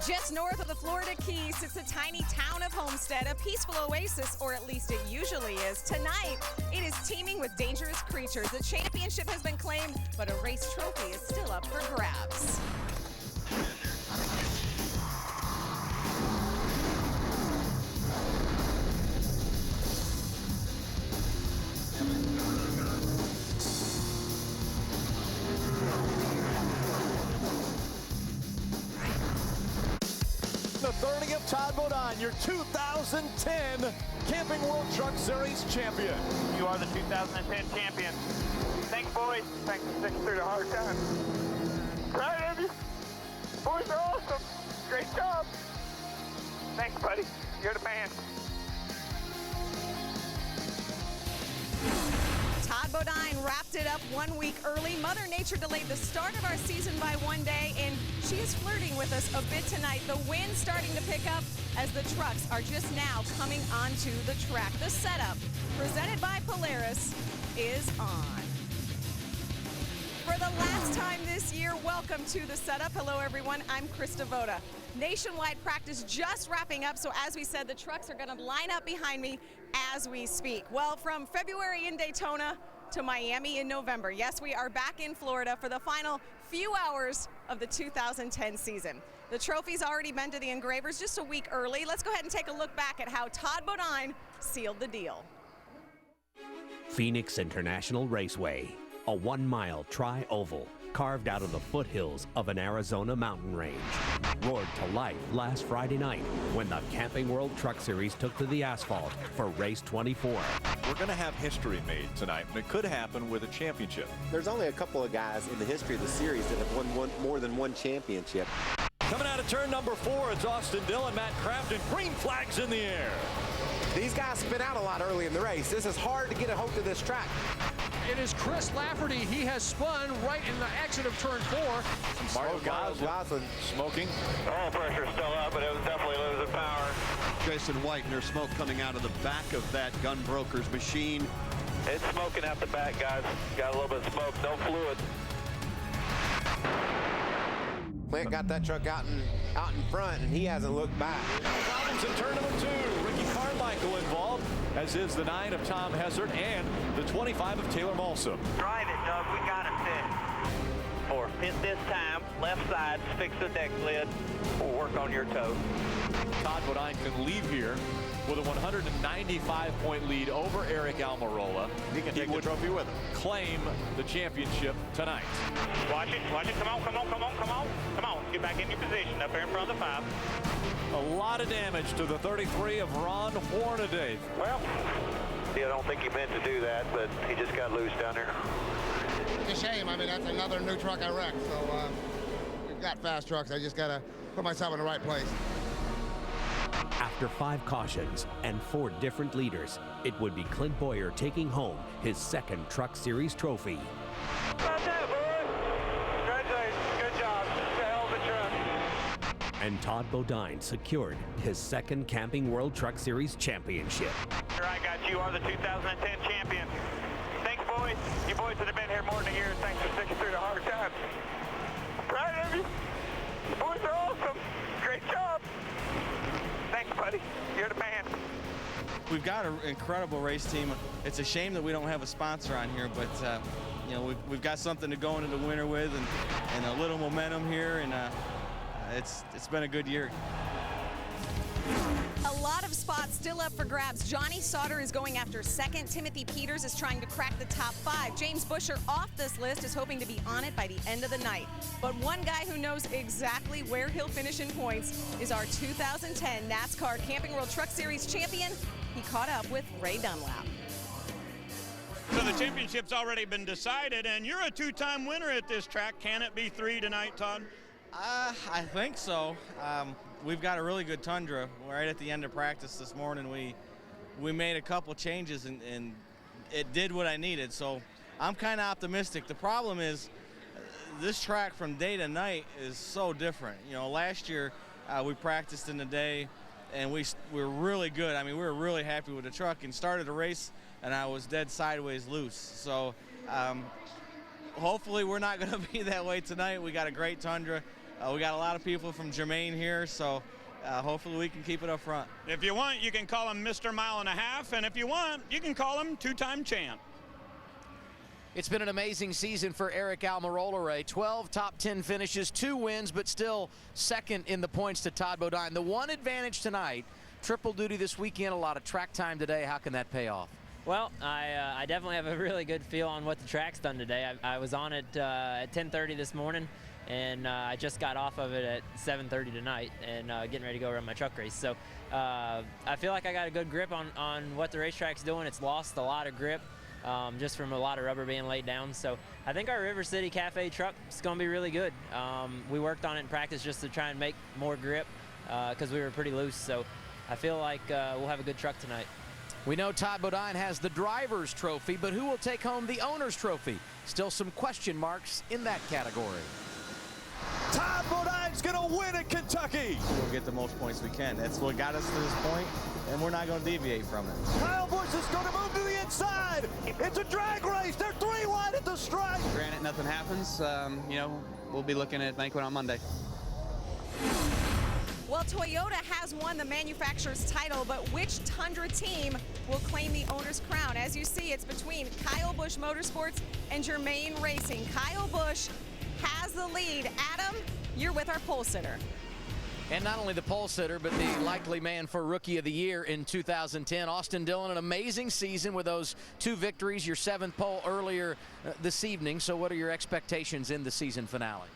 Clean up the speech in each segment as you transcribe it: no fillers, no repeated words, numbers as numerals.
Just north of the Florida Keys sits the tiny town of Homestead, a peaceful oasis, or at least it usually is. Tonight, it is teeming with dangerous creatures. The championship has been claimed, but a race trophy is still up for grabs. The 30 of Todd Bodine, your 2010 Camping World Truck Series champion. You are the 2010 champion. Thanks, boys. Thanks for sticking through the hard times. Proud of you. Boys are awesome. Great job. Thanks, buddy. You're the man. Todd Bodine wrapped it up 1 week early. Mother Nature delayed the start of our season by 1 day, and she is flirting with us a bit tonight. The wind's starting to pick up as the trucks are just now coming onto the track. The setup, presented by Polaris, is on. For the last time this year, welcome to the setup. Hello, everyone. I'm Krista Voda. Nationwide practice just wrapping up, so as we said, the trucks are going to line up behind me as we speak. Well, from February in Daytona to Miami in November, yes, we are back in Florida for the final few hours of the 2010 season. The trophy's already been to the engravers just a week early. Let's go ahead and take a look back at how Todd Bodine sealed the deal. Phoenix International Raceway, a 1-mile tri-oval carved out of the foothills of an Arizona mountain range, roared to life last Friday night when the Camping World Truck Series took to the asphalt for race 24. We're going to have history made tonight, and it could happen with a championship. There's only a couple of guys in the history of the series that have won more than one championship. Coming out of turn number 4, it's Austin Dillon, Matt Crafton, green flags in the air. These guys spin out a lot early in the race. This is hard to get a hold of this track. It is Chris Lafferty. He has spun right in the exit of turn 4. Mario Goslin smoking. Oil pressure's still up, but it was definitely losing power. Jason White, and there's smoke coming out of the back of that gun broker's machine. It's smoking out the back, guys. Got a little bit of smoke, no fluid. Clint got that truck out in front, and he hasn't looked back. Problems in turn number 2. Ricky Carmichael involved, as is the 9 of Tom Hessert and the 25 of Taylor Malsum. Drive it, Doug. We got it set. 4. Pit this time. Left side. Fix the deck lid. We'll work on your toe. Todd Bodine can leave here with a 195-point lead over Eric Almirola. He can take the trophy with him. Claim the championship tonight. Watch it. Watch it. Come on, come on, come on, come on. Come on. Get back in your position up here in front of the 5. A lot of damage to the 33 of Ron Hornaday. Well, I don't think he meant to do that, but he just got loose down there. It's a shame. I mean, that's another new truck I wrecked. So we've got fast trucks. I just got to put myself in the right place. After 5 cautions and 4 different leaders, it would be Clint Boyer taking home his 2nd Truck Series trophy. That's it, boys. Congratulations. Good job. It's a hell of a truck. And Todd Bodine secured his 2nd Camping World Truck Series championship. Here, I got you. You are the 2010 champion. Thanks, boys. You boys that have been here more than a year. Thanks for sticking through the hard times. Proud of you. You boys are awesome. Great job. Thanks, buddy. You're the man. We've got an incredible race team. It's a shame that we don't have a sponsor on here, but you know, we've got something to go into the winter with, and a little momentum here, and it's been a good year. A lot of spots still up for grabs. Johnny Sauter is going after 2nd. Timothy Peters is trying to crack the top 5. James Busher off this list is hoping to be on it by the end of the night. But one guy who knows exactly where he'll finish in points is our 2010 NASCAR Camping World Truck Series champion. He caught up with Ray Dunlap. So the championship's already been decided, and you're a 2-time winner at this track. Can it be 3 tonight, Todd? I think so. We've got a really good Tundra. Right at the end of practice this morning, we made a couple changes, and it did what I needed. So I'm kind of optimistic. The problem is this track from day to night is so different. You know, last year we practiced in the day, and we were really good. I mean, we were really happy with the truck and started a race, and I was dead sideways loose. So hopefully we're not going to be that way tonight. We got a great Tundra, We got a lot of people from Germain here, so hopefully we can keep it up front. If you want, you can call him Mr. Mile and a Half, and if you want, you can call him two-time champ. It's been an amazing season for Eric Almirola, Ray. 12 top 10 finishes, 2 wins, but still second in the points to Todd Bodine. The one advantage tonight, triple duty this weekend, a lot of track time today. How can that pay off? Well, I definitely have a really good feel on what the track's done today. I was on it at 10:30 this morning, and I just got off of it at 7:30 tonight, and getting ready to go run my truck race. So I feel like I got a good grip on what the racetrack's doing. It's lost a lot of grip just from a lot of rubber being laid down. So I think our River City Cafe truck is going to be really good. We worked on it in practice just to try and make more grip because we were pretty loose. So I feel like we'll have a good truck tonight. We know Todd Bodine has the driver's trophy, but who will take home the owner's trophy? Still some question marks in that category. Todd Bodine's going to win at Kentucky. We'll get the most points we can. That's what got us to this point, and we're not going to deviate from it. Kyle Busch is going to move to the inside. It's a drag race. They're 3 wide at the stripe. Granted, nothing happens. You know, we'll be looking at Banquet on Monday. Well, Toyota has won the manufacturer's title, but which Tundra team will claim the owner's crown? As you see, it's between Kyle Busch Motorsports and Germain Racing. Kyle Busch has the lead. Adam, you're with our pole sitter. And not only the pole sitter, but the likely man for Rookie of the Year in 2010. Austin Dillon, an amazing season with those 2 victories, your 7th pole earlier this evening. So what are your expectations in the season finale?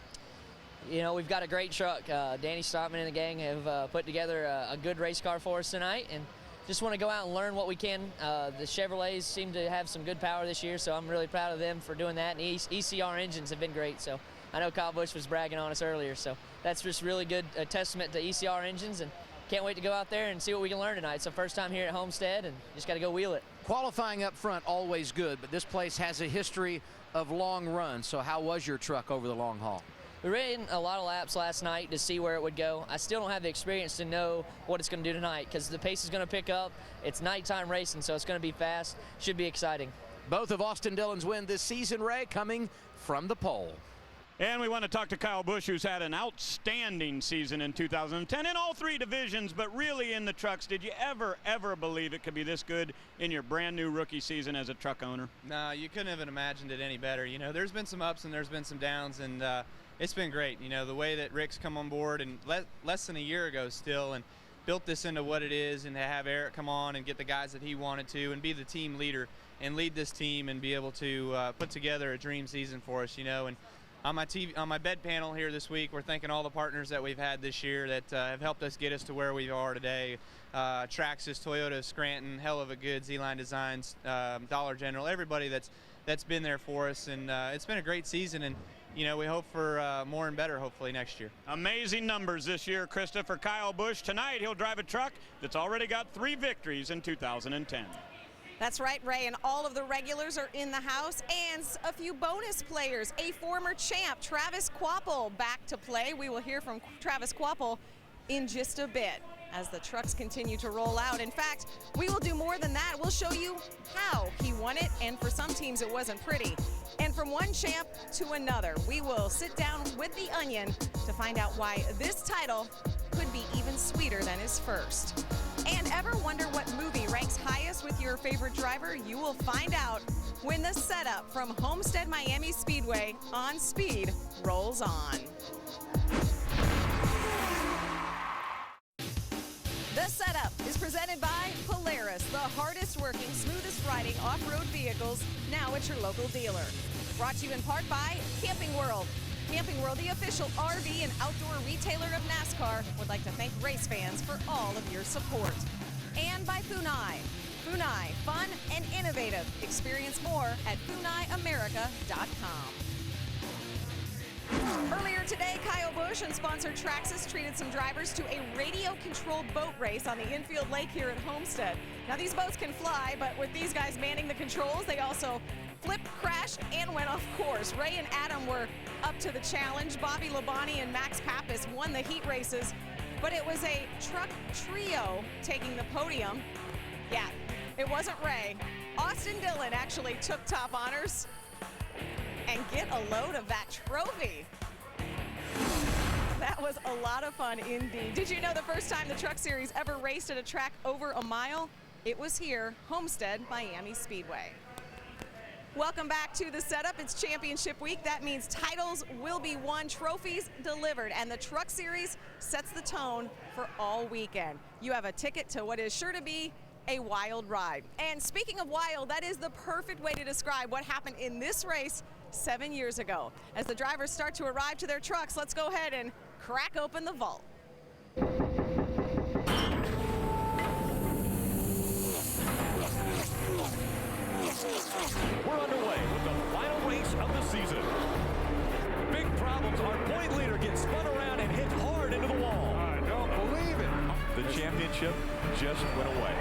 You know, we've got a great truck. Danny Stockman and the gang have put together a good race car for us tonight, and just want to go out and learn what we can. The Chevrolets seem to have some good power this year, so I'm really proud of them for doing that. And ECR engines have been great, so I know Kyle Busch was bragging on us earlier, so that's just really good testament to ECR engines, and can't wait to go out there and see what we can learn tonight. It's the first time here at Homestead, and just got to go wheel it. Qualifying up front, always good, but this place has a history of long runs, so how was your truck over the long haul? We ran a lot of laps last night to see where it would go. I still don't have the experience to know what it's going to do tonight because the pace is going to pick up. It's nighttime racing, so it's going to be fast. Should be exciting. Both of Austin Dillon's win this season, Ray, coming from the pole. And we want to talk to Kyle Busch, who's had an outstanding season in 2010 in all 3 divisions, but really in the trucks. Did you ever believe it could be this good in your brand new rookie season as a truck owner? No, you couldn't have imagined it any better. You know, there's been some ups and there's been some downs, and it's been great. You know, the way that Rick's come on board and less than a year ago still, and built this into what it is, and to have Eric come on and get the guys that he wanted to and be the team leader and lead this team and be able to put together a dream season for us, you know. And on my bed panel here this week, we're thanking all the partners that we've had this year that have helped us get us to where we are today. Traxxas, Toyota, Scranton, Hell of a Good, Z-Line Designs, Dollar General, everybody that's been there for us, and it's been a great season, and you know, we hope for more and better hopefully next year. Amazing numbers this year, Krista, for Kyle Busch. Tonight he'll drive a truck that's already got 3 victories in 2010. That's right, Ray, and all of the regulars are in the house, and a few bonus players. A former champ, Travis Quapple, back to play. We will hear from Travis Quapple in just a bit as the trucks continue to roll out. In fact, we will do more than that. We'll show you how he won it, and for some teams it wasn't pretty. And from one champ to another, we will sit down with the Onion to find out why this title could be even sweeter than his first. And ever wonder what movie ranks highest with your favorite driver? You will find out when the setup from Homestead-Miami Speedway on Speed rolls on. The setup is presented by Polaris, the hardest working, smoothest riding off-road vehicles, now at your local dealer. Brought to you in part by Camping World. Camping World, the official RV and outdoor retailer of NASCAR, would like to thank race fans for all of your support. And by Funai. Funai, fun and innovative. Experience more at FunaiAmerica.com. Earlier today, Kyle Busch and sponsor Traxxas treated some drivers to a radio-controlled boat race on the infield lake here at Homestead. Now, these boats can fly, but with these guys manning the controls, they also flipped, crashed, and went off course. Ray and Adam were up to the challenge. Bobby Labonte and Max Pappas won the heat races, but it was a truck trio taking the podium. Yeah, it wasn't Ray. Austin Dillon actually took top honors. And get a load of that trophy. That was a lot of fun indeed. Did you know the first time the Truck Series ever raced at a track over a mile? It was here, Homestead-Miami Speedway. Welcome back to the setup. It's championship week. That means titles will be won, trophies delivered, and the Truck Series sets the tone for all weekend. You have a ticket to what is sure to be a wild ride. And speaking of wild, that is the perfect way to describe what happened in this race 7 years ago. As the drivers start to arrive to their trucks, let's go ahead and crack open the vault. We're underway with the final race of the season. Big problems. Our point leader gets spun around and hit hard into the wall. I don't believe it. The championship just went away.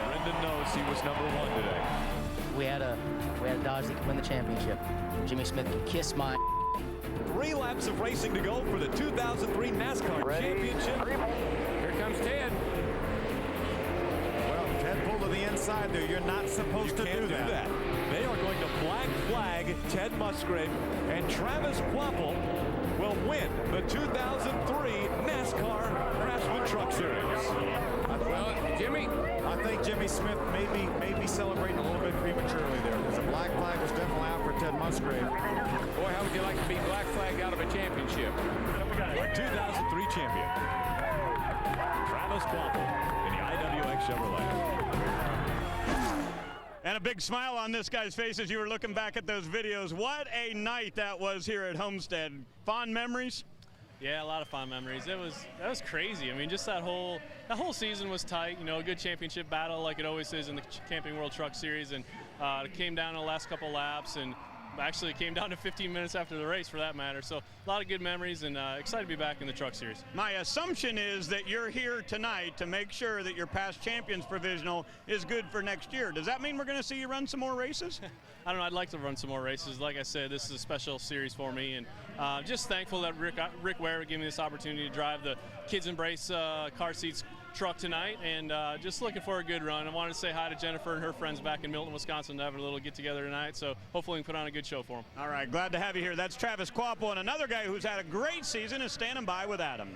Brendan knows he was #1 today. We had a Dodge that could win the championship. Jimmy Smith can kiss my. 3 laps of racing to go for the 2003 NASCAR championship. Here comes Ted. Well, Ted pulled to the inside there. You're not supposed to do that. They are going to black flag Ted Musgrave, and Travis Quapple will win the 2003 NASCAR Craftsman Truck Series. Well, Jimmy, I think Jimmy Smith may be celebrating a little bit prematurely there. Because the black flag was definitely out for Ted Musgrave. boy, how would you like to be black flagged out of a championship? Our 2003 champion, Travis Quapple in the IWX Chevrolet. And a big smile on this guy's face as you were looking back at those videos. What a night that was here at Homestead. Fond memories? Yeah, a lot of fond memories. That was crazy. I mean, just that whole season was tight. You know, a good championship battle like it always is in the Camping World Truck Series, and it came down to the last couple laps, and actually it came down to 15 minutes after the race for that matter. So a lot of good memories, and excited to be back in the Truck Series. My assumption is that you're here tonight to make sure that your past champions provisional is good for next year. Does that mean we're going to see you run some more races? I don't know. I'd like to run some more races. Like I said, this is a special series for me, and just thankful that Rick Ware would give me this opportunity to drive the Kids Embrace car seats truck tonight, and just looking for a good run. I wanted to say hi to Jennifer and her friends back in Milton, Wisconsin, to have a little get-together tonight, so hopefully we can put on a good show for them. All right, glad to have you here. That's Travis Quapple, and another guy who's had a great season is standing by with Adam.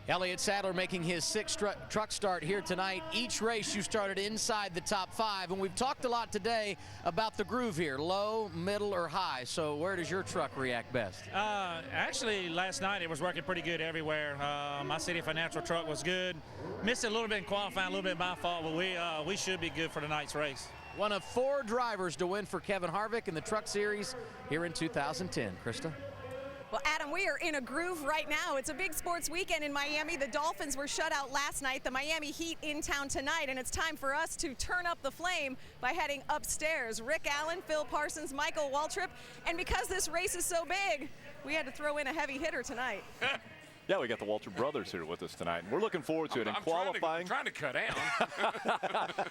Elliott Sadler making his 6th truck start here tonight. Each race you started inside the top 5, and we've talked a lot today about the groove here, low, middle, or high. So where does your truck react best? Actually, last night it was working pretty good everywhere. My City Financial truck was good. Missed it a little bit in qualifying, a little bit my fault, but we should be good for tonight's race. One of 4 drivers to win for Kevin Harvick in the Truck Series here in 2010. Krista? Well, Adam, we are in a groove right now. It's a big sports weekend in Miami. The Dolphins were shut out last night. The Miami Heat in town tonight, and it's time for us to turn up the flame by heading upstairs. Rick Allen, Phil Parsons, Michael Waltrip, and because this race is so big, we had to throw in a heavy hitter tonight. Yeah, we got the Walter brothers here with us tonight, and we're looking forward to it. In qualifying, I'm trying to cut down.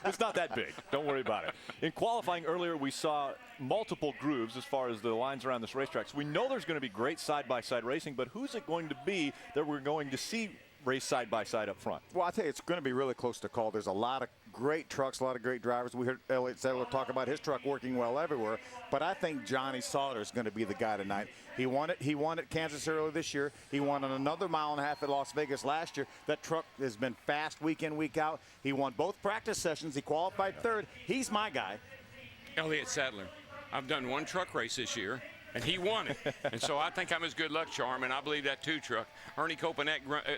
it's not that big. Don't worry about it. In qualifying earlier, we saw multiple grooves as far as the lines around this racetrack. So we know there's going to be great side-by-side racing, but who's it going to be that we're going to see race side-by-side up front? Well, I tell you, it's going to be really close to call. There's a lot of great trucks, a lot of great drivers. We heard Elliott Sadler talk about his truck working well everywhere, but I think Johnny Sauter is going to be the guy tonight. He won at Kansas earlier this year. He won on another 1.5 miles at Las Vegas last year. That truck has been fast week in, week out. He won both practice sessions. He qualified 3rd. He's my guy. Elliott Sadler. I've done 1 truck race this year, and he won it. And so I think I'm his good luck charm, and I believe that 2 truck. Ernie Cope and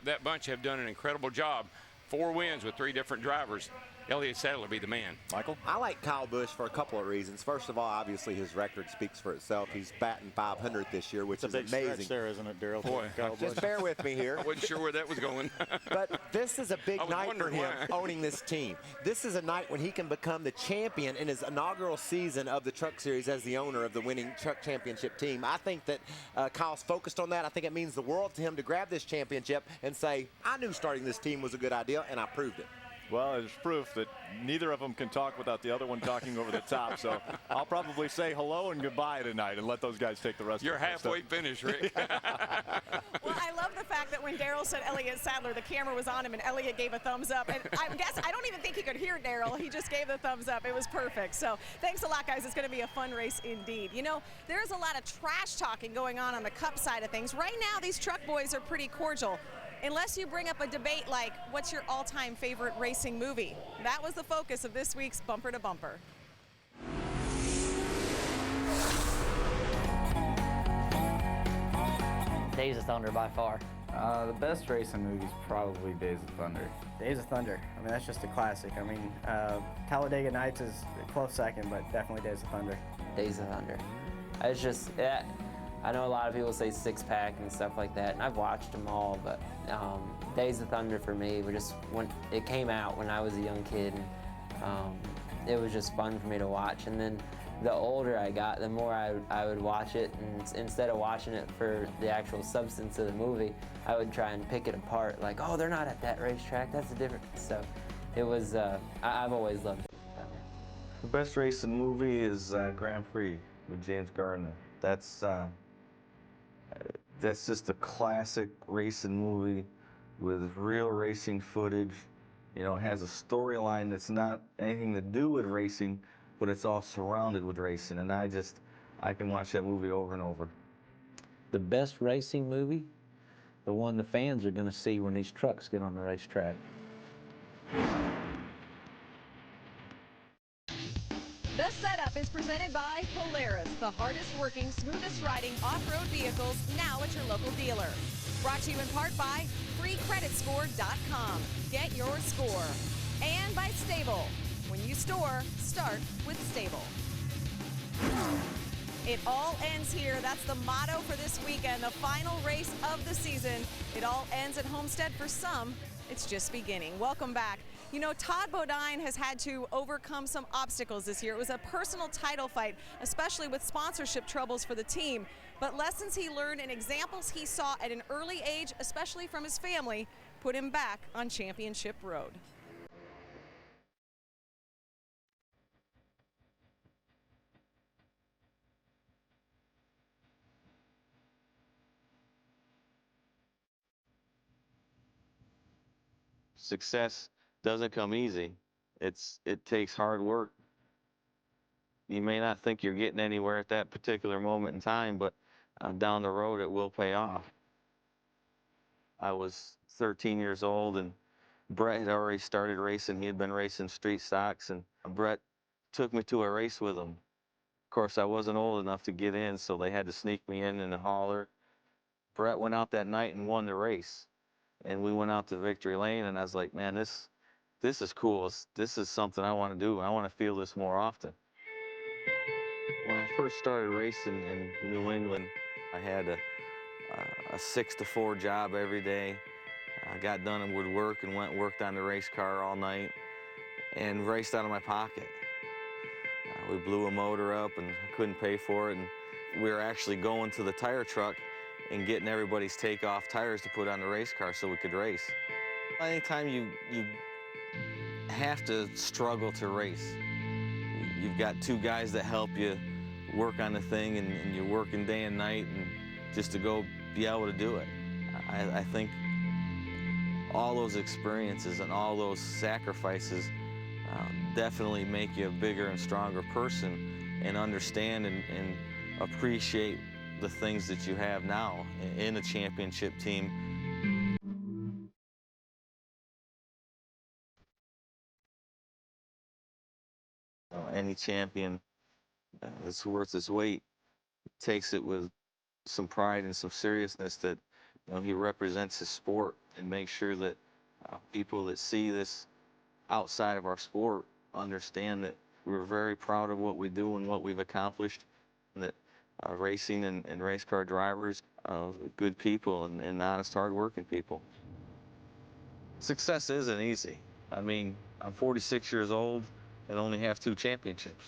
that bunch have done an incredible job. 4 wins with 3 different drivers. Elliott Sadler will be the man. Michael? I like Kyle Busch for a couple of reasons. First of all, obviously his record speaks for itself. He's batting 500 this year, which is amazing. There, isn't it, Daryl? Boy, just bear with me here. I wasn't sure where that was going. But this is a big night for him owning this team. This is a night when he can become the champion in his inaugural season of the Truck Series as the owner of the winning truck championship team. I think that Kyle's focused on that. I think it means the world to him to grab this championship and say, I knew starting this team was a good idea, and I proved it. Well, it's proof that neither of them can talk without the other one talking over the top. So I'll probably say hello and goodbye tonight and let those guys take the rest You're of the halfway finished, Rick. Well, I love the fact that when Darrell said Elliott Sadler, the camera was on him and Elliott gave a thumbs up. And I don't even think he could hear Darrell. He just gave the thumbs up. It was perfect. So thanks a lot, guys. It's going to be a fun race indeed. You know, there's a lot of trash talking going on the Cup side of things. Right now, these truck boys are pretty cordial. Unless you bring up a debate like, what's your all-time favorite racing movie? That was the focus of this week's Bumper to Bumper. Days of Thunder by far. The best racing movie is probably Days of Thunder. Days of Thunder. I mean, that's just a classic. I mean, Talladega Nights is a close second, but definitely Days of Thunder. Days of Thunder. It's just, I know a lot of people say Six Pack and stuff like that, and I've watched them all, but Days of Thunder for me, when it came out when I was a young kid, and it was just fun for me to watch. And then the older I got, the more I would watch it, and instead of watching it for the actual substance of the movie, I would try and pick it apart, like, oh, they're not at that racetrack, that's a different. So it was, I've always loved it. The best racing movie is Grand Prix with James Garner. That's just a classic racing movie with real racing footage. You know, it has a storyline that's not anything to do with racing, but it's all surrounded with racing, and I can watch that movie over and over. The best racing movie? The one the fans are going to see when these trucks get on the racetrack. The setup is presented by Polaris, the hardest working, smoothest riding off-road vehicles, now at your local dealer. Brought to you in part by freecreditscore.com. Get your score. And by Stable. When you store, start with Stable. It all ends here. That's the motto for this weekend, the final race of the season. It all ends at Homestead. For some, it's just beginning. Welcome back. You know, Todd Bodine has had to overcome some obstacles this year. It was a personal title fight, especially with sponsorship troubles for the team. But lessons he learned and examples he saw at an early age, especially from his family, put him back on championship road. Success doesn't come easy. It takes hard work. You may not think you're getting anywhere at that particular moment in time, but down the road it will pay off. I was 13 years old and Brett had already started racing. He had been racing street stocks, and Brett took me to a race with him. Of course, I wasn't old enough to get in, so they had to sneak me in the hauler. Brett went out that night and won the race. And we went out to Victory Lane, and I was like, man, this is cool. This is something I want to do. I want to feel this more often. When I first started racing in New England, I had a 6-to-4 job every day. I got done and would work and went and worked on the race car all night and raced out of my pocket. We blew a motor up and I couldn't pay for it, and we were actually going to the tire truck and getting everybody's take-off tires to put on the race car so we could race. Anytime you have to struggle to race, you've got two guys that help you work on the thing, and you're working day and night, and just to go be able to do it. I think all those experiences and all those sacrifices definitely make you a bigger and stronger person, and understand and appreciate the things that you have now in a championship team. Any champion that's worth his weight takes it with some pride and some seriousness that, you know, he represents his sport, and makes sure that people that see this outside of our sport understand that we're very proud of what we do and what we've accomplished, and that racing and race car drivers are good people and honest, hard-working people. Success isn't easy. I mean, I'm 46 years old and only have 2 championships.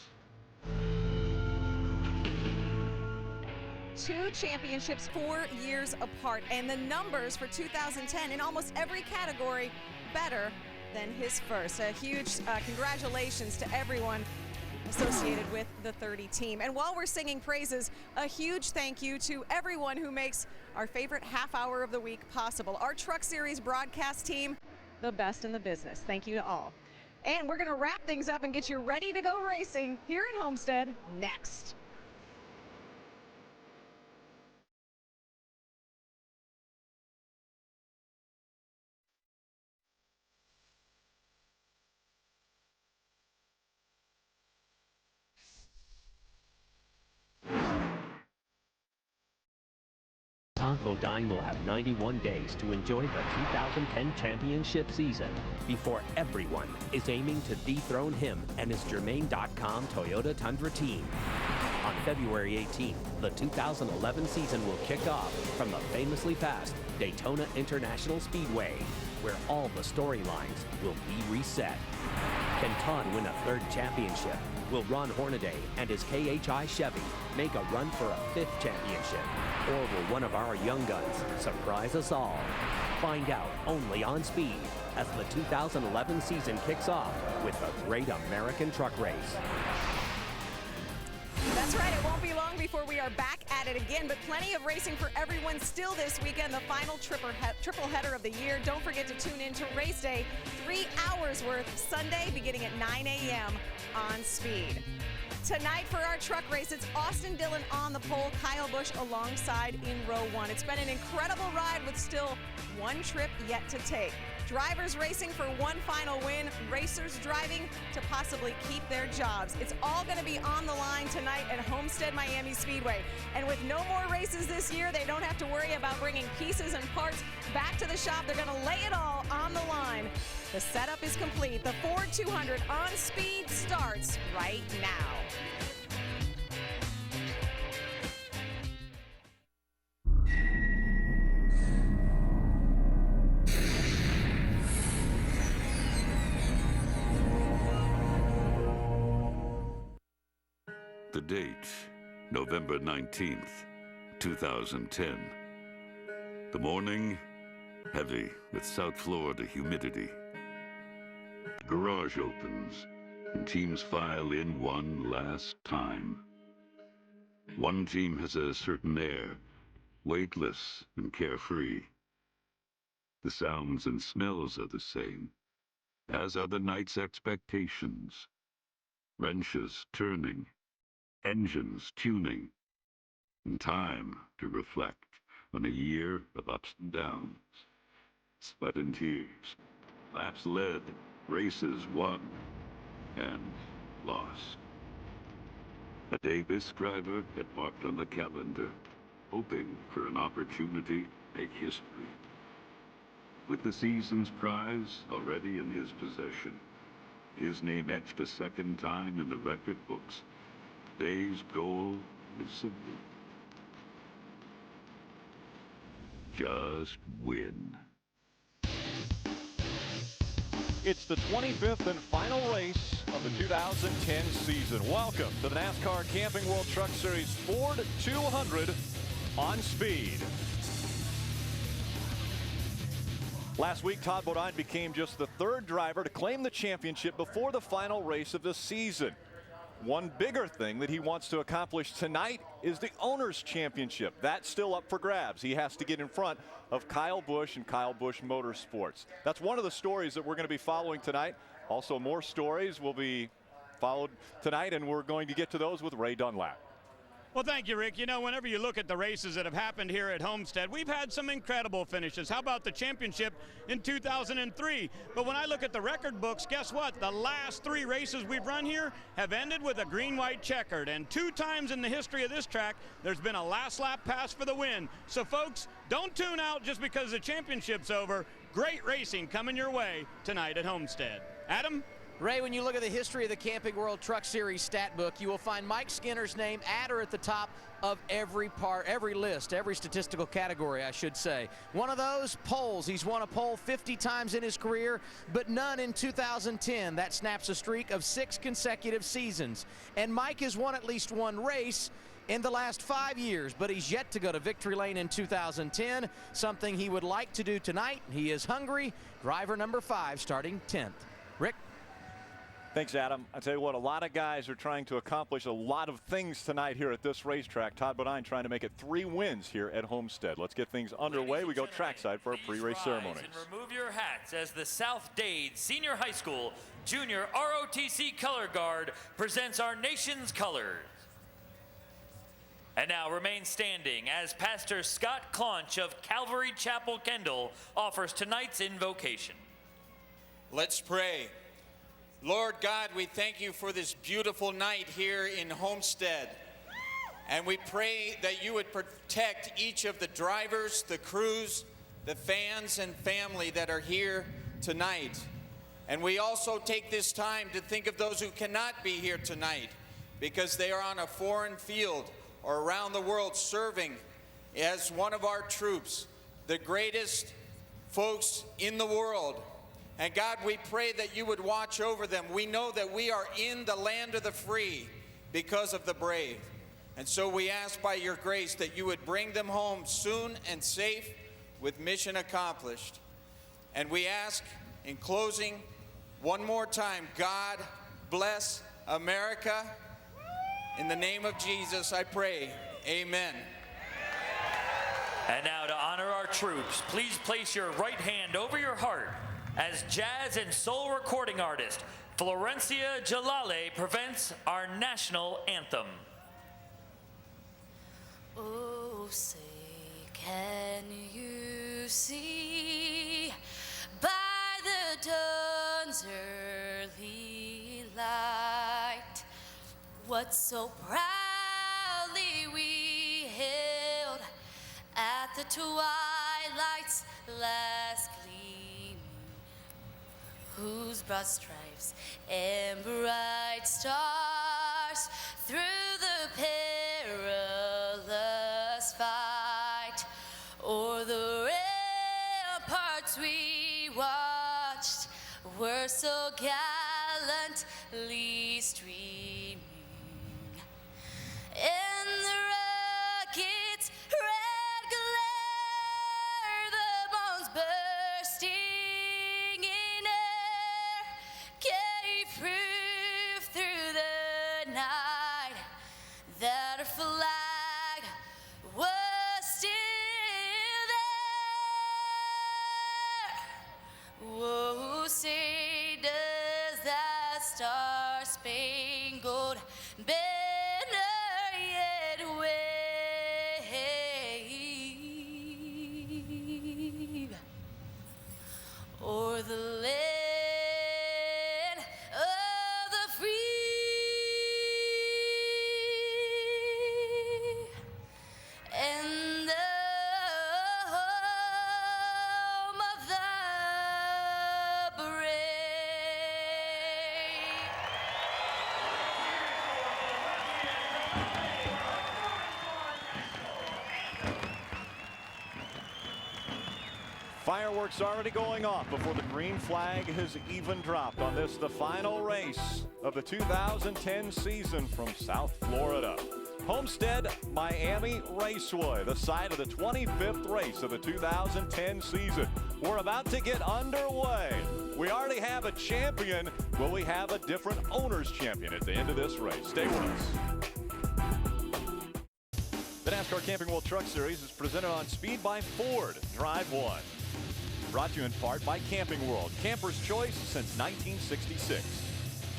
2 championships 4 years apart, and the numbers for 2010 in almost every category better than his first. A huge congratulations to everyone associated with the 30 team. And while we're singing praises, a huge thank you to everyone who makes our favorite half hour of the week possible. Our Truck Series broadcast team, the best in the business. Thank you to all. And we're going to wrap things up and get you ready to go racing here in Homestead next. Todd Bodine will have 91 days to enjoy the 2010 championship season before everyone is aiming to dethrone him and his Germain.com Toyota Tundra team. On February 18th, the 2011 season will kick off from the famously fast Daytona International Speedway, where all the storylines will be reset. Can Todd win a third championship? Will Ron Hornaday and his KHI Chevy make a run for a fifth championship? Or will one of our young guns surprise us all? Find out only on Speed as the 2011 season kicks off with the Great American Truck Race. That's right, it won't be long before we are back at it again, but plenty of racing for everyone still this weekend, the final triple header of the year. Don't forget to tune in to race day, 3 hours worth, Sunday beginning at 9 a.m. on Speed. Tonight for our truck race, it's Austin Dillon on the pole, Kyle Busch alongside in row one. It's been an incredible ride with still one trip yet to take. Drivers racing for one final win, racers driving to possibly keep their jobs. It's all going to be on the line tonight at Homestead-Miami Speedway. And with no more races this year, they don't have to worry about bringing pieces and parts back to the shop. They're going to lay it all on the line. The setup is complete. The Ford 200 on Speed starts right now. The date, November 19th, 2010. The morning, heavy with South Florida humidity. The garage opens, and teams file in one last time. One team has a certain air, weightless and carefree. The sounds and smells are the same, as are the night's expectations. Wrenches turning, engines tuning, and time to reflect on a year of ups and downs, sweat and tears, laps led, races won, and lost. A day this driver had marked on the calendar, hoping for an opportunity to make history. With the season's prize already in his possession, his name etched a second time in the record books, today's goal is simple. Just win. It's the 25th and final race of the 2010 season. Welcome to the NASCAR Camping World Truck Series Ford 200 on Speed. Last week, Todd Bodine became just the third driver to claim the championship before the final race of the season. One bigger thing that he wants to accomplish tonight is the Owners' Championship. That's still up for grabs. He has to get in front of Kyle Busch and Kyle Busch Motorsports. That's one of the stories that we're going to be following tonight. Also, more stories will be followed tonight, and we're going to get to those with Ray Dunlap. Well, thank you, Rick. You know, whenever you look at the races that have happened here at Homestead, we've had some incredible finishes. How about the championship in 2003? But when I look at the record books, guess what? The last 3 races we've run here have ended with a green-white checkered. And 2 times in the history of this track, there's been a last lap pass for the win. So, folks, don't tune out just because the championship's over. Great racing coming your way tonight at Homestead. Adam? Ray, when you look at the history of the Camping World Truck Series stat book, you will find Mike Skinner's name at or at the top of every list, every statistical category, I should say. One of those, poles. He's won a pole 50 times in his career, but none in 2010. That snaps a streak of 6 consecutive seasons. And Mike has won at least one race in the last 5 years, but he's yet to go to victory lane in 2010, something he would like to do tonight. He is hungry. Driver number 5 starting 10th. Rick? Thanks, Adam. I tell you what, a lot of guys are trying to accomplish a lot of things tonight here at this racetrack. Todd Bodine trying to make it 3 wins here at Homestead. Let's get things underway. We go trackside for our pre-race ceremonies. And remove your hats as the South Dade Senior High School Junior ROTC Color Guard presents our nation's colors. And now remain standing as Pastor Scott Claunch of Calvary Chapel, Kendall offers tonight's invocation. Let's pray. Lord God, we thank you for this beautiful night here in Homestead. And we pray that you would protect each of the drivers, the crews, the fans and family that are here tonight. And we also take this time to think of those who cannot be here tonight because they are on a foreign field or around the world serving as one of our troops, the greatest folks in the world. And God, we pray that you would watch over them. We know that we are in the land of the free because of the brave. And so we ask by your grace that you would bring them home soon and safe with mission accomplished. And we ask in closing one more time, God bless America. In the name of Jesus, I pray, amen. And now to honor our troops, please place your right hand over your heart as jazz and soul recording artist Florencia Jalale presents our national anthem. Oh, say, can you see by the dawn's early light what so proudly we hailed at the twilight's last gleaming, whose broad stripes and bright stars through the perilous fight o'er the ramparts we watched were so gallantly streaming, and the rocket's red glare, the bombs bursting in air, gave proof through the night that our flag was still there. Whoa, say does that star-spangled banner yet wave o'er the land of the free and the home of the brave. Fireworks already going off before the green flag has even dropped on this, the final race of the 2010 season from South Florida. Homestead-Miami Raceway, the site of the 25th race of the 2010 season. We're about to get underway. We already have a champion. Will we have a different owner's champion at the end of this race? Stay with us. The NASCAR Camping World Truck Series is presented on speed by Ford. Drive one. Brought to you in part by Camping World, camper's choice since 1966.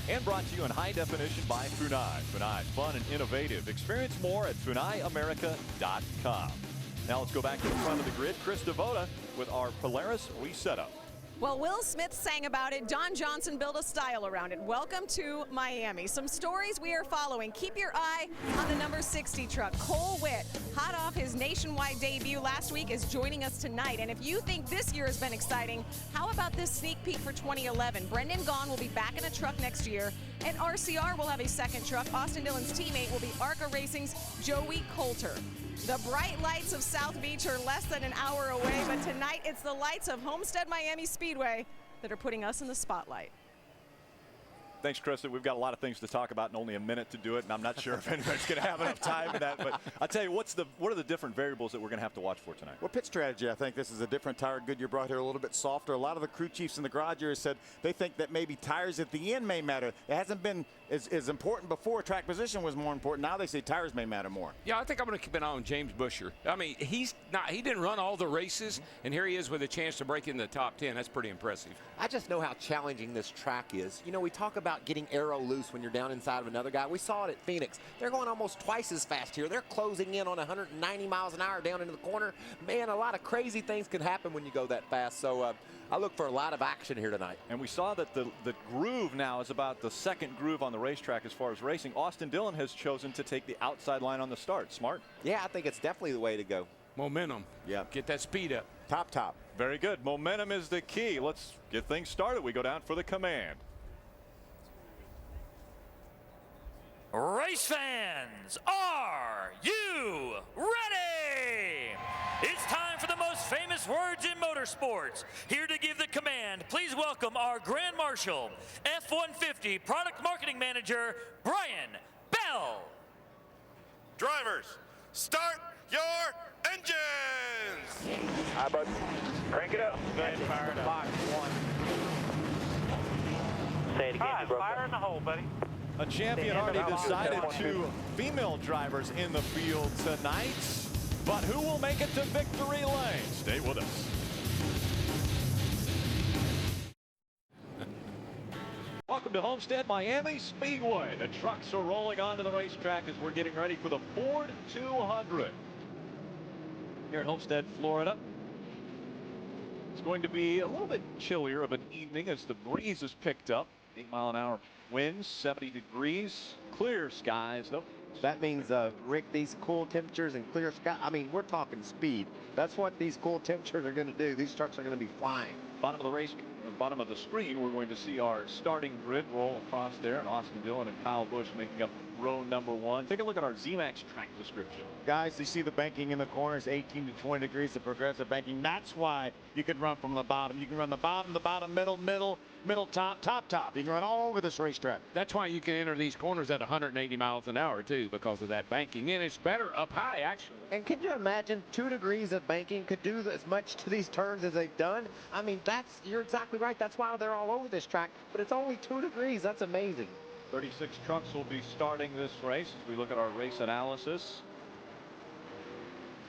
And brought to you in high definition by Funai. Funai, fun and innovative. Experience more at FunaiAmerica.com. Now let's go back to the front of the grid. Chris Devota with our Polaris resetup. Well, Will Smith sang about it. Don Johnson built a style around it. Welcome to Miami. Some stories we are following. Keep your eye on the number 60 truck. Cole Witt, hot off his nationwide debut last week, is joining us tonight. And if you think this year has been exciting, how about this sneak peek for 2011? Brendan Gaughan will be back in a truck next year, and RCR will have a second truck. Austin Dillon's teammate will be ARCA Racing's Joey Coulter. The bright lights of South Beach are less than an hour away, but tonight it's the lights of Homestead-Miami Speedway that are putting us in the spotlight. Thanks, Chris. We've got a lot of things to talk about and only a minute to do it, and I'm not sure if anybody's going to have enough time for that. But I'll tell you, what are the different variables that we're going to have to watch for tonight? Well, pit strategy, I think this is a different tire Goodyear brought here, a little bit softer. A lot of the crew chiefs in the garage area said they think that maybe tires at the end may matter. It hasn't been as important before. Track position was more important. Now they say tires may matter more. Yeah, I think I'm going to keep an eye on James Busher. I mean, he didn't run all the races, and here he is with a chance to break in the top 10. That's pretty impressive. I just know how challenging this track is. You know, we talk about getting aero loose when you're down inside of another guy. We saw it at Phoenix. They're going almost twice as fast here. They're closing in on 190 miles an hour down into the corner. Man, a lot of crazy things can happen when you go that fast. So I look for a lot of action here tonight. And we saw that the groove now is about the second groove on the racetrack as far as racing. Austin Dillon has chosen to take the outside line on the start. Smart? Yeah, I think it's definitely the way to go. Momentum. Yeah. Get that speed up. Top. Very good. Momentum is the key. Let's get things started. We go down for the command. Race fans, are you ready? It's time for the most famous words in motorsports. Here to give the command, please welcome our Grand Marshal, F-150 Product Marketing Manager, Brian Bell. Drivers, start your engines! Hi, bud. Crank it up. Go ahead and fire it up. Box one. Say it again, you broke fire in the hole, buddy. A champion already decided to female drivers in the field tonight. But who will make it to victory lane? Stay with us. Welcome to Homestead-Miami Speedway. The trucks are rolling onto the racetrack as we're getting ready for the Ford 200. Here at Homestead, Florida. It's going to be a little bit chillier of an evening as the breeze has picked up. 8-mile-an-hour winds, 70 degrees, clear skies. Nope. That means, Rick, these cool temperatures and clear sky, I mean, we're talking speed. That's what these cool temperatures are going to do. These trucks are going to be flying. Bottom of the race, bottom of the screen, we're going to see our starting grid roll across there, and Austin Dillon and Kyle Busch making up row number one. Take a look at our ZMAX track description. Guys, you see the banking in the corners, 18 to 20 degrees of progressive banking. That's why you can run from the bottom. You can run the bottom, middle, top. You can run all over this racetrack. That's why you can enter these corners at 180 miles an hour, too, because of that banking. And it's better up high, actually. And can you imagine 2 degrees of banking could do as much to these turns as they've done? I mean, you're exactly right. That's why they're all over this track. But it's only 2 degrees. That's amazing. 36 trucks will be starting this race as we look at our race analysis.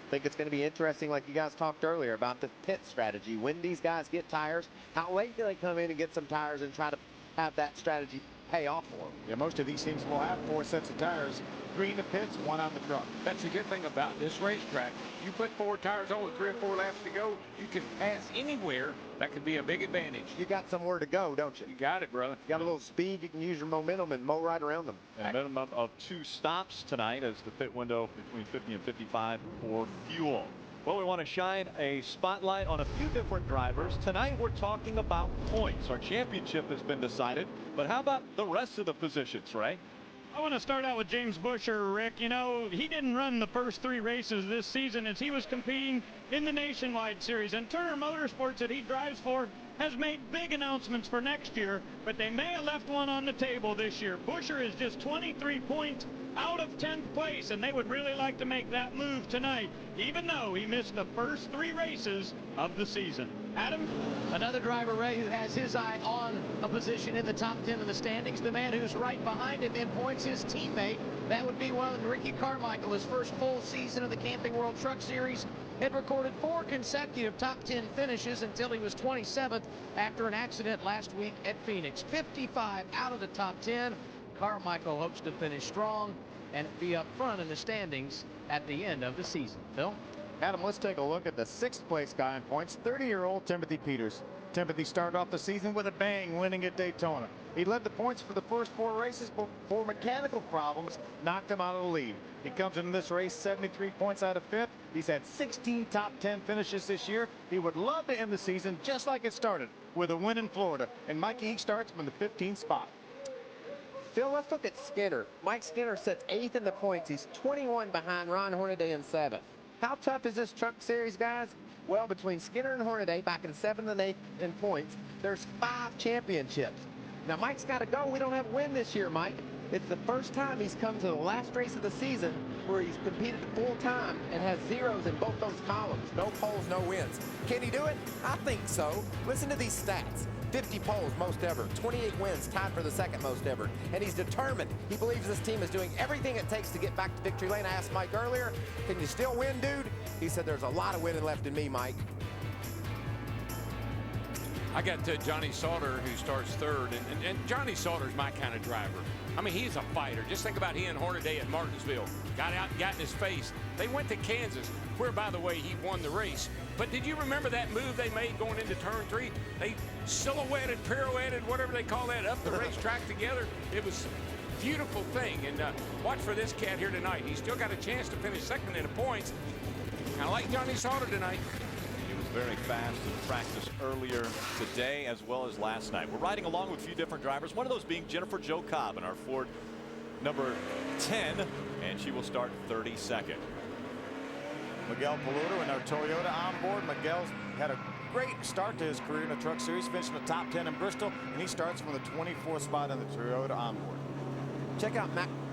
I think it's going to be interesting, like you guys talked earlier, about the pit strategy. When these guys get tires, how late do they come in and get some tires and try to have that strategy pay off for them? Yeah, most of these teams will have 4 sets of tires. 3 in the pits, 1 on the truck. That's the good thing about this racetrack. You put 4 tires on with 3 or 4 laps to go, you can pass anywhere. That could be a big advantage. You got somewhere to go, don't you? You got it, brother. You got a little speed, you can use your momentum and mow right around them. A minimum of 2 stops tonight as the pit window between 50 and 55 for fuel. Well, we want to shine a spotlight on a few different drivers. Tonight we're talking about points. Our championship has been decided, but how about the rest of the positions, Ray? I want to start out with James Busher, Rick. You know, he didn't run the first 3 races this season as he was competing in the Nationwide Series. And Turner Motorsports that he drives for has made big announcements for next year, but they may have left one on the table this year. Busher is just 23 points out of 10th place, and they would really like to make that move tonight, even though he missed the first 3 races of the season. Adam? Another driver, Ray, who has his eye on a position in the top 10 of the standings. The man who's right behind him in points, his teammate. That would be one Ricky Carmichael. His first full season of the Camping World Truck Series had recorded 4 consecutive top 10 finishes until he was 27th after an accident last week at Phoenix. 55 out of the top 10. Carmichael hopes to finish strong and be up front in the standings at the end of the season. Phil? Adam, let's take a look at the 6th place guy in points, 30-year-old Timothy Peters. Timothy started off the season with a bang, winning at Daytona. He led the points for the first 4 races, but 4 mechanical problems knocked him out of the lead. He comes into this race 73 points out of 5th. He's had 16 top 10 finishes this year. He would love to end the season just like it started, with a win in Florida. And Mikey, he starts from the 15th spot. Phil, let's look at Skinner. Mike Skinner sits 8th in the points. He's 21 behind Ron Hornaday in 7th. How tough is this truck series, guys? Well, between Skinner and Hornaday, back in 7th and 8th in points, there's 5 championships. Now, Mike's got to go. We don't have a win this year, Mike. It's the first time he's come to the last race of the season where he's competed full time and has zeros in both those columns. No poles, no wins. Can he do it? I think so. Listen to these stats. 50 poles, most ever. 28 wins, tied for the second most ever. And he's determined. He believes this team is doing everything it takes to get back to victory lane. I asked Mike earlier, can you still win, dude? He said, there's a lot of winning left in me, Mike. I got Johnny Sauter, who starts third, and Johnny Sauter's my kind of driver. I mean, he's a fighter. Just think about he and Hornaday at Martinsville. Got out and got in his face. They went to Kansas, where, by the way, he won the race. But did you remember that move they made going into turn 3? They silhouetted, pirouetted, whatever they call that, up the racetrack together. It was a beautiful thing. And watch for this cat here tonight. He's still got a chance to finish second in the points. I like Johnny Sauter tonight. He was very fast in practice earlier today as well as last night. We're riding along with a few different drivers, one of those being Jennifer Jo Cobb in our Ford number 10, and she will start 32nd. Miguel Paludo in our Toyota on board. Miguel's had a great start to his career in the Truck Series, finishing the top 10 in Bristol, and he starts from the 24th spot in the Toyota on board. Check out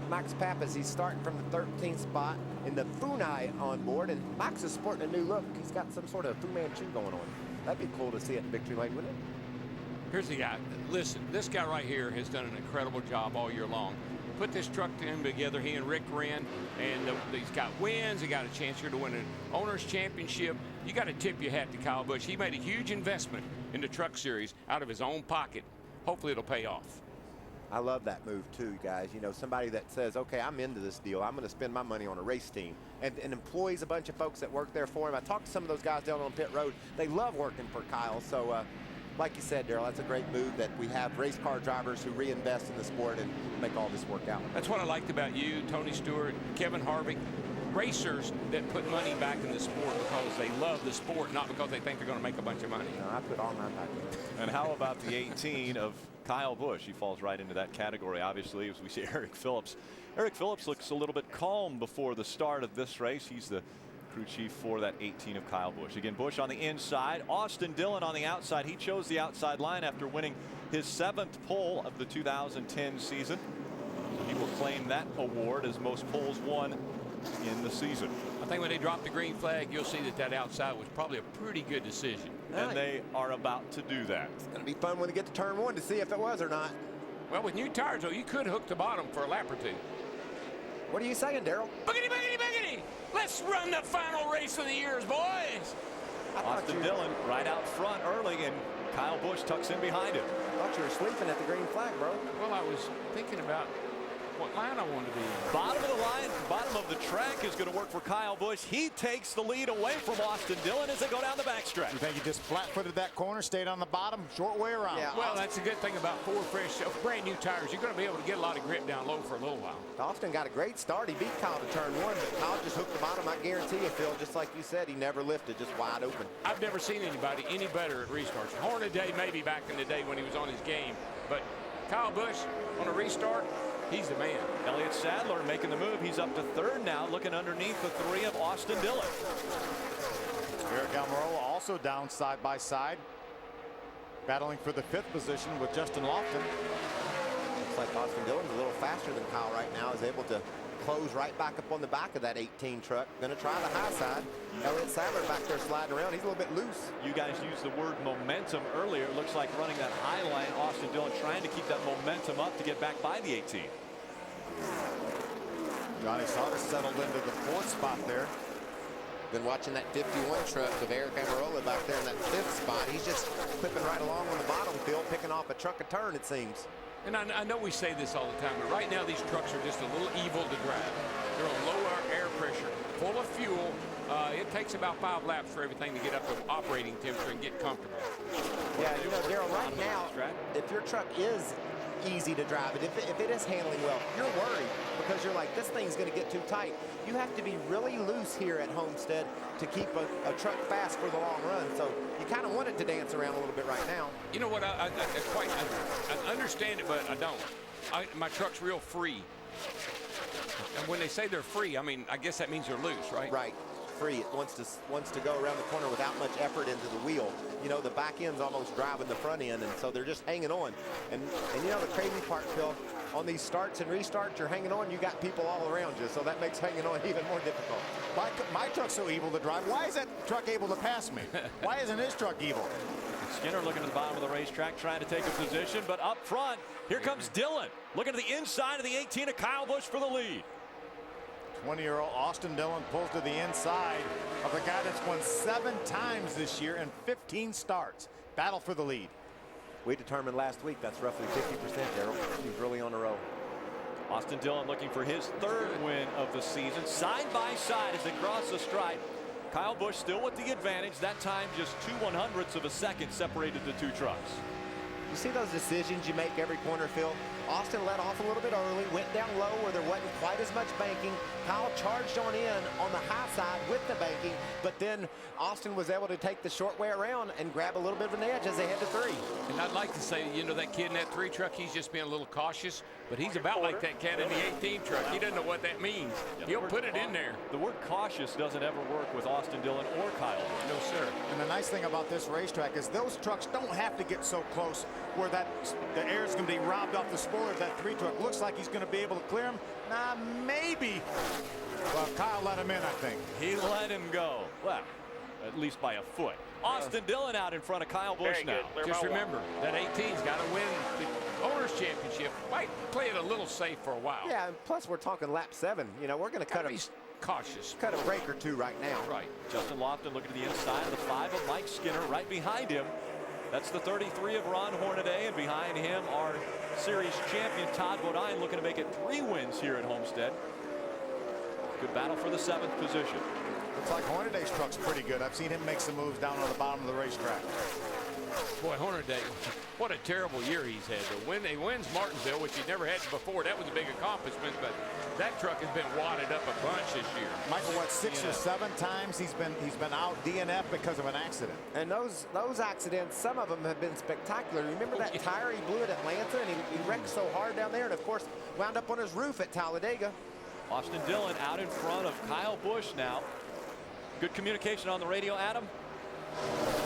Max Pappas. He's starting from the 13th spot in the Funai on board, and Max is sporting a new look. He's got some sort of Fu Manchu going on. That'd be cool to see at Victory Lane, wouldn't it? Here's the guy. Listen, this guy right here has done an incredible job all year long. Put this truck team together, he and Rick Wren, and he's got wins. He got a chance here to win an owner's championship. You got to tip your hat to Kyle Busch. He made a huge investment in the Truck Series out of his own pocket. Hopefully it'll pay off. I love that move too, guys. You know, somebody that says, okay, I'm into this deal. I'm going to spend my money on a race team, and employs a bunch of folks that work there for him. I talked to some of those guys down on pit road. They love working for Kyle. So like you said, Darrell, that's a great move that we have race car drivers who reinvest in the sport and make all this work out. That's what I liked about you, Tony Stewart, Kevin Harvick. Racers that put money back in the sport because they love the sport, not because they think they're going to make a bunch of money. No, I put all my back in. And how about the 18 of Kyle Busch? He falls right into that category, obviously, as we see Eric Phillips. Eric Phillips looks a little bit calm before the start of this race. He's the crew chief for that 18 of Kyle Busch. Again, Busch on the inside, Austin Dillon on the outside. He chose the outside line after winning his 7th pole of the 2010 season. He will claim that award as most poles won in the season. I think when they drop the green flag, you'll see that outside was probably a pretty good decision. And they are about to do that. It's going to be fun when they get to turn 1 to see if it was or not. Well, with new tires, though, you could hook the bottom for a lap or two. What are you saying, Darrell? Boogity, boogity, boogity! Let's run the final race of the years, boys! Austin Dillon right out front early, and Kyle Busch tucks in behind him. I thought you were sleeping at the green flag, bro. Well, I was thinking about what line I wanted to be in. Bottom of the line, bottom of the track is going to work for Kyle Busch. He takes the lead away from Austin Dillon as they go down the backstretch. You think he just flat-footed that corner, stayed on the bottom, short way around? Yeah, well, that's a good thing about 4 fresh, brand new tires. You're going to be able to get a lot of grip down low for a little while. Austin got a great start. He beat Kyle to turn 1, but Kyle just hooked the bottom. I guarantee you, Phil, just like you said, he never lifted, just wide open. I've never seen anybody any better at restarts. Hornaday maybe back in the day when he was on his game, but Kyle Busch on a restart, he's the man. Elliott Sadler making the move. He's up to 3rd now, looking underneath the 3 of Austin Dillon. Aric Almirola also down side by side, battling for the 5th position with Justin Lofton. Looks like Austin Dillon's a little faster than Kyle right now. Is able to close right back up on the back of that 18 truck. Going to try the high side. Elliott Sadler back there sliding around. He's a little bit loose. You guys used the word momentum earlier. It looks like running that high line. Austin Dillon trying to keep that momentum up to get back by the 18. Johnny Sauter settled into the 4th spot there. Been watching that 51 truck of Aric Almirola back there in that 5th spot. He's just clipping right along on the bottom field, picking off a truck a turn, it seems. And I know we say this all the time, but right now these trucks are just a little evil to drive. They're on low air pressure, full of fuel. It takes about 5 laps for everything to get up to operating temperature and get comfortable. Yeah, you know, Darrell, right now, if your truck is easy to drive, and if it is handling well, you're worried because you're like, this thing's going to get too tight. You have to be really loose here at Homestead to keep a truck fast for the long run. So you kind of want it to dance around a little bit right now. You know what? I understand it, but I don't. My truck's real free. And when they say they're free, I mean, I guess that means they're loose, right? Right. free. It wants to go around the corner without much effort into the wheel. You know, the back end's almost driving the front end, and so they're just hanging on. And you know, the crazy part, Phil, on these starts and restarts, you're hanging on, you got people all around you, so that makes hanging on even more difficult. My truck's so evil to drive. Why is that truck able to pass me? Why isn't his truck evil? Skinner looking at the bottom of the racetrack, trying to take a position, but up front, here comes Dillon, looking to the inside of the 18 of Kyle Busch for the lead. 20-year-old Austin Dillon pulls to the inside of the guy that's won 7 times this year in 15 starts. Battle for the lead. We determined last week that's roughly 50%, Darrell. He's really on a roll. Austin Dillon looking for his 3rd win of the season. Side by side as they cross the stripe. Kyle Busch still with the advantage. That time just 2/100ths of a second separated the two trucks. You see those decisions you make every corner, Phil? Austin let off a little bit early, went down low where there wasn't quite as much banking. Kyle charged on in on the high side with the banking, but then Austin was able to take the short way around and grab a little bit of an edge as they head to 3. And I'd like to say, you know, that kid in that 3 truck, he's just being a little cautious, but he's about like that cat in the 18 truck. He doesn't know what that means. He'll put it in there. The word cautious doesn't ever work with Austin Dillon or Kyle. No, sir. And the nice thing about this racetrack is those trucks don't have to get so close where the air is going to be robbed off the spoiler of that 3 truck. Looks like he's going to be able to clear him. Nah, maybe. Well, Kyle let him in, I think. He let him go. Well, at least by a foot. Austin Dillon out in front of Kyle Busch now. Just remember, that 18's got to win the Owners' Championship. Might play it a little safe for a while. Yeah, and plus we're talking lap 7. You know, we're going to cut him. Cautious. Cut a break or 2 right now. Right. Justin Lofton looking to the inside of the 5 of Mike Skinner right behind him. That's the 33 of Ron Hornaday, and behind him our series champion Todd Bodine looking to make it 3 wins here at Homestead. Good battle for the 7th position. Looks like Hornaday's truck's pretty good. I've seen him make some moves down on the bottom of the racetrack. Boy, Hornaday, what a terrible year he's had. When he wins Martinsville, which he never had before, that was a big accomplishment, but that truck has been wadded up a bunch this year. Michael, what, 6 or 7 times he's been out DNF because of an accident. And those accidents, some of them have been spectacular. Remember that tire he blew at Atlanta, and he wrecked so hard down there, and of course wound up on his roof at Talladega. Austin Dillon out in front of Kyle Busch now. Good communication on the radio, Adam.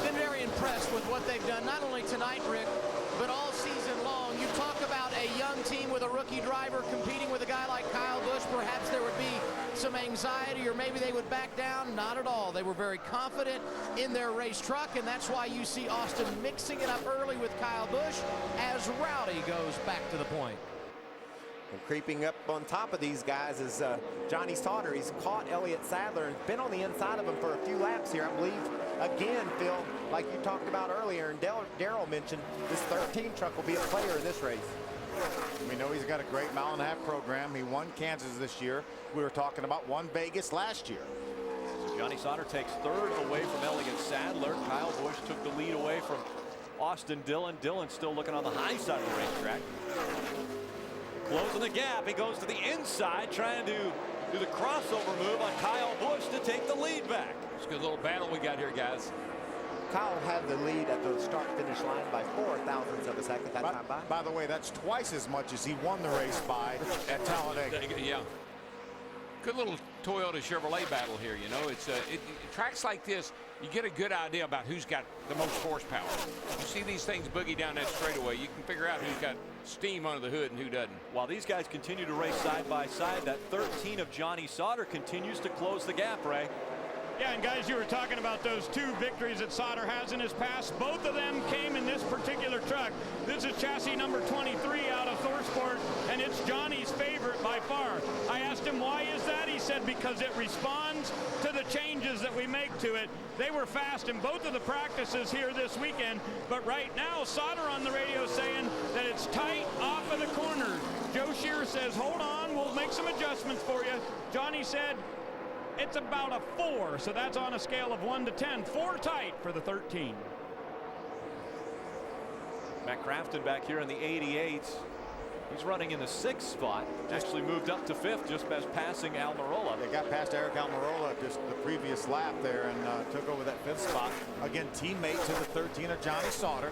Been very impressed with what they've done, not only tonight, Rick, but all season long. You talk about a young team with a rookie driver competing with a guy like Kyle Busch. Perhaps there would be some anxiety, or maybe they would back down. Not at all. They were very confident in their race truck, and that's why you see Austin mixing it up early with Kyle Busch as Rowdy goes back to the point. And creeping up on top of these guys is Johnny Sauter. He's caught Elliott Sadler and been on the inside of him for a few laps here. I believe, again, Phil, like you talked about earlier, and Darrell mentioned, this 13 truck will be a player in this race. We know he's got a great mile-and-a-half program. He won Kansas this year. We were talking about won Vegas last year. So Johnny Sauter takes 3rd away from Elliott Sadler. Kyle Busch took the lead away from Austin Dillon. Dillon still looking on the high side of the racetrack. Closing the gap, he goes to the inside, trying to do the crossover move on Kyle Busch to take the lead back. It's a good little battle we got here, guys. Kyle had the lead at the start-finish line by 4/1000ths of a second that time by. By the way, that's twice as much as he won the race by at Talladega. Yeah. Good little Toyota Chevrolet battle here, you know. It's tracks like this, you get a good idea about who's got the most horsepower. You see these things boogie down that straightaway, you can figure out who's got steam under the hood and who doesn't. While these guys continue to race side by side, that 13 of Johnny Sauter continues to close the gap, Ray. Yeah, and guys, you were talking about those 2 victories that Sauter has in his past. Both of them came in this particular truck. This is chassis number 23 out of ThorSport, and it's Johnny's favorite by far. I asked him, why is that? He said, because it responds to the changes that we make to it. They were fast in both of the practices here this weekend, but right now, Sauter on the radio saying that it's tight off of the corner. Joe Shear says, hold on, we'll make some adjustments for you. Johnny said, it's about a 4, so that's on a scale of 1 to 10. 4 tight for the 13. Matt Crafton back here in the 88. He's running in the 6th spot. Actually moved up to 5th just as passing Almirola. They got past Eric Almirola just the previous lap there and took over that 5th spot. Again, teammate to the 13 of Johnny Sauter.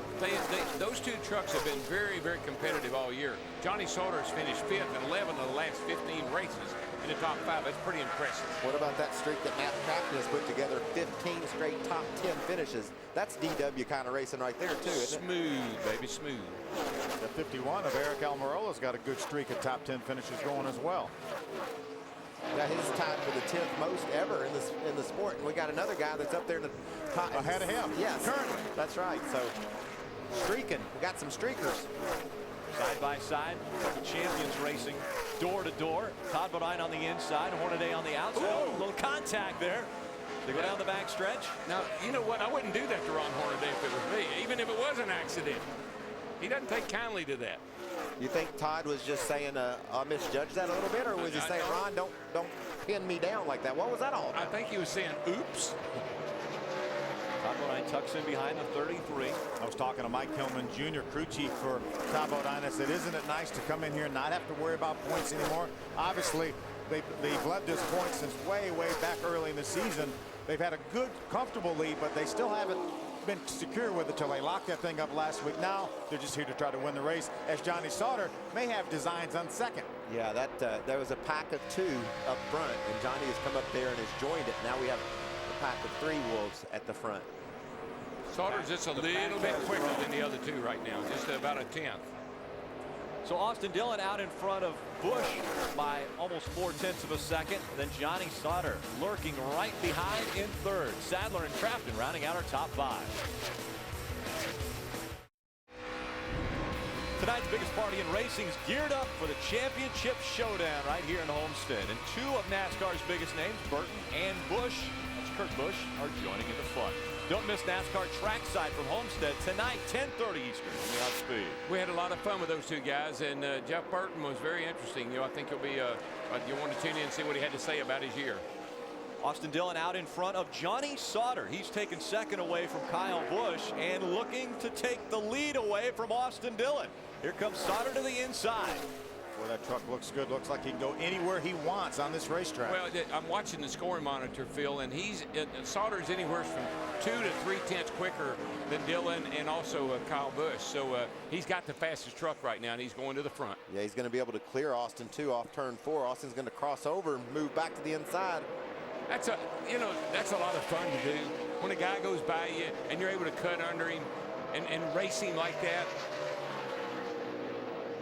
Those 2 trucks have been very, very competitive all year. Johnny Sauter has finished 5th in 11 of the last 15 races in the top 5. That's pretty impressive. What about that streak that Matt Crafton has put together? 15 straight top 10 finishes. That's DW kind of racing right there, too, isn't it? Smooth, baby, smooth. The 51 of Eric Almirola's got a good streak of top 10 finishes going as well. Got his time for the 10th most ever in the sport, and we got another guy that's up there in the top ahead of him. Yes, currently. That's right. So streaking, we got some streakers. Side by side, the champions racing door to door. Todd Bodine on the inside, Hornaday on the outside. Oh, a little contact there. They go down the back stretch. Now, you know what? I wouldn't do that to Ron Hornaday if it was me, even if it was an accident. He doesn't take kindly to that. You think Todd was just saying, I misjudged that a little bit, or was he saying, Ron, don't pin me down like that? What was that all about? I think he was saying, oops. Todd Bodine tucks in behind the 33. I was talking to Mike Hillman, Jr., crew chief for Todd Bodine. I said, isn't it nice to come in here and not have to worry about points anymore? Obviously, they've led this point since way back early in the season. They've had a good, comfortable lead, but they still haven't been secure with it till they locked that thing up last week. Now they're just here to try to win the race, as Johnny Sauter may have designs on second. Yeah, there was a pack of 2 up front, and Johnny has come up there and has joined it. Now we have a pack of 3 wolves at the front. Sauter's just a little bit quicker than the other 2 right now, just about a 10th. So Austin Dillon out in front of Busch by almost 0.4 of a second. Then Johnny Sauter lurking right behind in 3rd. Sadler and Crafton rounding out our top 5. Tonight's biggest party in racing is geared up for the championship showdown right here in Homestead. And 2 of NASCAR's biggest names, Burton and Busch, that's Kurt Busch, are joining in the fun. Don't miss NASCAR trackside from Homestead tonight, 10:30 Eastern on the Outspeed. We had a lot of fun with those 2 guys, and Jeff Burton was very interesting. You know, I think you'll be you want to tune in and see what he had to say about his year. Austin Dillon out in front of Johnny Sauter. He's taken 2nd away from Kyle Busch and looking to take the lead away from Austin Dillon. Here comes Sauter to the inside. Boy, that truck looks good. Looks like he can go anywhere he wants on this racetrack. Well, I'm watching the scoring monitor, Phil, and Sauter's anywhere from 2 to 3/10 quicker than Dillon and also Kyle Busch. So he's got the fastest truck right now, and he's going to the front. Yeah, he's going to be able to clear Austin, too, off turn 4. Austin's going to cross over and move back to the inside. That's a lot of fun to do. When a guy goes by you and you're able to cut under him and race him like that.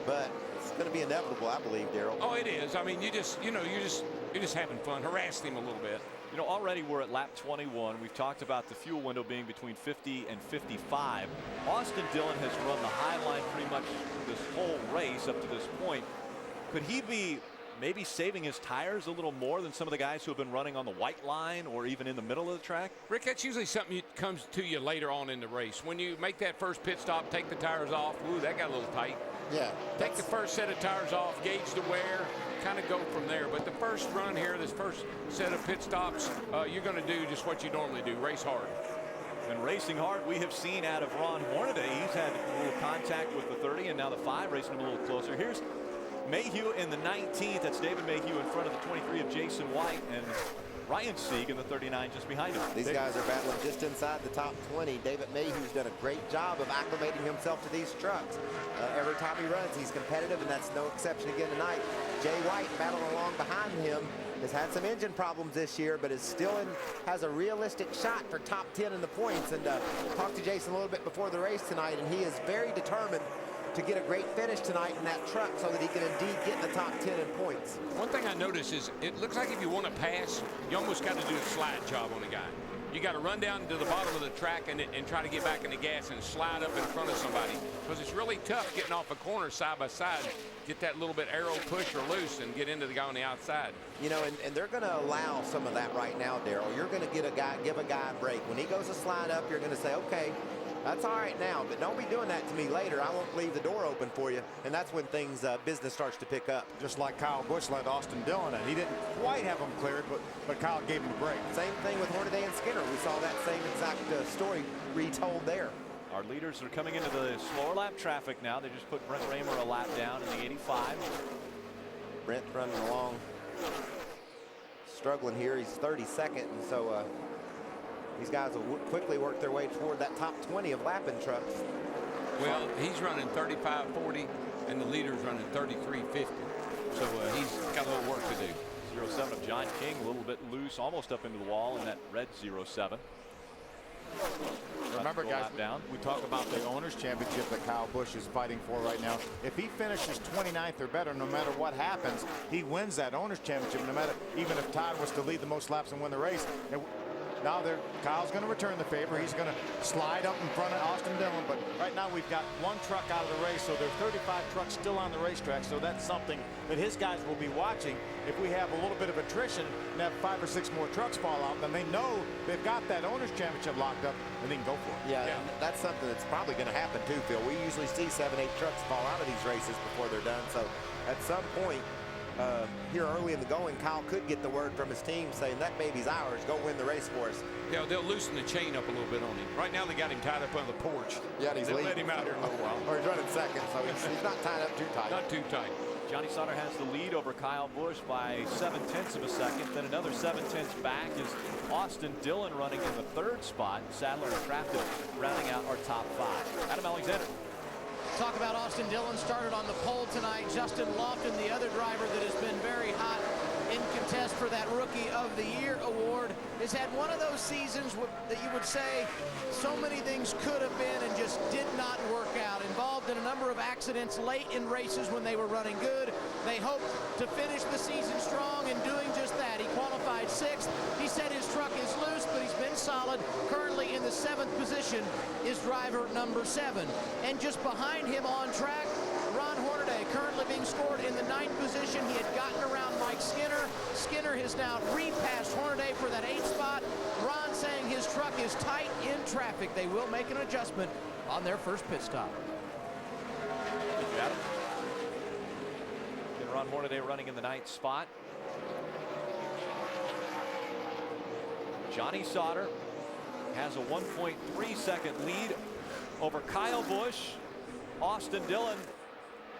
But it's going to be inevitable, I believe, Daryl. Oh, it is. I mean, you're just having fun. Harass him a little bit. You know, already we're at lap 21. We've talked about the fuel window being between 50 and 55. Austin Dillon has run the high line pretty much this whole race up to this point. Could he be maybe saving his tires a little more than some of the guys who have been running on the white line or even in the middle of the track? Rick, that's usually something that comes to you later on in the race. When you make that first pit stop, take the tires off. Ooh, that got a little tight. Yeah. Take the first set of tires off, gauge the wear, kind of go from there. But the first run here, this first set of pit stops, you're going to do just what you normally do, race hard. And racing hard, we have seen out of Ron Hornaday. He's had a little contact with the 30 and now the 5 racing him a little closer. Here's Mayhew in the 19th. That's David Mayhew in front of the 23 of Jason White, and Ryan Sieg in the 39 just behind him. These guys are battling just inside the top 20. David Mayhew's done a great job of acclimating himself to these trucks. Every time he runs, he's competitive, and that's no exception again tonight. Jay White battling along behind him. Has had some engine problems this year, but is still has a realistic shot for top 10 in the points. And talked to Jason a little bit before the race tonight, and he is very determined to get a great finish tonight in that truck so that he can indeed get in the top 10 in points. One thing I noticed is it looks like if you want to pass, you almost got to do a slide job on a guy. You got to run down to the bottom of the track and try to get back in the gas and slide up in front of somebody, because it's really tough getting off a corner side by side, get that little bit arrow push or loose and get into the guy on the outside. You know, and they're going to allow some of that right now, Daryl. You're going to give a guy a break. When he goes to slide up, you're going to say, okay, that's all right now, but don't be doing that to me later. I won't leave the door open for you. And that's when things, business starts to pick up. Just like Kyle Busch led Austin Dillon, and he didn't quite have him cleared, but Kyle gave him a break. Same thing with Hornaday and Skinner. We saw that same exact story retold there. Our leaders are coming into the slower lap traffic now. They just put Brent Raymer a lap down in the 85. Brent running along, struggling here. He's 32nd, and so these guys will quickly work their way toward that top 20 of lapping trucks. Well, he's running 35-40. and the leader's running 33.50. So he's got a little work to do. 0-7 of John King, a little bit loose, almost up into the wall in that red 0-7. Remember, guys, we talk about the Owners' Championship that Kyle Busch is fighting for right now. If he finishes 29th or better, no matter what happens, he wins that Owners' Championship, no matter, even if Todd was to lead the most laps and win the race. And now Kyle's going to return the favor. He's going to slide up in front of Austin Dillon. But right now we've got one truck out of the race, so there are 35 trucks still on the racetrack. So that's something that his guys will be watching. If we have a little bit of attrition and have 5 or 6 more trucks fall out, then they know they've got that Owners' Championship locked up and they can go for it. Yeah, that's something that's probably going to happen too, Phil. We usually see 7, 8 trucks fall out of these races before they're done. So at some point, here early in the going, Kyle could get the word from his team saying that baby's ours. Go win the race for us. Yeah, they'll loosen the chain up a little bit on him. Right now they got him tied up on the porch. Yeah, and he's let him out here in a little while. Or he's running second, so he's not tied up too tight. Not too tight. Johnny Sauter has the lead over Kyle Busch by 0.7 of a second. Then another 0.7 back is Austin Dillon running in the 3rd spot. Sadler and Crafton rounding out our top 5. Adam Alexander. Talk about Austin Dillon, started on the pole tonight. Justin Lofton, the other driver that has been very hot in contest for that Rookie of the Year award, has had one of those seasons that you would say so many things could have been and just did not work out. Involved in a number of accidents late in races when they were running good. They hoped to finish the season strong and doing just that. He qualified 6th. He said his truck is loose, but he's been solid. Currently in the 7th position is driver number 7. And just behind him on track, Ron Hornaday, currently being scored in the 9th position. He had gotten around Mike Skinner. Skinner has now repassed Hornaday for that 8th spot. Ron saying his truck is tight in traffic. They will make an adjustment on their first pit stop. Got it. And Ron Hornaday running in the 9th spot. Johnny Sauter has a 1.3 second lead over Kyle Busch. Austin Dillon,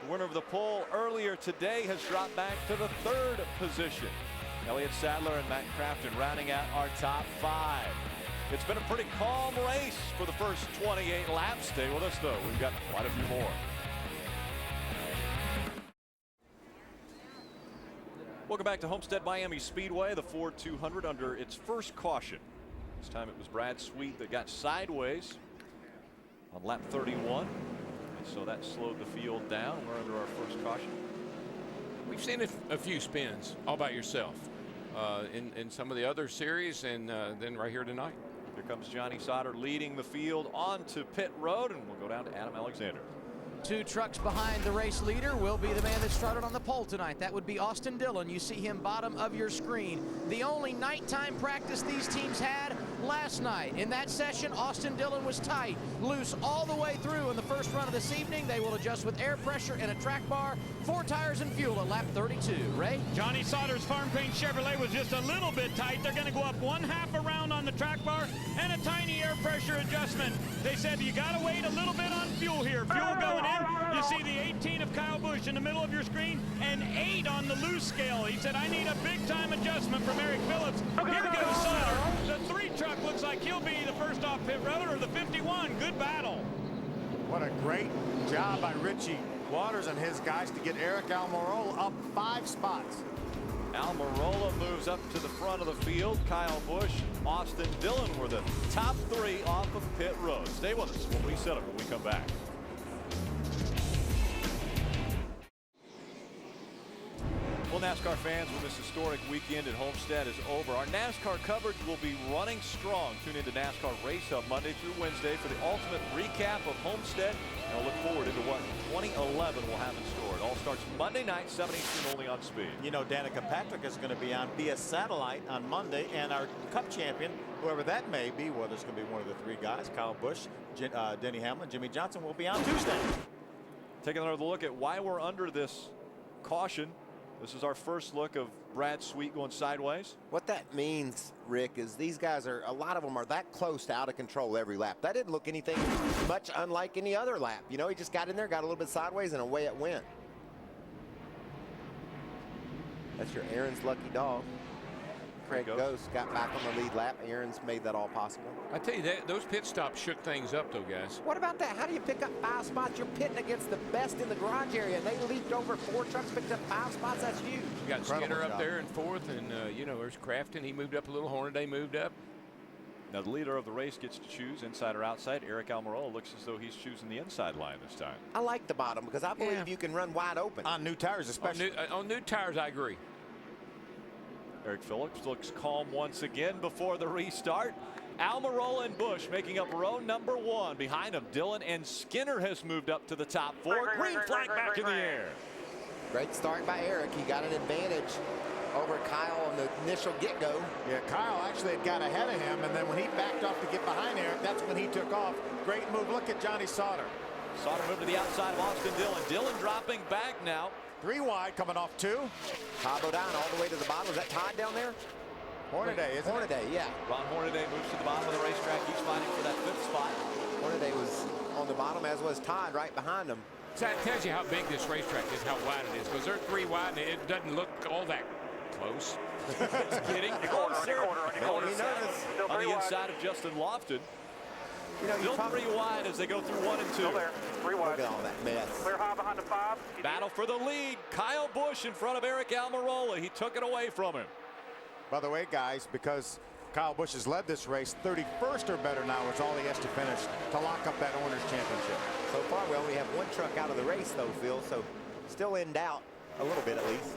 the winner of the pole earlier today, has dropped back to the 3rd position. Elliott Sadler and Matt Crafton rounding out our top 5. It's been a pretty calm race for the first 28 laps. Stay with us, though. We've got quite a few more. Welcome back to Homestead-Miami Speedway, the Ford 200 under its first caution. This time it was Brad Sweet that got sideways on lap 31. And so that slowed the field down. We're under our first caution. We've seen a few spins all by yourself in some of the other series, and then right here tonight. Here comes Johnny Sauter leading the field onto pit road, and we'll go down to Adam Alexander. 2 trucks behind the race leader will be the man that started on the pole tonight. That would be Austin Dillon. You see him bottom of your screen. The only nighttime practice these teams had last night. In that session, Austin Dillon was tight, loose all the way through in the first run of this evening. They will adjust with air pressure and a track bar, 4 tires and fuel at lap 32. Ray? Johnny Sauter's Farm Paint Chevrolet was just a little bit tight. They're going to go up 1/2 a round on the track bar and a tiny air pressure adjustment. They said you got to wait a little bit on fuel here. Fuel going in. You see the 18 of Kyle Busch in the middle of your screen and 8 on the loose scale. He said, I need a big time adjustment from Eric Phillips. Here goes Sauter. The 3 truck looks like he'll be the first off pit road, or the 51. Good battle. What a great job by Richie Waters and his guys to get Eric Almirola up 5 spots. Almirola moves up to the front of the field. Kyle Busch, Austin Dillon were the top 3 off of pit road. Stay with us. We'll reset it when we come back. Well, NASCAR fans, when this historic weekend at Homestead is over, our NASCAR coverage will be running strong. Tune into NASCAR Race Hub Monday through Wednesday for the ultimate recap of Homestead. And I'll look forward into what 2011 will have in store. It all starts Monday night, 7 Eastern, only on Speed. You know, Danica Patrick is going to be on via satellite on Monday, and our Cup champion, whoever that may be, whether it's going to be one of the 3 guys, Kyle Busch, Denny Hamlin, Jimmy Johnson, will be on Tuesday. Taking another look at why we're under this caution. This is our first look of Brad Sweet going sideways. What that means, Rick, is these guys are, a lot of them are that close to out of control every lap. That didn't look anything much unlike any other lap. You know, he just got in there, got a little bit sideways, and away it went. That's your Aaron's lucky dog. Craig Ghost got back on the lead lap. Aaron's made that all possible. I tell you, those pit stops shook things up, though, guys. What about that? How do you pick up 5 spots? You're pitting against the best in the garage area, and they leaped over 4 trucks, picked up 5 spots. That's huge. You got Skinner up there in 4th, and, you know, there's Crafton. He moved up a little. Hornaday moved up. Now the leader of the race gets to choose inside or outside. Eric Almirola looks as though he's choosing the inside line this time. I like the bottom because I believe you can run wide open. On new tires especially. On new tires, I agree. Eric Phillips looks calm once again before the restart. Almirola and Busch making up row number 1. Behind him, Dillon and Skinner has moved up to the top 4. Green flag back in the air. Great start by Eric. He got an advantage over Kyle on the initial get-go. Yeah, Kyle actually had got ahead of him, and then when he backed off to get behind Eric, that's when he took off. Great move. Look at Johnny Sauter. Sauter moved to the outside of Austin Dillon. Dillon dropping back now. 3 wide, coming off 2. Todd Bodine all the way to the bottom. Is that Todd down there? Hornaday, isn't Hornaday, it? yeah. Ron Hornaday moves to the bottom of the racetrack. He's fighting for that 5th spot. Hornaday was on the bottom, as was Todd right behind him. So that tells you how big this racetrack is, how wide it is, because they're 3 wide, and it doesn't look all that close. It's getting closer. On the inside of Justin Lofton. You know, Still 3 wide as they go through 1 and 2. Still there. 3 wide. Look at all that mess. Clear high behind the 5. Battle for the lead. Kyle Busch in front of Eric Almirola. He took it away from him. By the way, guys, because Kyle Busch has led this race, 31st or better now is all he has to finish to lock up that owner's championship. So far, we only have 1 truck out of the race, though, Phil, so still in doubt a little bit at least.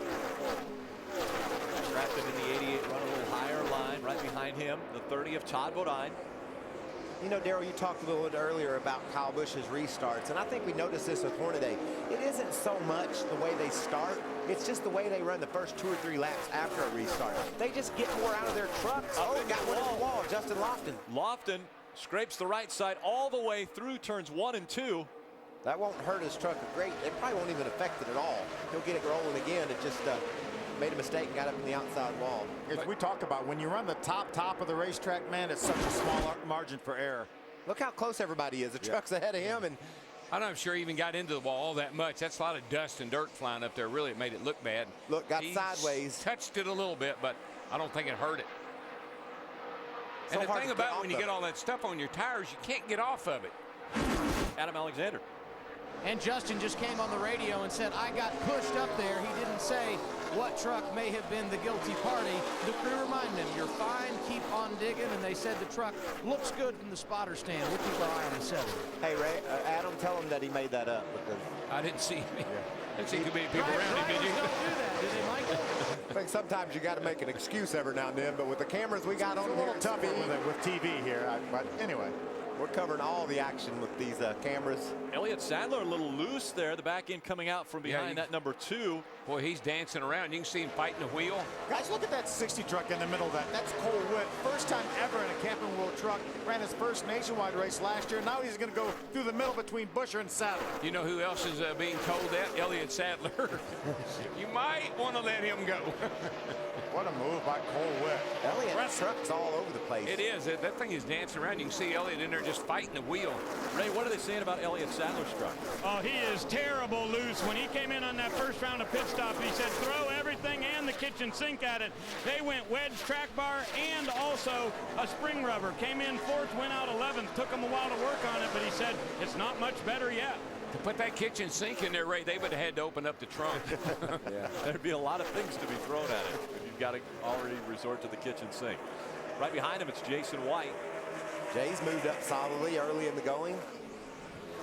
Crafton in the 88 run a little higher line. Right behind him, the 30 of Todd Bodine. You know, Darrell, you talked a little bit earlier about Kyle Busch's restarts, and I think we noticed this with Hornaday. It isn't so much the way they start, it's just the way they run the first 2 or 3 laps after a restart. They just get more out of their trucks. Oh, got one on the wall, Justin Lofton. Lofton scrapes the right side all the way through turns 1 and 2. That won't hurt his truck a great. It probably won't even affect it at all. He'll get it rolling again. It just made a mistake and got up in the outside wall. As we talked about, when you run the top of the racetrack, man, it's such a small margin for error. Look how close everybody is. The truck's ahead of him, and I'm not sure he even got into the wall all that much. That's a lot of dust and dirt flying up there. Really, it made it look bad. Look, got He sideways. Touched it a little bit, but I don't think it hurt it. So And the hard thing to get about when you off get of all that stuff on your tires, you can't get off of it. Adam Alexander. And Justin just came on the radio and said, I got pushed up there. He didn't say what truck may have been the guilty party. The crew reminded him, you're fine, keep on digging. And they said the truck looks good from the spotter stand. We'll keep our eye on the 7. Hey, Ray, Adam, tell him that he made that up. Because I didn't see him. I didn't see too many people around him, did you? Don't do that, do they, Michael? I think sometimes you got to make an excuse every now and then, but with the cameras we got on It's a little tougher with TV here, but anyway. We're covering all the action with these cameras. Elliott Sadler a little loose there. The back end coming out from behind that number 2. Boy, he's dancing around. You can see him fighting the wheel. Guys, look at that 60 truck in the middle of that. That's Cole Witt. First time ever in a Camping World truck. Ran his first nationwide race last year. Now he's going to go through the middle between Buescher and Sadler. You know who else is being told that? Elliott Sadler. You might want to let him go. What a move by Cole Witt. Elliott's truck's all over the place. It is. That thing is dancing around. You can see Elliott in there just fighting the wheel. Ray, what are they saying about Elliott Sadler's truck? Oh, he is terrible loose. When he came in on that first round of pit stop, he said throw everything and the kitchen sink at it. They went wedge, track bar, and also a spring rubber. Came in 4th, went out 11th. Took him a while to work on it, but he said it's not much better yet. To put that kitchen sink in there, Ray, they would have had to open up the trunk. Yeah, there'd be a lot of things to be thrown at it if you've got to already resort to the kitchen sink. Right behind him, it's Jason White. Jay's moved up solidly early in the going.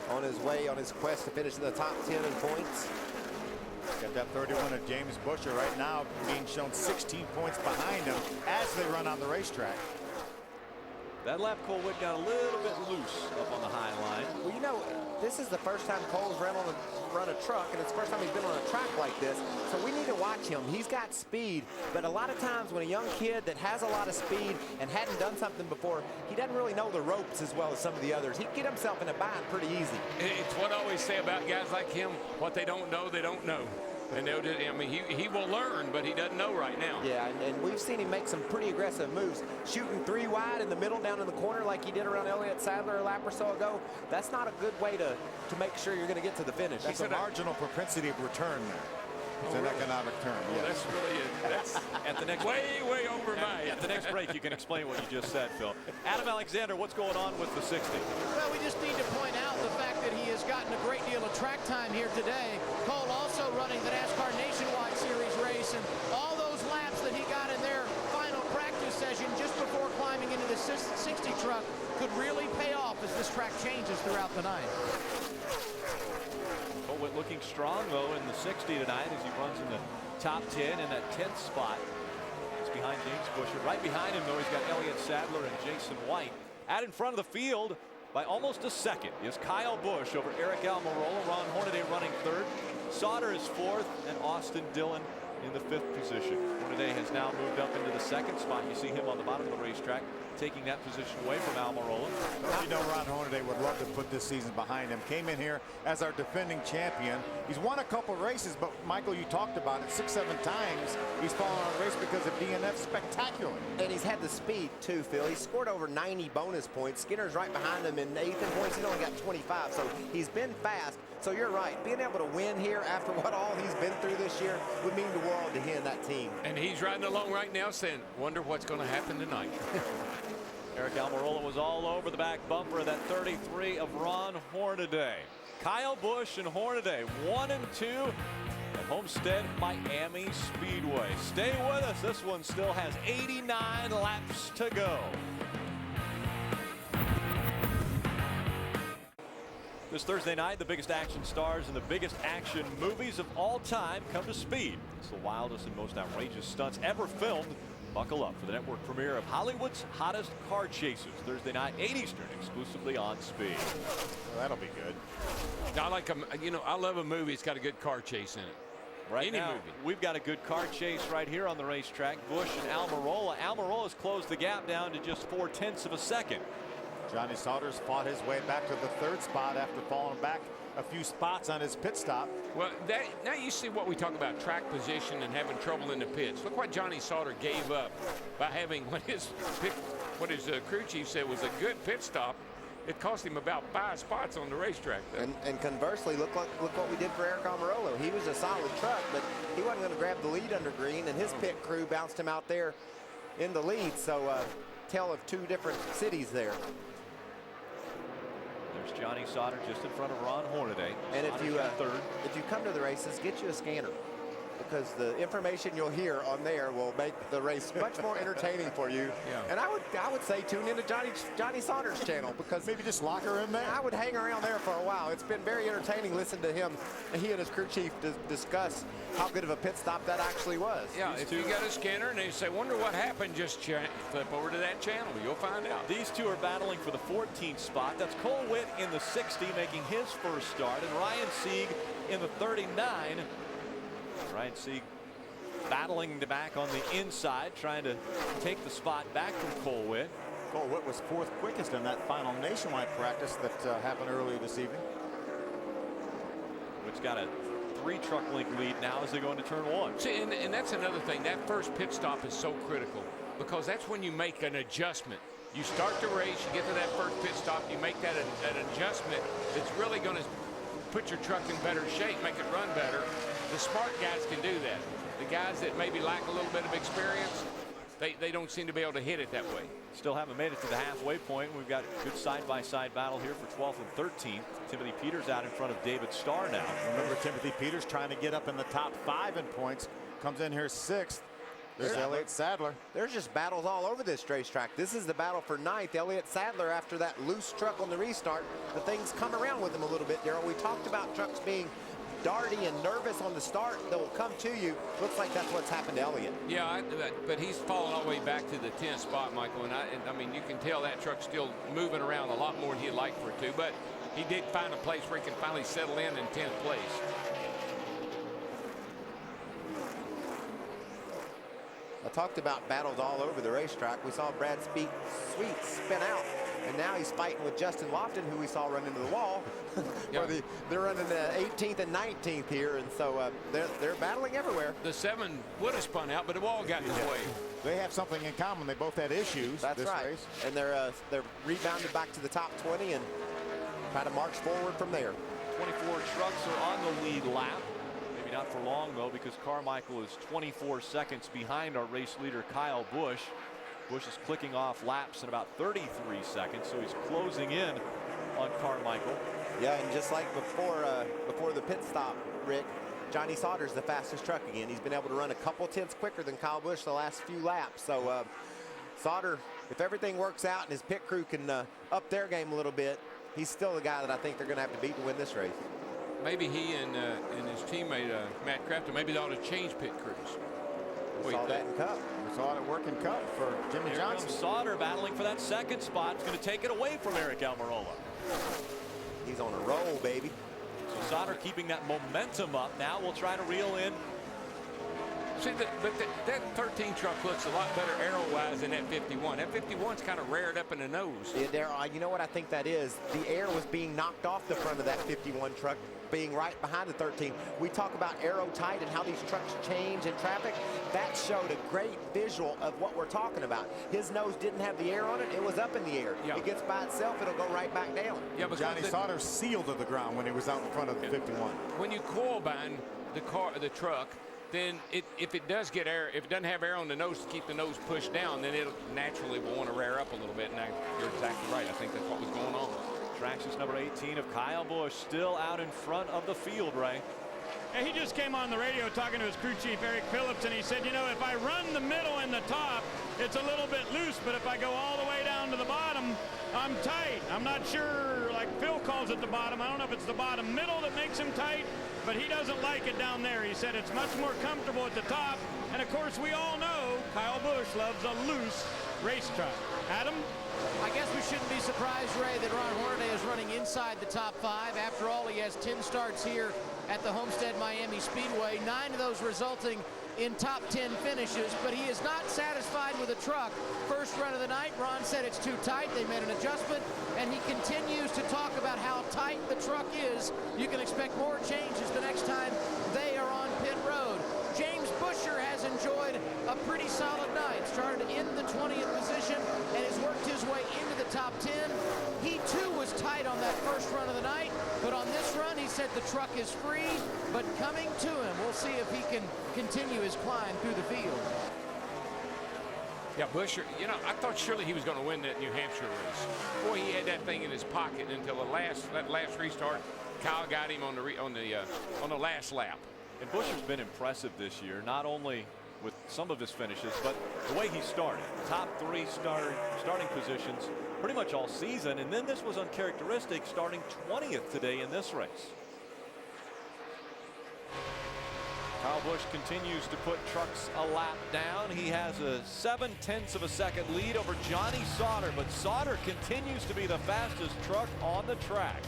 On his way, on his quest to finish in the top 10 in points. Got that 31 of James Buescher right now being shown 16 points behind him as they run on the racetrack. That lap, Cole Witt got a little bit loose up on the high line. Well, you know, this is the first time Cole's run a truck, and it's the first time he's been on a track like this. So we need to watch him. He's got speed, but a lot of times when a young kid that has a lot of speed and hadn't done something before, he doesn't really know the ropes as well as some of the others. He can get himself in a bind pretty easy. It's what I always say about guys like him. What they don't know, they don't know. And they'll just, I mean, he will learn, but he doesn't know right now. Yeah, and we've seen him make some pretty aggressive moves. Shooting 3 wide in the middle down in the corner like he did around Elliott Sadler a lap or so ago. That's not a good way to make sure you're going to get to the finish. That's a marginal propensity of return there. It's an economic term. Well, that's really it. That's, at At the next way over my head. At the next break, you can explain what you just said, Phil. Adam Alexander, what's going on with the 60? Well, we just need to point out the fact that he has gotten a great deal of track time here today. Cole also running the NASCAR Nationwide Series race, and all those laps that he got in their final practice session just before climbing into the 60 truck could really pay off as this track changes throughout the night. Colwitt looking strong, though, in the 60 tonight as he runs in the top 10 in that 10th spot. He's behind James Busher. Right behind him, though, he's got Elliott Sadler and Jason White. Out in front of the field by almost a second is Kyle Busch over Eric Almirola. Ron Hornaday running third. Sauter is fourth, and Austin Dillon in the 5th position. Hornaday has now moved up into the 2nd spot. You see him on the bottom of the racetrack, taking that position away from Almirola. You know, Ron Hornaday would love to put this season behind him. Came in here as our defending champion. He's won a couple races, but Michael, you talked about it, 6-7 times he's fallen on a race because of DNF. Spectacular. And he's had the speed too, Phil. He scored over 90 bonus points. Skinner's right behind him in 8th in points. He's only got 25, so he's been fast. So you're right. Being able to win here after what all he's been through this year would mean the world to him and that team. And he's riding along right now saying, wonder what's going to happen tonight. Eric Almirola was all over the back bumper of that 33 of Ron Hornaday. Kyle Busch and Hornaday 1 and 2 at Homestead-Miami Speedway. Stay with us. This one still has 89 laps to go. This Thursday night, the biggest action stars and the biggest action movies of all time come to Speed. It's the wildest and most outrageous stunts ever filmed. Buckle up for the network premiere of Hollywood's hottest car chases. Thursday night, 8 Eastern, exclusively on Speed. Well, that'll be good. I like them. You know, I love a movie. It's got a good car chase in it. Right Any now, movie. We've got a good car chase right here on the racetrack. Busch and Almirola. Almirola's closed the gap down to just 0.4 of a second. Johnny Sauter's fought his way back to the 3rd spot after falling back a few spots on his pit stop. Well, now you see what we talk about, track position and having trouble in the pits. Look what Johnny Sauter gave up by having what his crew chief said was a good pit stop. It cost him about 5 spots on the racetrack. And conversely, look what we did for Eric Almirola. He was a solid truck, but he wasn't going to grab the lead under green, and his pit crew bounced him out there in the lead. So tale of 2 different cities there. There's Johnny Sauter just in front of Ron Hornaday. And if you third. if you come to the races, get you a scanner, because the information you'll hear on there will make the race much more entertaining for you. Yeah. And I would say tune into Johnny Sauter's channel, because maybe just lock her in there. I would hang around there for a while. It's been very entertaining listening to him. He and his crew chief discuss how good of a pit stop that actually was. Yeah, if you got a scanner and they say, wonder what happened, just flip over to that channel. You'll find out. These two are battling for the 14th spot. That's Colwitt in the 60, making his first start, and Ryan Sieg in the 39. Ryan Sieg battling back on the inside, trying to take the spot back from Colwitt. Colwitt was 4th quickest in that final nationwide practice that happened earlier this evening. Which got a 3-truck link lead now as they go into turn 1. See, and that's another thing. That first pit stop is so critical, because that's when you make an adjustment. You start the race, you get to that first pit stop, you make that an adjustment that's really going to put your truck in better shape, make it run better. The smart guys can do that. The guys that maybe lack a little bit of experience, they don't seem to be able to hit it that way. Still haven't made it to the halfway point. We've got a good side-by-side battle here for 12th and 13th. Timothy Peters out in front of David Starr now. Remember, Timothy Peters trying to get up in the top 5 in points. Comes in here 6th. There's Elliott Sadler. There's just battles all over this racetrack. This is the battle for 9th. Elliott Sadler, after that loose truck on the restart, the things come around with him a little bit, Darrell. We talked about trucks being darty and nervous on the start. They'll come to you. Looks like that's what's happened to Elliott. Yeah, but he's fallen all the way back to the 10th spot, Michael. And I mean, you can tell that truck's still moving around a lot more than he'd like for it to. But he did find a place where he can finally settle in 10th place. I talked about battles all over the racetrack. We saw Brad Sweet spin out, and now he's fighting with Justin Lofton, who we saw run into the wall. Yeah. They're running 18th and 19th here, and so they're battling everywhere. The 7 would have spun out, but the wall got in his way. They have something in common. They both had issues. That's this right. race. And they're rebounded back to the top 20 and try to march forward from there. 24 trucks are on the lead lap. Maybe not for long, though, because Carmichael is 24 seconds behind our race leader, Kyle Busch. Busch is clicking off laps in about 33 seconds, so he's closing in on Carmichael. Yeah, and just like before the pit stop, Rick, Johnny Sauter's the fastest truck again. He's been able to run a couple tenths quicker than Kyle Busch the last few laps. So Sauter, if everything works out and his pit crew can up their game a little bit, he's still the guy that I think they're going to have to beat to win this race. Maybe he and his teammate Matt Crafton, maybe they ought to change pit crews. We saw that in Cup. We saw it work in Cup for Jimmy Johnson. Comes Sauter battling for that second spot. It's going to take it away from Eric Almirola. He's on a roll, baby. So Sauter keeping that momentum up. Now we'll try to reel in. See, that 13 truck looks a lot better aero-wise than that 51. That 51's kind of reared up in the nose. Yeah, you know what I think that is? The air was being knocked off the front of that 51 truck, being right behind the 13. We talk about aero tight and how these trucks change in traffic. That showed a great visual of what we're talking about. His nose didn't have the air on it. It was up in the air. Yeah. It gets by itself, it'll go right back down. Yeah, but Johnny Sauter sealed to the ground when he was out in front of the 51. When you coil bind the truck, then if it does get air, if it doesn't have air on the nose to keep the nose pushed down, then it'll naturally will want to rear up a little bit. And you're exactly right. I think that's what was going on. Traxxas number 18 of Kyle Busch still out in front of the field, Ray. And he just came on the radio talking to his crew chief, Eric Phillips, and he said, you know, if I run the middle and the top, it's a little bit loose, but if I go all the way down to the bottom, I'm tight. I'm not sure, like Phil calls it the bottom. I don't know if it's the bottom middle that makes him tight, but he doesn't like it down there. He said it's much more comfortable at the top. And of course, we all know Kyle Busch loves a loose racetrack. Adam? I guess we shouldn't be surprised, Ray, that Ron Hornaday is running inside the top 5. After all, he has 10 starts here at the Homestead-Miami Speedway, 9 of those resulting in top 10 finishes, but he is not satisfied with the truck. First run of the night, Ron said it's too tight. They made an adjustment, and he continues to talk about how tight the truck is. You can expect more changes the next time they are on pit road. James Buescher has enjoyed a pretty solid night. Started in the 20th position and has worked his way into the top 10. He too was tight on that first run of the night, but on this run he said the truck is free, but coming to him. We'll see if he can continue his climb through the field. Yeah, Buescher, you know, I thought surely he was going to win that New Hampshire race. Boy, he had that thing in his pocket until that last restart. Kyle got him on the last lap. And Buescher's been impressive this year, not only with some of his finishes, but the way he started. Top 3 starting positions pretty much all season, and then this was uncharacteristic, starting 20th today in this race. Kyle Busch continues to put trucks a lap down. He has a 7/10 of a second lead over Johnny Sauter, but Sauter continues to be the fastest truck on the track.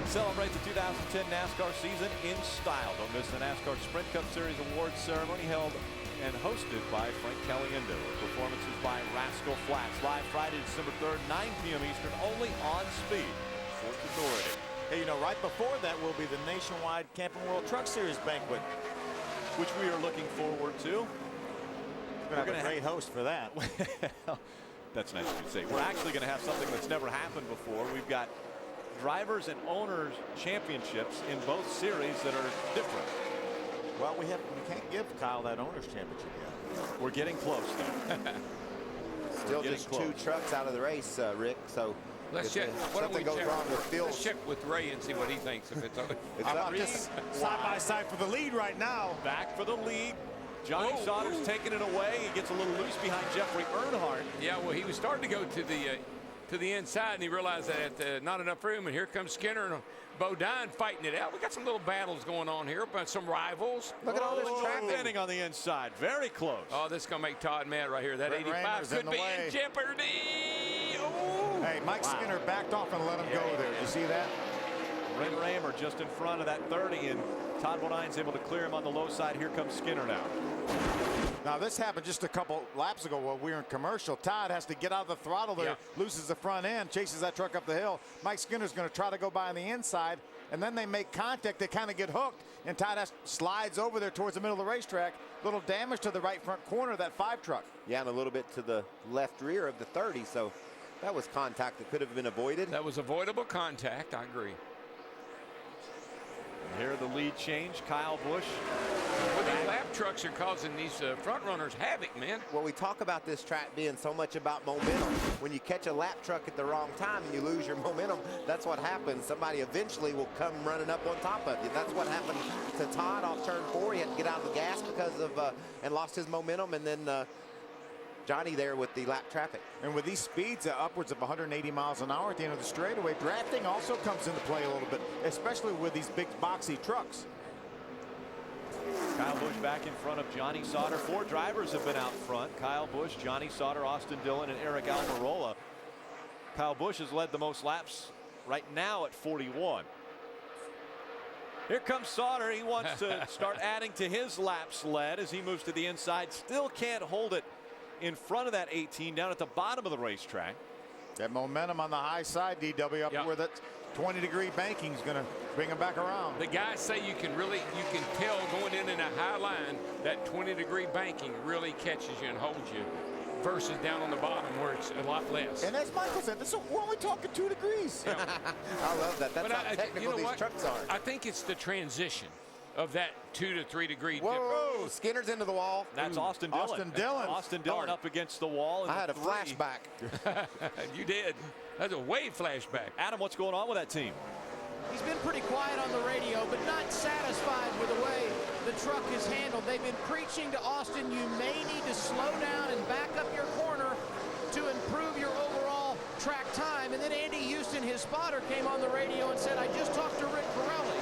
Celebrate the 2010 NASCAR season in style. Don't miss the NASCAR Sprint Cup Series Awards ceremony held and hosted by Frank Caliendo. Performances by Rascal Flats. Live Friday, December 3rd, 9 p.m. Eastern, only on Speed. Sports Authority. Hey, you know, right before that will be the Nationwide Camping World Truck Series banquet, which we are looking forward to. We're going to have a great host for that. That's nice of you to say. We're actually going to have something that's never happened before. We've got drivers and owners championships in both series that are different. Well, we can't give Kyle that owners championship yet. We're getting close though. Still just close. 2 trucks out of the race, Rick. So let's check. What something goes wrong with Phil. Let's check with Ray and see what he thinks. If it's up just side by side for the lead right now. Back for the lead. Johnny Sauter's taking it away. He gets a little loose behind Jeffrey Earnhardt. Yeah, well, he was starting to go to the inside, and he realized that not enough room, and here comes Skinner and Bodine fighting it out. We got some little battles going on here, but some rivals. Look at all this traffic on the inside. Very close. Oh, this is going to make Todd mad right here. That 85 could be in jeopardy. Oh. Hey, Mike Skinner backed off and let him go there. You see that? Ren Raymer just in front of that 30, and Todd Bodine's able to clear him on the low side. Here comes Skinner now. Now, this happened just a couple laps ago while we were in commercial. Todd has to get out of the throttle there, loses the front end, chases that truck up the hill. Mike Skinner's going to try to go by on the inside, and then they make contact. They kind of get hooked, and Todd slides over there towards the middle of the racetrack. Little damage to the right front corner of that 5 truck. Yeah, and a little bit to the left rear of the 30. So That was contact that could have been avoided. That was avoidable contact. I agree. Here the lead change, Kyle Busch. Well, these lap trucks are causing these front runners havoc, man. Well, we talk about this track being so much about momentum. When you catch a lap truck at the wrong time and you lose your momentum, that's what happens. Somebody eventually will come running up on top of you. That's what happened to Todd off turn 4. He had to get out of the gas because of and lost his momentum, and then Johnny there with the lap traffic. And with these speeds upwards of 180 miles an hour at the end of the straightaway, drafting also comes into play a little bit, especially with these big boxy trucks. Kyle Busch back in front of Johnny Sauter. 4 drivers have been out front. Kyle Busch, Johnny Sauter, Austin Dillon, and Eric Almirola. Kyle Busch has led the most laps right now at 41. Here comes Sauter. He wants to start adding to his laps led as he moves to the inside. Still can't hold it in front of that 18 down at the bottom of the racetrack. That momentum on the high side, DW, up where that 20-degree banking is going to bring him back around. The guys say you can tell going in a high line that 20-degree banking really catches you and holds you versus down on the bottom where it's a lot less. And as Michael said, we're only talking 2 degrees. Yeah. I love that. That's how technical these trucks are. I think it's the transition of that 2 to 3 degree difference. Whoa, Skinner's into the wall. That's Austin Dillon. Austin Dillon up against the wall. I had a flashback. You did. That's a way flashback. Adam, what's going on with that team? He's been pretty quiet on the radio, but not satisfied with the way the truck is handled. They've been preaching to Austin, you may need to slow down and back up your corner to improve your overall track time. And then Andy Houston, his spotter, came on the radio and said, I just talked to Rick Pirelli,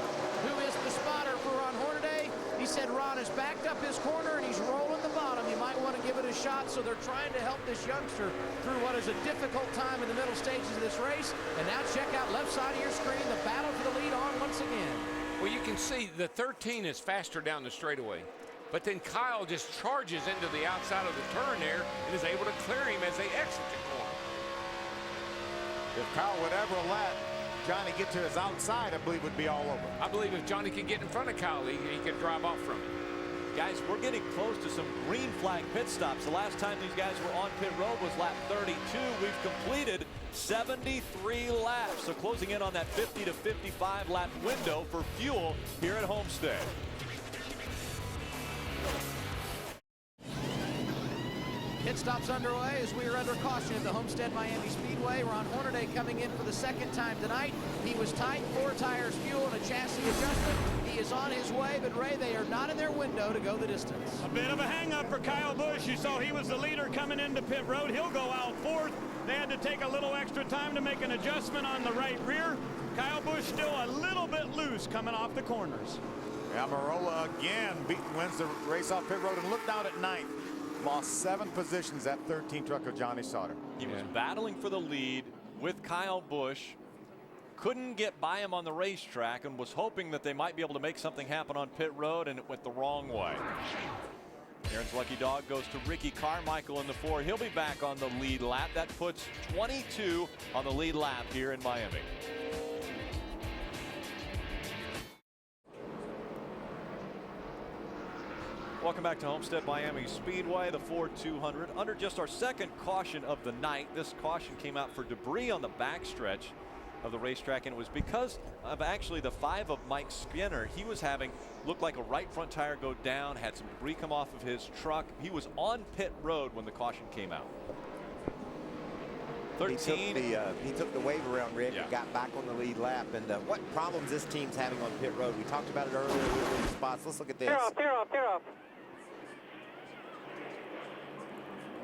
who is the spotter for Ron Hornaday. He said Ron has backed up his corner and he's rolling the bottom. You might want to give it a shot. So they're trying to help this youngster through what is a difficult time in the middle stages of this race. And now check out left side of your screen, the battle for the lead on once again. Well, you can see the 13 is faster down the straightaway. But then Kyle just charges into the outside of the turn there and is able to clear him as they exit the corner. If Kyle would ever let Johnny get to his outside, I believe would be all over. I believe if Johnny could get in front of Kyle, he could drive off from him. Guys, we're getting close to some green flag pit stops. The last time these guys were on pit road was lap 32. We've completed 73 laps. So closing in on that 50 to 55 lap window for fuel here at Homestead. Pit stops underway as we are under caution at the Homestead-Miami Speedway. Ron Hornaday coming in for the second time tonight. He was tight, 4 tires, fuel, and a chassis adjustment. He is on his way, but Ray, they are not in their window to go the distance. A bit of a hang-up for Kyle Busch. You saw he was the leader coming into pit road. He'll go out 4th. They had to take a little extra time to make an adjustment on the right rear. Kyle Busch still a little bit loose coming off the corners. Almirola again wins the race off pit road and looked out at 9th. Lost 7 positions, that 13 truck of Johnny Sauter. He was battling for the lead with Kyle Busch. Couldn't get by him on the racetrack and was hoping that they might be able to make something happen on pit road, and it went the wrong way. Aaron's lucky dog goes to Ricky Carmichael in the 4. He'll be back on the lead lap. That puts 22 on the lead lap here in Miami. Welcome back to Homestead-Miami Speedway, the Ford 200. Under just our second caution of the night. This caution came out for debris on the backstretch of the racetrack, and it was because of actually the 5 of Mike Skinner. He was looked like a right front tire go down, had some debris come off of his truck. He was on pit road when the caution came out. 13. He took the wave around Rick and got back on the lead lap. And what problems this team's having on pit road? We talked about it earlier with the spots. Let's look at this. Tear off.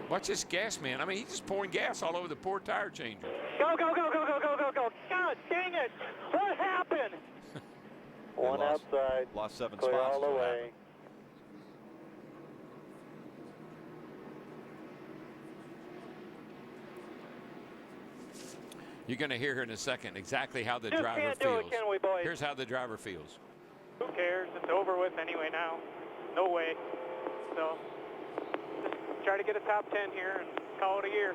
Watch this gas man. I mean, he's just pouring gas all over the poor tire changer. Go. God dang it. What happened? One outside. Lost 7 Clear spots. all the way. You're going to hear here in a second exactly how the Just driver can't feels. do it, can we, boys? Here's how the driver feels. Who cares? It's over with anyway now. No way. So just try to get a top 10 here and call it a year.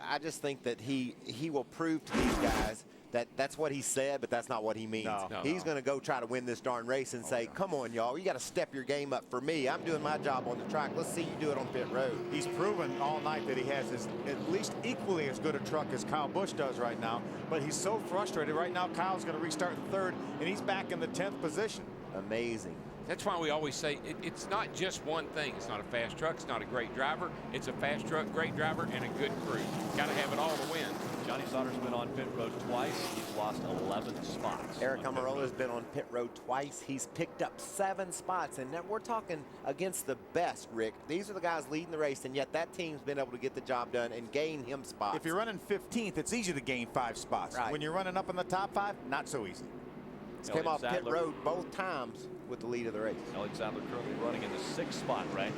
I just think that he will prove to these guys That's what he said, but that's not what he means. He's going to go try to win this darn race and say, come on, y'all, you got to step your game up for me. I'm doing my job on the track. Let's see you do it on pit road. He's proven all night that he has at least equally as good a truck as Kyle Busch does right now, but he's so frustrated. Right now, Kyle's going to restart in third, and he's back in the 10th position. Amazing. That's why we always say it's not just one thing. It's not a fast truck. It's not a great driver. It's a fast truck, great driver, and a good crew. Got to have it all to win. Johnny Sauter's been on pit road twice. He's lost 11 spots. Eric Almirola's been on pit road twice. He's picked up 7 spots, and now we're talking against the best, Rick. These are the guys leading the race, and yet that team's been able to get the job done and gain him spots. If you're running 15th, it's easy to gain 5 spots. Right. When you're running up in the top 5, not so easy. He's came off pit road both times with the lead of the race. Elliott Sadler currently running in the 6th spot, right?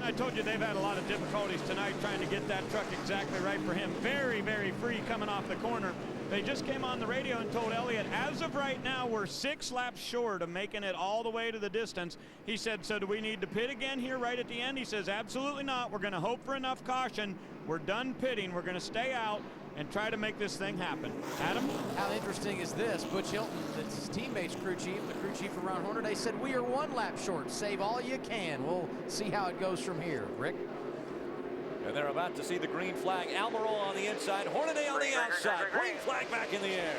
I told you they've had a lot of difficulties tonight trying to get that truck exactly right for him. Very, very free coming off the corner. They just came on the radio and told Elliott, as of right now, we're 6 laps short of making it all the way to the distance. He said, so do we need to pit again here right at the end? He says, absolutely not. We're going to hope for enough caution. We're done pitting. We're going to stay out and try to make this thing happen. Adam? How interesting is this? Butch Hilton, his teammate's crew chief, the crew chief for Ron Hornaday, said, we are 1 lap short. Save all you can. We'll see how it goes from here. Rick? And they're about to see the green flag. Almirola on the inside, Hornaday on the outside. Green flag back in the air.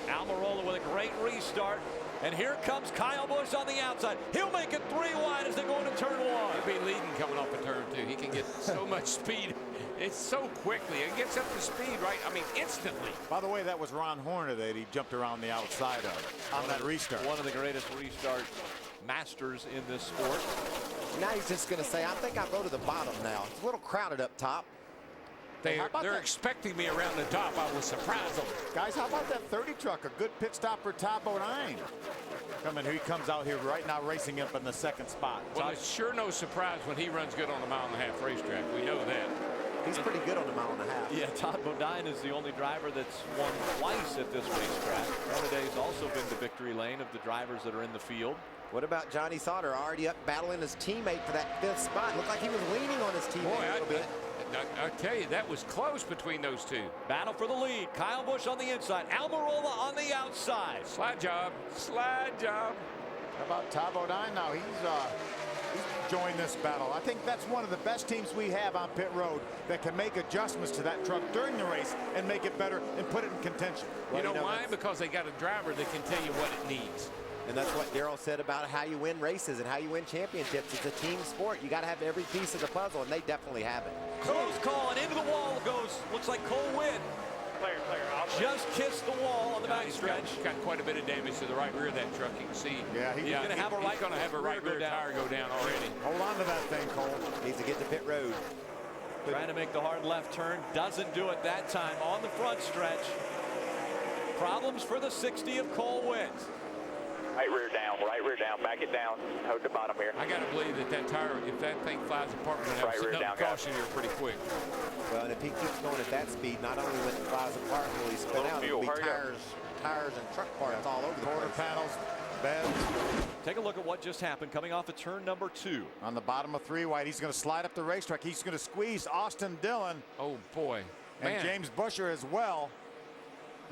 Almirola with a great restart. And here comes Kyle Busch on the outside. He'll make it 3 wide as they go into turn 1. He'll be leading coming off of turn 2. He can get so much speed. It's so quickly. It gets up to speed, right? I mean, instantly. By the way, that was Ron Hornaday that he jumped around the outside of on that restart. One of the greatest restart masters in this sport. Now he's just going to say, I think I'll go to the bottom now. It's a little crowded up top. They're expecting me around the top. I will surprise them. Guys, how about that 30 truck? A good pit stop for Todd Bodine. He comes out here right now racing up in the 2nd spot. Well, it's sure no surprise when he runs good on the 1.5-mile racetrack. We know that. He's pretty good on the 1.5-mile. Yeah, Todd Bodine is the only driver that's won twice at this racetrack. Hornaday's also been the victory lane of the drivers that are in the field. What about Johnny Sauter already up battling his teammate for that 5th spot? Looked like he was leaning on his teammate a little bit. I tell you, that was close between those two. Battle for the lead. Kyle Busch on the inside. Almirola on the outside. Slide job. Slide job. How about Todd Bodine now? He's joined this battle. I think that's one of the best teams we have on pit road that can make adjustments to that truck during the race and make it better and put it in contention. You know why? Because they got a driver that can tell you what it needs. And that's what Darrell said about how you win races and how you win championships. It's a team sport. You got to have every piece of the puzzle, and they definitely have it. Close call, and into the wall goes, looks like Cole Witt. Clear. Just kissed the wall on the back stretch. He's got quite a bit of damage to the right rear of that truck. You can see. Yeah, he's going to have a right rear tire go down already. Hold on to that thing, Cole. Needs to get to pit road. Trying to make the hard left turn. Doesn't do it that time on the front stretch. Problems for the 60 of Cole Witt. Right rear down, back it down, hold the bottom here. I got to believe that tire, if that thing flies apart, we're going to have some caution here pretty quick. Well, and if he keeps going at that speed, not only when it flies apart, will he spin out, it'll be tires and truck parts all over the quarter panels, beds. Take a look at what just happened coming off of turn number 2. On the bottom of 3 wide, he's going to slide up the racetrack. He's going to squeeze Austin Dillon. Oh, boy. And James Busher as well.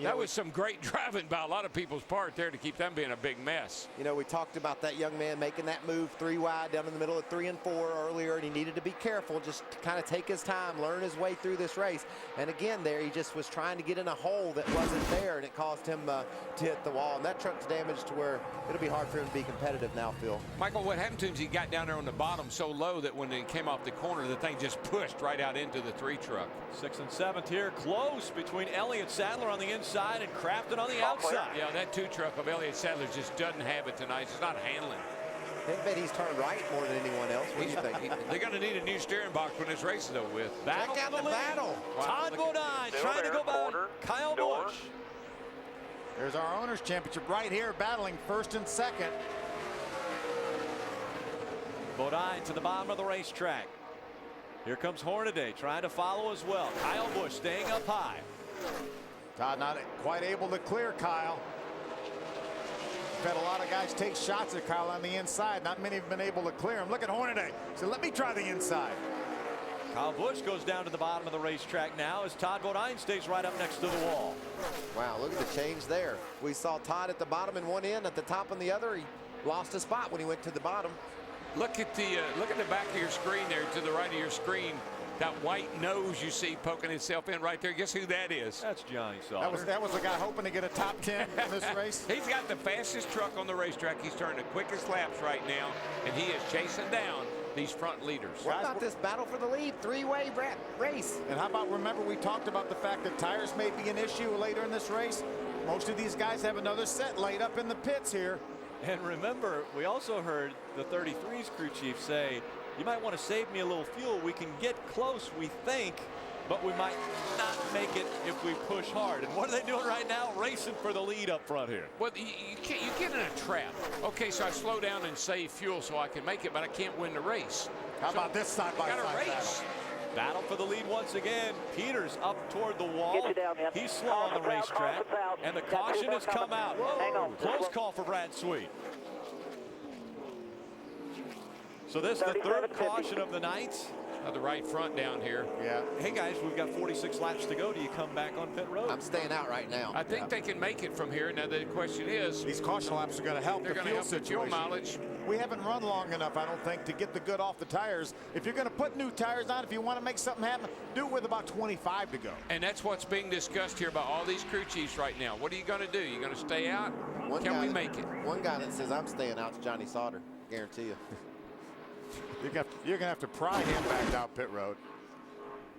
That was some great driving by a lot of people's part there to keep them being a big mess. You know, we talked about that young man making that move 3 wide down in the middle of 3 and 4 earlier, and he needed to be careful, just to kind of take his time, learn his way through this race. And again, there he just was trying to get in a hole that wasn't there, and it caused him to hit the wall. And that truck's damaged to where it'll be hard for him to be competitive now, Phil. Michael, what happened to him is he got down there on the bottom so low that when it came off the corner, the thing just pushed right out into the 3 truck. 6th and 7th here, close between Elliott Sadler on the inside and Kraft on the outside. Yeah, that 2 truck of Elliott Sadler just doesn't have it tonight. It's not handling. I bet he's turned right more than anyone else. What do you think? They're going to need a new steering box when this race is over with. Check out the battle. Wow. Todd Bodine trying to go back. Kyle Busch. There's our Owners Championship right here, battling 1st and 2nd. Bodine to the bottom of the racetrack. Here comes Hornaday trying to follow as well. Kyle Busch staying up high. Todd not quite able to clear Kyle. We've had a lot of guys take shots at Kyle on the inside. Not many have been able to clear him. Look at Hornaday. So let me try the inside. Kyle Busch goes down to the bottom of the racetrack now as Todd Bodine stays right up next to the wall. Wow, look at the change there. We saw Todd at the bottom in one end, at the top on the other. He lost a spot when he went to the bottom. Look at the back of your screen there, to the right of your screen. That white nose you see poking itself in right there. Guess who that is? That's Johnny Sauter. That was the guy hoping to get a top 10 in this race. He's got the fastest truck on the racetrack. He's turning the quickest laps right now, and he is chasing down these front leaders. What about this battle for the lead? Three-way race. And how about, remember, we talked about the fact that tires may be an issue later in this race. Most of these guys have another set laid up in the pits here. And remember, we also heard the 33's crew chief say, you might want to save me a little fuel. We can get close, we think, but we might not make it if we push hard. And what are they doing right now? Racing for the lead up front here. Well, you get in a trap. Okay, so I slow down and save fuel so I can make it, but I can't win the race. How about this side-by-side race? Battle for the lead once again. Peters up toward the wall. He's slow on the racetrack, and the caution has come out. Whoa, close call for Brad Sweet. So this is the third caution of the night. The right front down here. Yeah. Hey guys, we've got 46 laps to go. Do you come back on pit road? I'm staying out right now. I think they can make it from here. Now the question is, these caution laps are going to help the fuel situation. Fuel mileage. We haven't run long enough, I don't think, to get the good off the tires. If you're going to put new tires on, if you want to make something happen, do it with about 25 to go. And that's what's being discussed here by all these crew chiefs right now. What are you going to do? You going to stay out? Can we make it? One guy that says I'm staying out is Johnny Sauter. Guarantee you. You're going to have to pry him back out pit road.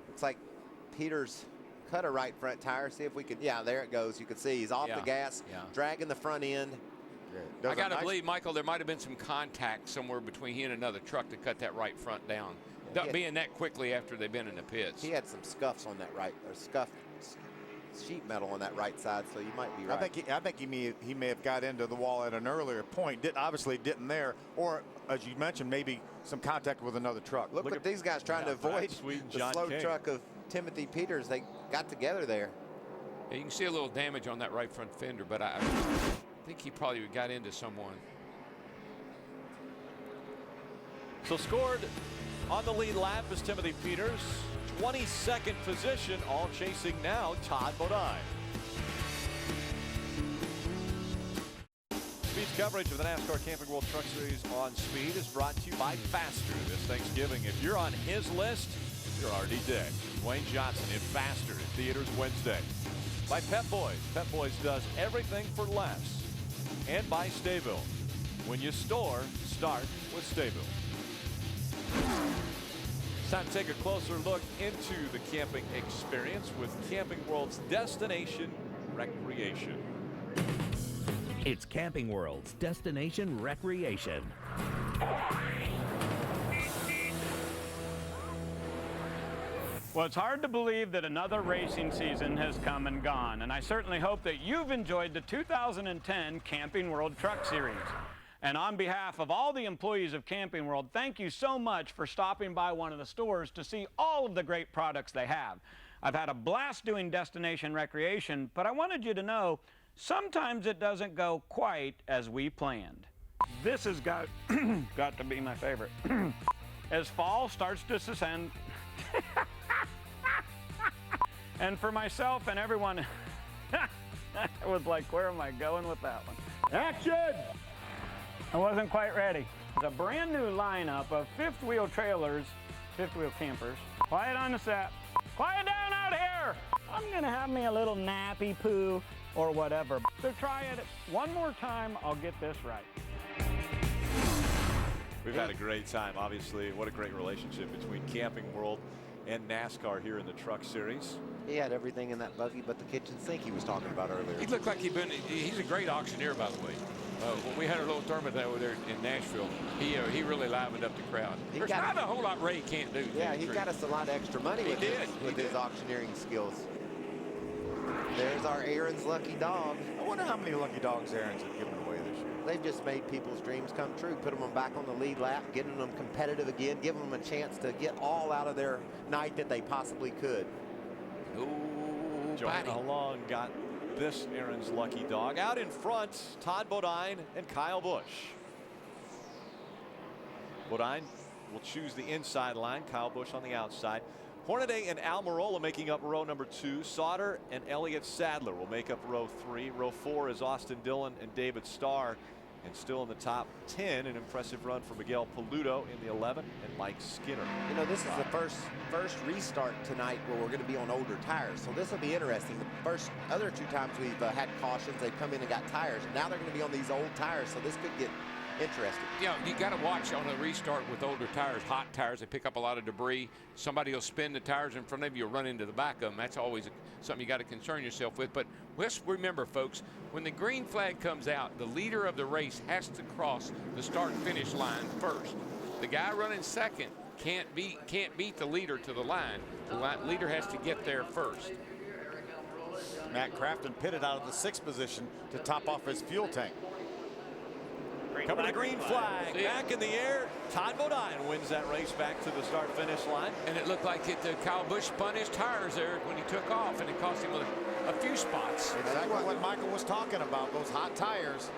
Looks like Peters cut a right front tire. See if we can. Yeah, there it goes. You can see he's off the gas, dragging the front end. I got to believe, Michael, there might have been some contact somewhere between he and another truck to cut that right front down. Being that quickly after they've been in the pits. He had some scuffs on that right, or scuffed sheet metal on that right side, so you might be right. I think he may have got into the wall at an earlier point. Obviously didn't there, or as you mentioned, maybe some contact with another truck. Look at these guys trying to avoid the slow truck of Timothy Peters. They got together there. Yeah, you can see a little damage on that right front fender, but I think he probably got into someone. So scored on the lead lap is Timothy Peters. 22nd position, all chasing now Todd Bodine. Speed's coverage of the NASCAR Camping World Truck Series on Speed is brought to you by Faster this Thanksgiving. If you're on his list, you're already dead. Dwayne Johnson in Faster in theaters Wednesday. By Pep Boys. Pep Boys does everything for less. And by Stayville. When you store, start with Stayville. It's time to take a closer look into the camping experience with Camping World's Destination Recreation. It's Camping World's Destination Recreation. Well, it's hard to believe that another racing season has come and gone, and I certainly hope that you've enjoyed the 2010 Camping World Truck Series. And on behalf of all the employees of Camping World, thank you so much for stopping by one of the stores to see all of the great products they have. I've had a blast doing Destination Recreation, but I wanted you to know sometimes it doesn't go quite as we planned. This has got to be my favorite. As fall starts to descend, and for myself and everyone, I was like, where am I going with that one? Action! I wasn't quite ready. It's a brand new lineup of fifth wheel trailers, fifth wheel campers. Quiet on the set. Quiet down out here! I'm gonna have me a little nappy poo or whatever. So try it one more time, I'll get this right. We've had a great time, obviously. What a great relationship between Camping World and NASCAR here in the Truck Series. He had everything in that buggy but the kitchen sink he was talking about earlier. He looked like he's a great auctioneer, by the way. When we had a little tournament over there in Nashville, he really livened up the crowd. There's not a whole lot Ray can't do. Yeah, he got us a lot of extra money with his auctioneering skills. There's our Aaron's lucky dog. I wonder how many lucky dogs Aaron's have given away this year. They've just made people's dreams come true, putting them back on the lead lap, getting them competitive again, giving them a chance to get all out of their night that they possibly could. Joanna Long got this Aaron's lucky dog. Out in front, Todd Bodine and Kyle Busch. Bodine will choose the inside line. Kyle Busch on the outside. Hornaday and Almirola making up row number 2. Sauter and Elliott Sadler will make up row 3. Row 4 is Austin Dillon and David Starr. And still in the top 10, an impressive run for Miguel Paludo in the 11 and Mike Skinner. You know, this is the first restart tonight where we're going to be on older tires. So this will be interesting. The other 2 times we've had cautions, they've come in and got tires. Now they're going to be on these old tires. So this could get interesting. Yeah, you got to watch on a restart with older tires, hot tires. They pick up a lot of debris. Somebody will spin the tires in front of you, or run into the back of them. That's always something you got to concern yourself with. But let's remember, folks, when the green flag comes out, the leader of the race has to cross the start and finish line first. The guy running second can't beat the leader to the line. The leader has to get there first. Matt Crafton pitted out of the 6th position to top off his fuel tank. Coming to green flag, back in the air. Todd Bodine wins that race back to the start-finish line. And it looked like Kyle Busch spun his tires there when he took off, and it cost him a few spots. Exactly what Michael was talking about, those hot tires.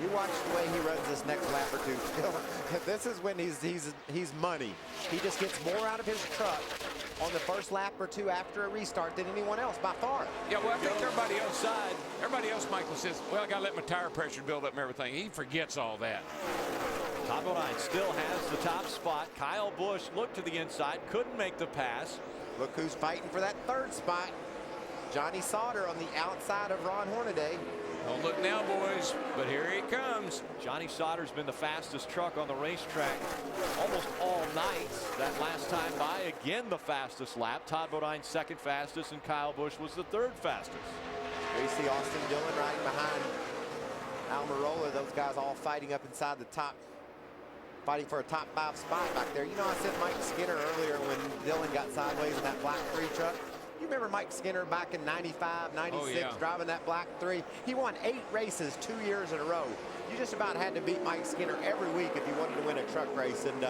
You watch the way he runs this next lap or 2. This is when he's money. He just gets more out of his truck on the first lap or 2 after a restart than anyone else by far. Yeah, well, I think everybody else, Michael says, well, I got to let my tire pressure build up and everything. He forgets all that. Todd Bodine still has the top spot. Kyle Busch looked to the inside, couldn't make the pass. Look who's fighting for that 3rd spot. Johnny Sauter on the outside of Ron Hornaday. Don't look now, boys, but here he comes. Johnny Sauter's been the fastest truck on the racetrack almost all night. That last time by, again, the fastest lap. Todd Bodine 2nd fastest, and Kyle Busch was the 3rd fastest. There you see Austin Dillon riding behind Almirola. Those guys all fighting up inside the top, fighting for a top 5 spot back there. You know, I said Mike Skinner earlier when Dillon got sideways in that black 3 truck. You remember Mike Skinner back in 95, 96, driving that black 3? He won 8 races 2 years in a row. You just about had to beat Mike Skinner every week if you wanted to win a truck race. And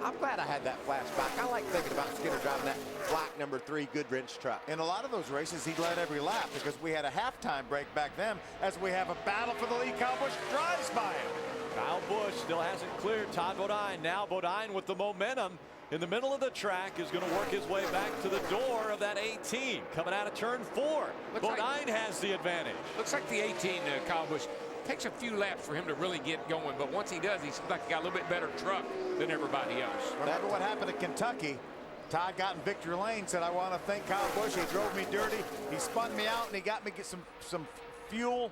I'm glad I had that flashback. I like thinking about Skinner driving that black number 3 Goodwrench truck. In a lot of those races, he led every lap because we had a halftime break back then as we have a battle for the lead. Kyle Busch drives by him. Kyle Busch still hasn't cleared Todd Bodine. Now Bodine with the momentum in the middle of the track is going to work his way back to the door of that 18. Coming out of turn 4. Bodine has the advantage. Looks like the 18, Kyle Busch, takes a few laps for him to really get going. But once he does, he's like got a little bit better truck than everybody else. Remember what happened at Kentucky? Todd got in victory lane, said, I want to thank Kyle Busch. He drove me dirty. He spun me out, and he got me get some fuel.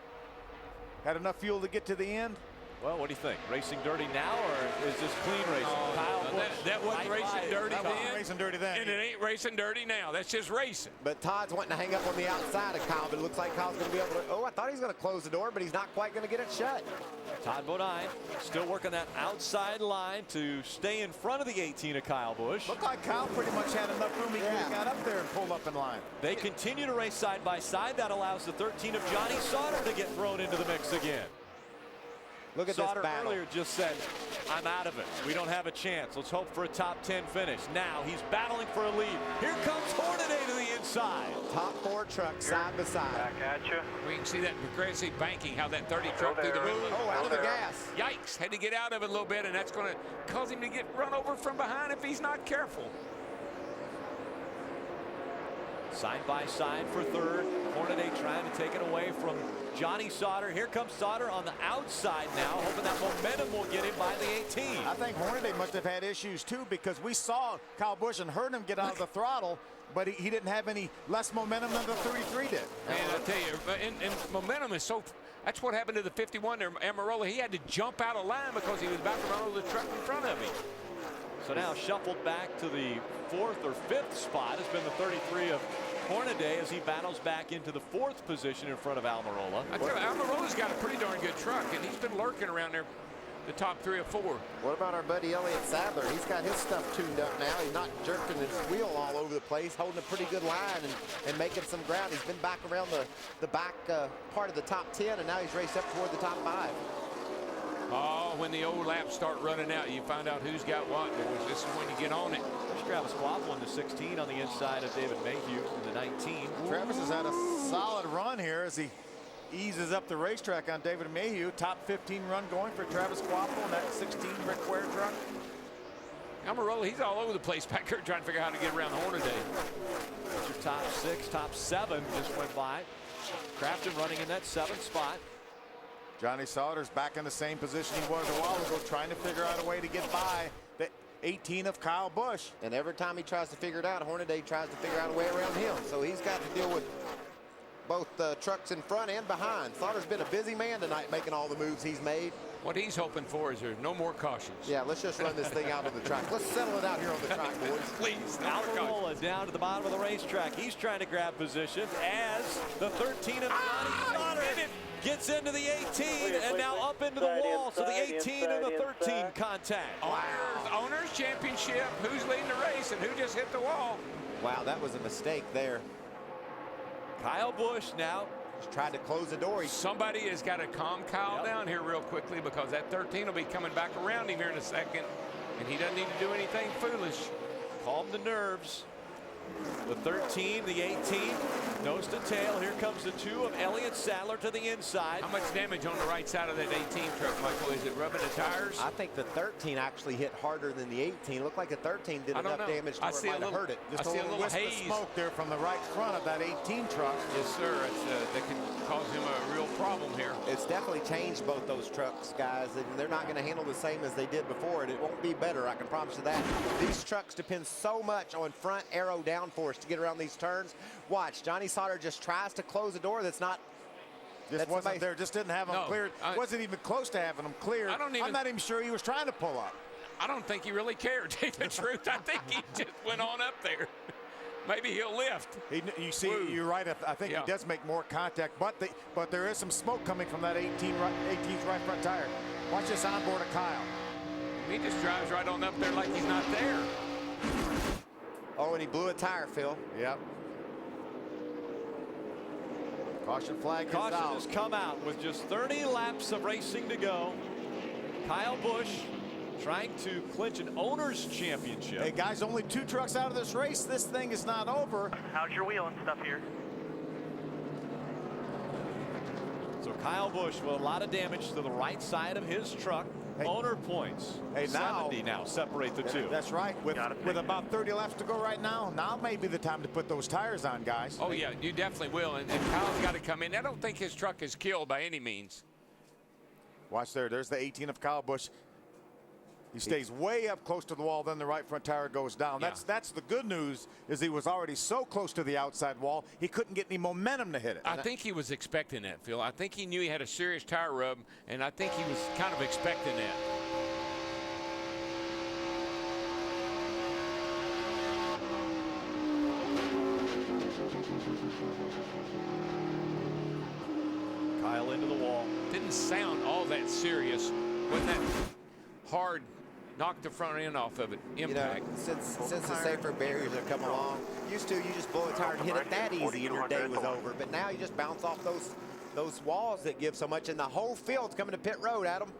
Had enough fuel to get to the end. Well, what do you think? Racing dirty now, or is this clean racing? Kyle Busch, that wasn't racing dirty then. That wasn't racing dirty then. And it ain't racing dirty now. That's just racing. But Todd's wanting to hang up on the outside of Kyle, but it looks like Kyle's going to be able to. Oh, I thought he was going to close the door, but he's not quite going to get it shut. Todd Bodine still working that outside line to stay in front of the 18 of Kyle Busch. Looked like Kyle pretty much had enough room. He could have got up there and pulled up in line. They continue to race side by side. That allows the 13 of Johnny Sauter to get thrown into the mix again. Look at Sauter this battle. earlier just said, I'm out of it. We don't have a chance. Let's hope for a top 10 finish. Now he's battling for a lead. Here comes Hornaday to the inside. Top 4 trucks side by side. Back at you. We can see that progressive banking, how that 30 truck through the roof. Oh, out of the gas. Yikes, had to get out of it a little bit, and that's going to cause him to get run over from behind if he's not careful. Side by side for 3rd. Hornaday trying to take it away from Johnny Sauter. Here comes Sauter on the outside now, hoping that momentum will get him by the 18. I think Hornaday must have had issues too, because we saw Kyle Busch and heard him get out of the throttle, but he didn't have any less momentum than the 33 did. Man, I tell you, and momentum is so. That's what happened to the 51 there, Almirola. He had to jump out of line because he was about to run over the truck in front of him. So now shuffled back to the 4th or 5th spot has been the 33 of Hornaday as he battles back into the 4th position in front of Almirola. I tell you, Almirola's got a pretty darn good truck, and he's been lurking around there, the top 3 or 4. What about our buddy Elliott Sadler? He's got his stuff tuned up now. He's not jerking his wheel all over the place, holding a pretty good line and making some ground. He's been back around the back part of the top 10, and now he's raced up toward the top 5. Oh, when the old laps start running out, you find out who's got what, boys. This is when you get on it. There's Travis Quaffle in the 16 on the inside of David Mayhew in the 19. Travis has had a solid run here as he eases up the racetrack on David Mayhew. Top 15 run going for Travis Quaffle in that 16 Rick Ware truck. Almirola, he's all over the place back there trying to figure out how to get around Hornaday. That's your top 6, top 7 just went by. Crafton running in that 7th spot. Johnny Sauter's back in the same position he was a while ago, trying to figure out a way to get by the 18 of Kyle Busch. And every time he tries to figure it out, Hornaday tries to figure out a way around him. So he's got to deal with both trucks in front and behind. Sauter's been a busy man tonight making all the moves he's made. What he's hoping for is there's no more cautions. Yeah, let's just run this thing out on the track. Let's settle it out here on the track, boys. Please. Almirola is down to the bottom of the racetrack. He's trying to grab position as the 13 of Johnny Sauter gets into the 18 and now up into the wall. So the 18 and the 13 contact. Owners championship. Who's leading the race and who just hit the wall? Wow, that was a mistake there. Kyle Busch now just tried to close the door. Somebody has got to calm Kyle down here real quickly, because that 13 will be coming back around him here in a second, and he doesn't need to do anything foolish. Calm the nerves. The 13, the 18, nose to tail. Here comes the 2 of Elliott Sadler to the inside. How much damage on the right side of that 18 truck, Michael? Is it rubbing the tires? I think the 13 actually hit harder than the 18. Looked like the 13 did enough damage to where it might have hurt it. Just a little wisp of smoke there from the right front of that 18 truck. Yes, sir. That can cause him a real problem here. It's definitely changed both those trucks, guys, and they're not going to handle the same as they did before, and it won't be better, I can promise you that. These trucks depend so much on front aero downforce to get around these turns. Watch, Johnny Sauter just tries to close a door that's not. Just wasn't there, just didn't have them cleared. Wasn't even close to having them cleared. I'm not even sure he was trying to pull up. I don't think he really cared, to tell you the truth. I think he just went on up there. Maybe he'll lift. You see, you're right. I think he does make more contact, but there is some smoke coming from that 18's right front tire. Watch this onboard of Kyle. He just drives right on up there like he's not there. Oh, and he blew a tire, Phil. Yep. Caution flag is Caution out. has come out with just 30 laps of racing to go. Kyle Busch trying to clinch an owner's championship. Hey, guys, only 2 trucks out of this race. This thing is not over. How's your wheel and stuff here? So Kyle Busch with a lot of damage to the right side of his truck. Owner points. Hey, 70 now separate the 2. That's right. With about 30 laps to go right now may be the time to put those tires on, guys. Oh, yeah, you definitely will. And Kyle's got to come in. I don't think his truck is killed by any means. Watch there. There's the 18 of Kyle Busch. He stays way up close to the wall, then the right front tire goes down. Yeah. That's the good news, is he was already so close to the outside wall, he couldn't get any momentum to hit it. I think he was expecting that, Phil. I think he knew he had a serious tire rub, and I think he was kind of expecting that. Kyle into the wall. Didn't sound all that serious. Wasn't that hard? Knocked the front end off of it. Impact. You know, since the safer barriers have come along, used to you just blow a tire and hit it that easy and your day was over. But now you just bounce off those walls that give so much, and the whole field's coming to pit road, Adam.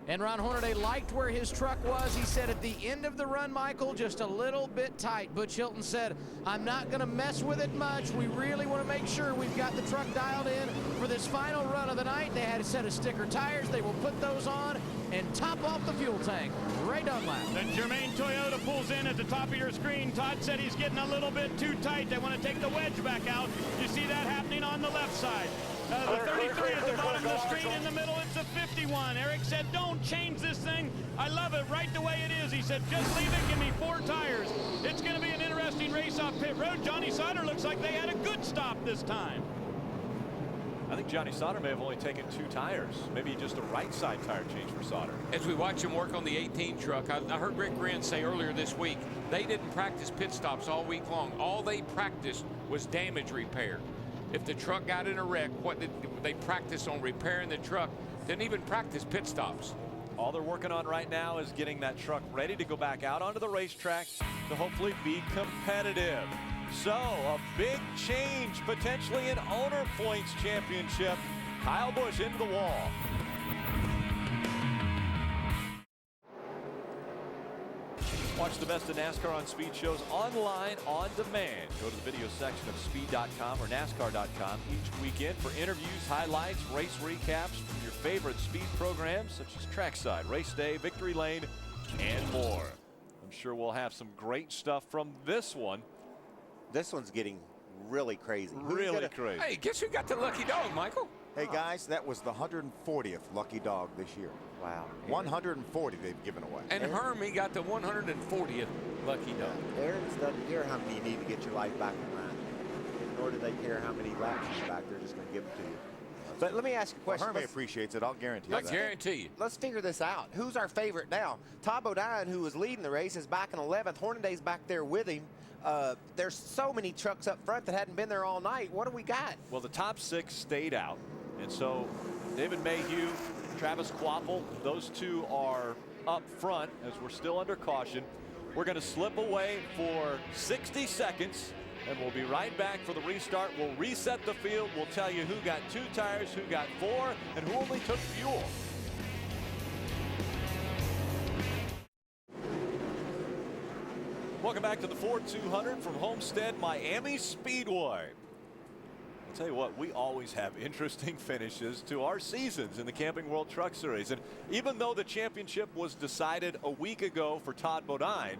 And Ron Hornaday liked where his truck was. He said at the end of the run, Michael, just a little bit tight. Butch Hilton said, I'm not going to mess with it much. We really want to make sure we've got the truck dialed in for this final run of the night. They had a set of sticker tires. They will put those on and top off the fuel tank. Ray Dunlap. Then Germain Toyota pulls in at the top of your screen. Todd said he's getting a little bit too tight. They want to take the wedge back out. You see that happening on the left side. The 33 at the bottom of the screen. In the middle, it's a 51. Eric said, don't change this thing. I love it right the way it is. He said, just leave it. Give me 4 tires. It's going to be an interesting race off pit road. Johnny Sauter looks like they had a good stop this time. I think Johnny Sauter may have only taken 2 tires. Maybe just a right side tire change for Sauter. As we watch him work on the 18 truck, I heard Rick Wren say earlier this week, they didn't practice pit stops all week long. All they practiced was damage repair. If the truck got in a wreck, what did they practice on repairing the truck? Didn't even practice pit stops. All they're working on right now is getting that truck ready to go back out onto the racetrack to hopefully be competitive. So a big change potentially in owner points championship. Kyle Busch into the wall. Watch the best of NASCAR on speed shows online on demand. Go to the video section of speed.com or NASCAR.com each weekend for interviews, highlights, race recaps from your favorite speed programs such as Trackside, Race Day, Victory Lane, and more. I'm sure we'll have some great stuff from this one. This one's getting really crazy. Really crazy. Hey, guess who got the lucky dog, Michael? Hey, guys, that was the 140th lucky dog this year. Wow. 140 they've given away. And Hermie got the 140th lucky dog. Aaron's doesn't care how many you need to get your life back in line. Nor do they care how many laps you back. They're just going to give them to you. But let me ask you a question. Hermie appreciates it. I'll guarantee you I guarantee you. Let's figure this out. Who's our favorite now? Todd Bodine, who was leading the race, is back in 11th. Hornaday's back there with him. There's so many trucks up front that hadn't been there all night. What do we got? Well, the top 6 stayed out. And so David Mayhew, Travis Quapple, those two are up front as we're still under caution. We're going to slip away for 60 seconds, and we'll be right back for the restart. We'll reset the field. We'll tell you who got 2 tires, who got 4, and who only took fuel. Welcome back to the Ford 200 from Homestead-Miami Speedway. I'll tell you what, we always have interesting finishes to our seasons in the Camping World Truck Series. And even though the championship was decided a week ago for Todd Bodine,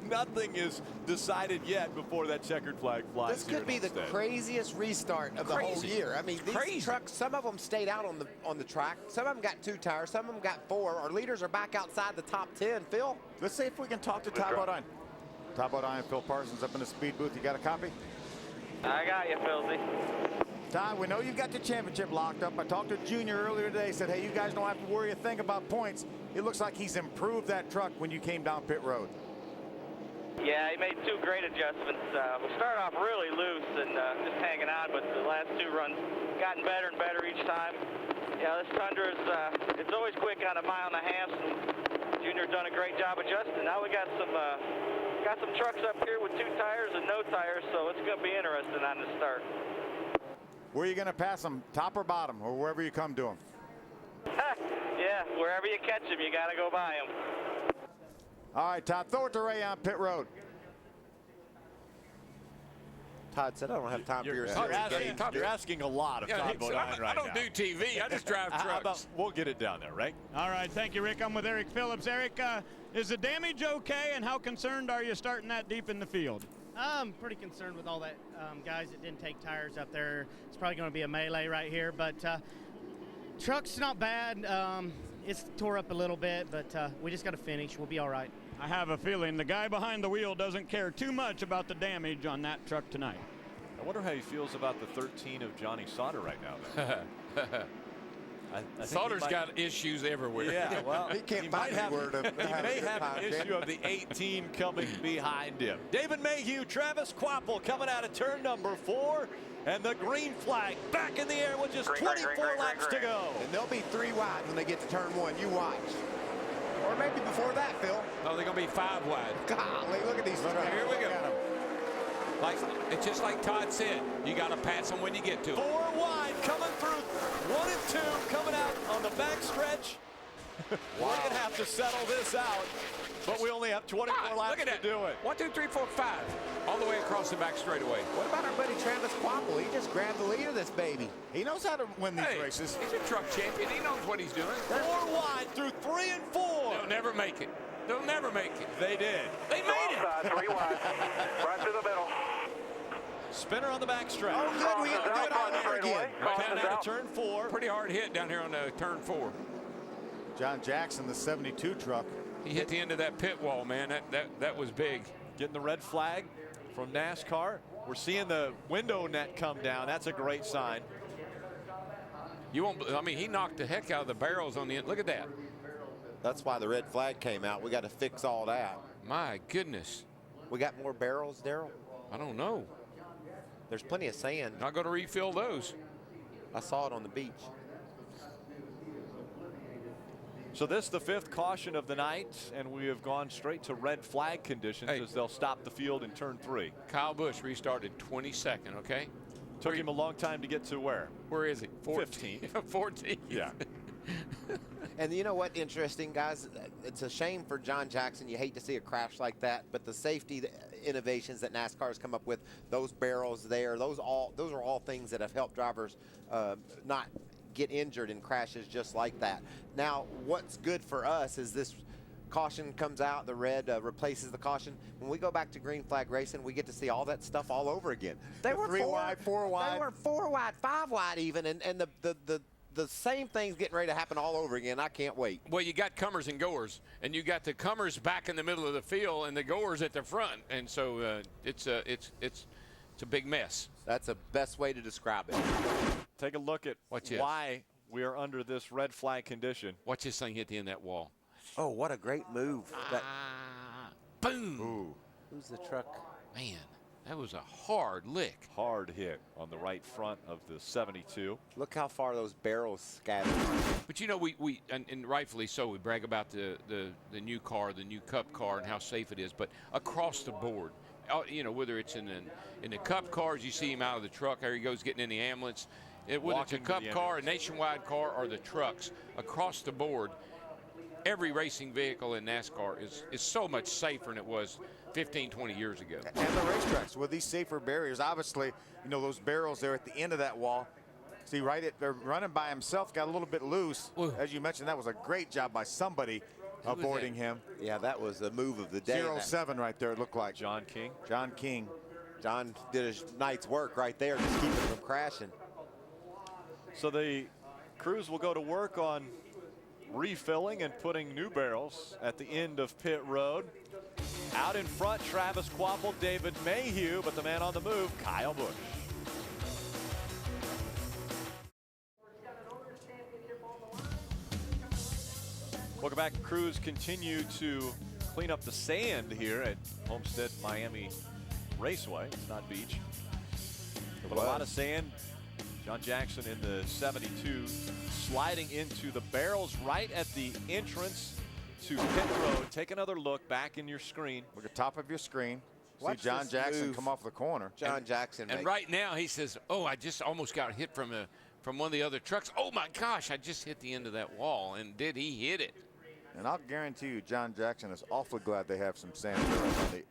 nothing is decided yet before that checkered flag flies. This could be the craziest restart of the whole year. I mean, these trucks, some of them stayed out on the track. Some of them got 2 tires. Some of them got 4. Our leaders are back outside the top 10. Phil? Let's see if we can talk to Todd Bodine. Todd Bodine, Phil Parsons up in the speed booth. You got a copy? I got you, Philzy. Todd, we know you've got the championship locked up. I talked to Junior earlier today. Said, hey, you guys don't have to worry a thing about points. It looks like he's improved that truck when you came down pit road. Yeah, he made 2 great adjustments. We started off really loose and just hanging on, but the last 2 runs gotten better and better each time. Yeah, this Tundra is it's always quick on a mile and a half, and Junior's done a great job adjusting. Now we got some trucks up here with 2 tires and no tires, so it's going to be interesting on the start. Where are you going to pass them, top or bottom, or wherever you come to them? Yeah, wherever you catch them, you got to go by them. All right, Todd, throw it to Ray on pit road. Todd said, I don't have time for your You're asking a lot of Todd Bodine right now. I don't do TV. I just drive trucks. How about we'll get it down there, right? All right, thank you, Rick. I'm with Eric Phillips. Eric, is the damage okay, and how concerned are you starting that deep in the field? I'm pretty concerned with all that guys that didn't take tires up there. It's probably going to be a melee right here, but truck's not bad. It's tore up a little bit, but we just got to finish. We'll be all right. I have a feeling the guy behind the wheel doesn't care too much about the damage on that truck tonight. I wonder how he feels about the 13 of Johnny Sauter right now. I Sauter's got issues everywhere. Yeah, well, he can't find any word of he may have an issue of the 18 coming behind him. David Mayhew, Travis Quapple coming out of turn number 4, and the green flag back in the air with just 24 laps to go. And they'll be 3 wide when they get to turn 1. You watch. Or maybe before that, Phil. No, they're going to be 5 wide. Golly, look at these trucks. Here we go. Like, it's just like Todd said, you got to pass them when you get to them. 4 wide coming through, 1 and 2 coming out on the back stretch. We're going to have to settle this out, but we only have 24 laps to do it. 1, 2, 3, 4, 5, all the way across the back straightaway. What about our buddy Travis Quapple? He just grabbed the lead of this baby. He knows how to win these races. He's a truck champion. He knows what he's doing. 4 wide through 3 and 4. They'll never make it. They'll never make it. They did. They made it. 3 wide, right through the middle. Spinner on the back stretch. Oh, good. We hit the good on there again. Coming out of turn 4. Pretty hard hit down here on turn 4. John Jackson, the 72 truck. He hit the end of that pit wall, man. That was big. Getting the red flag from NASCAR. We're seeing the window net come down. That's a great sign. You won't. I mean, he knocked the heck out of the barrels on the end. Look at that. That's why the red flag came out. We got to fix all that. My goodness. We got more barrels, Daryl? I don't know. There's plenty of sand. Not going to refill those. I saw it on the beach. So this is the 5th caution of the night, and we have gone straight to red flag conditions as they'll stop the field in turn 3. Kyle Busch restarted 22nd, okay? Took him a long time to get to where? Where is he? 15. 14. Yeah. And you know what? Interesting, guys. It's a shame for John Jackson. You hate to see a crash like that, but the safety innovations that NASCAR has come up with, those barrels there, those are all things that have helped drivers not get injured in crashes just like that. Now, what's good for us is this caution comes out, the red replaces the caution. When we go back to green flag racing, we get to see all that stuff all over again. They were 3 wide, 4 wide. They were 4 wide, 5 wide even, and the same thing's getting ready to happen all over again. I can't wait. Well, you got comers and goers, and you got the comers back in the middle of the field and the goers at the front, and so it's a big mess. That's the best way to describe it. Take a look at why we are under this red flag condition. Watch this thing hit the end of that wall. Oh, what a great move. Boom. Ooh. Who's the truck? Man, that was a hard lick. Hard hit on the right front of the 72. Look how far those barrels scattered. But you know, we and rightfully so, we brag about the new car, the new Cup car, and how safe it is. But across the board, you know, whether it's in the Cup cars, you see him out of the truck, there he goes getting in the ambulance. Whether it's a Cup car, a Nationwide car, or the trucks, across the board, every racing vehicle in NASCAR is so much safer than it was 15, 20 years ago. And the racetracks with these safer barriers, obviously, you know, those barrels there at the end of that wall. See, they're running by himself, got a little bit loose. Ooh. As you mentioned, that was a great job by somebody avoiding him. Yeah, that was the move of the day. 0-7 right there, it looked like. John King. John King. John did his night's work right there, just keeping from crashing. So the crews will go to work on refilling and putting new barrels at the end of pit road. Out in front, Travis Quapple, David Mayhew, but the man on the move, Kyle Busch. Welcome back. Crews continue to clean up the sand here at Homestead-Miami Raceway. It's not beach, but a lot of sand. John Jackson in the 72 sliding into the barrels right at the entrance to pit road. Take another look back in your screen. Look at the top of your screen. Watch see John Jackson move. come off the corner. John Jackson. And right now he says, oh, I just almost got hit from one of the other trucks. Oh my gosh, I just hit the end of that wall. And did he hit it? And I'll guarantee you, John Jackson is awfully glad they have some sand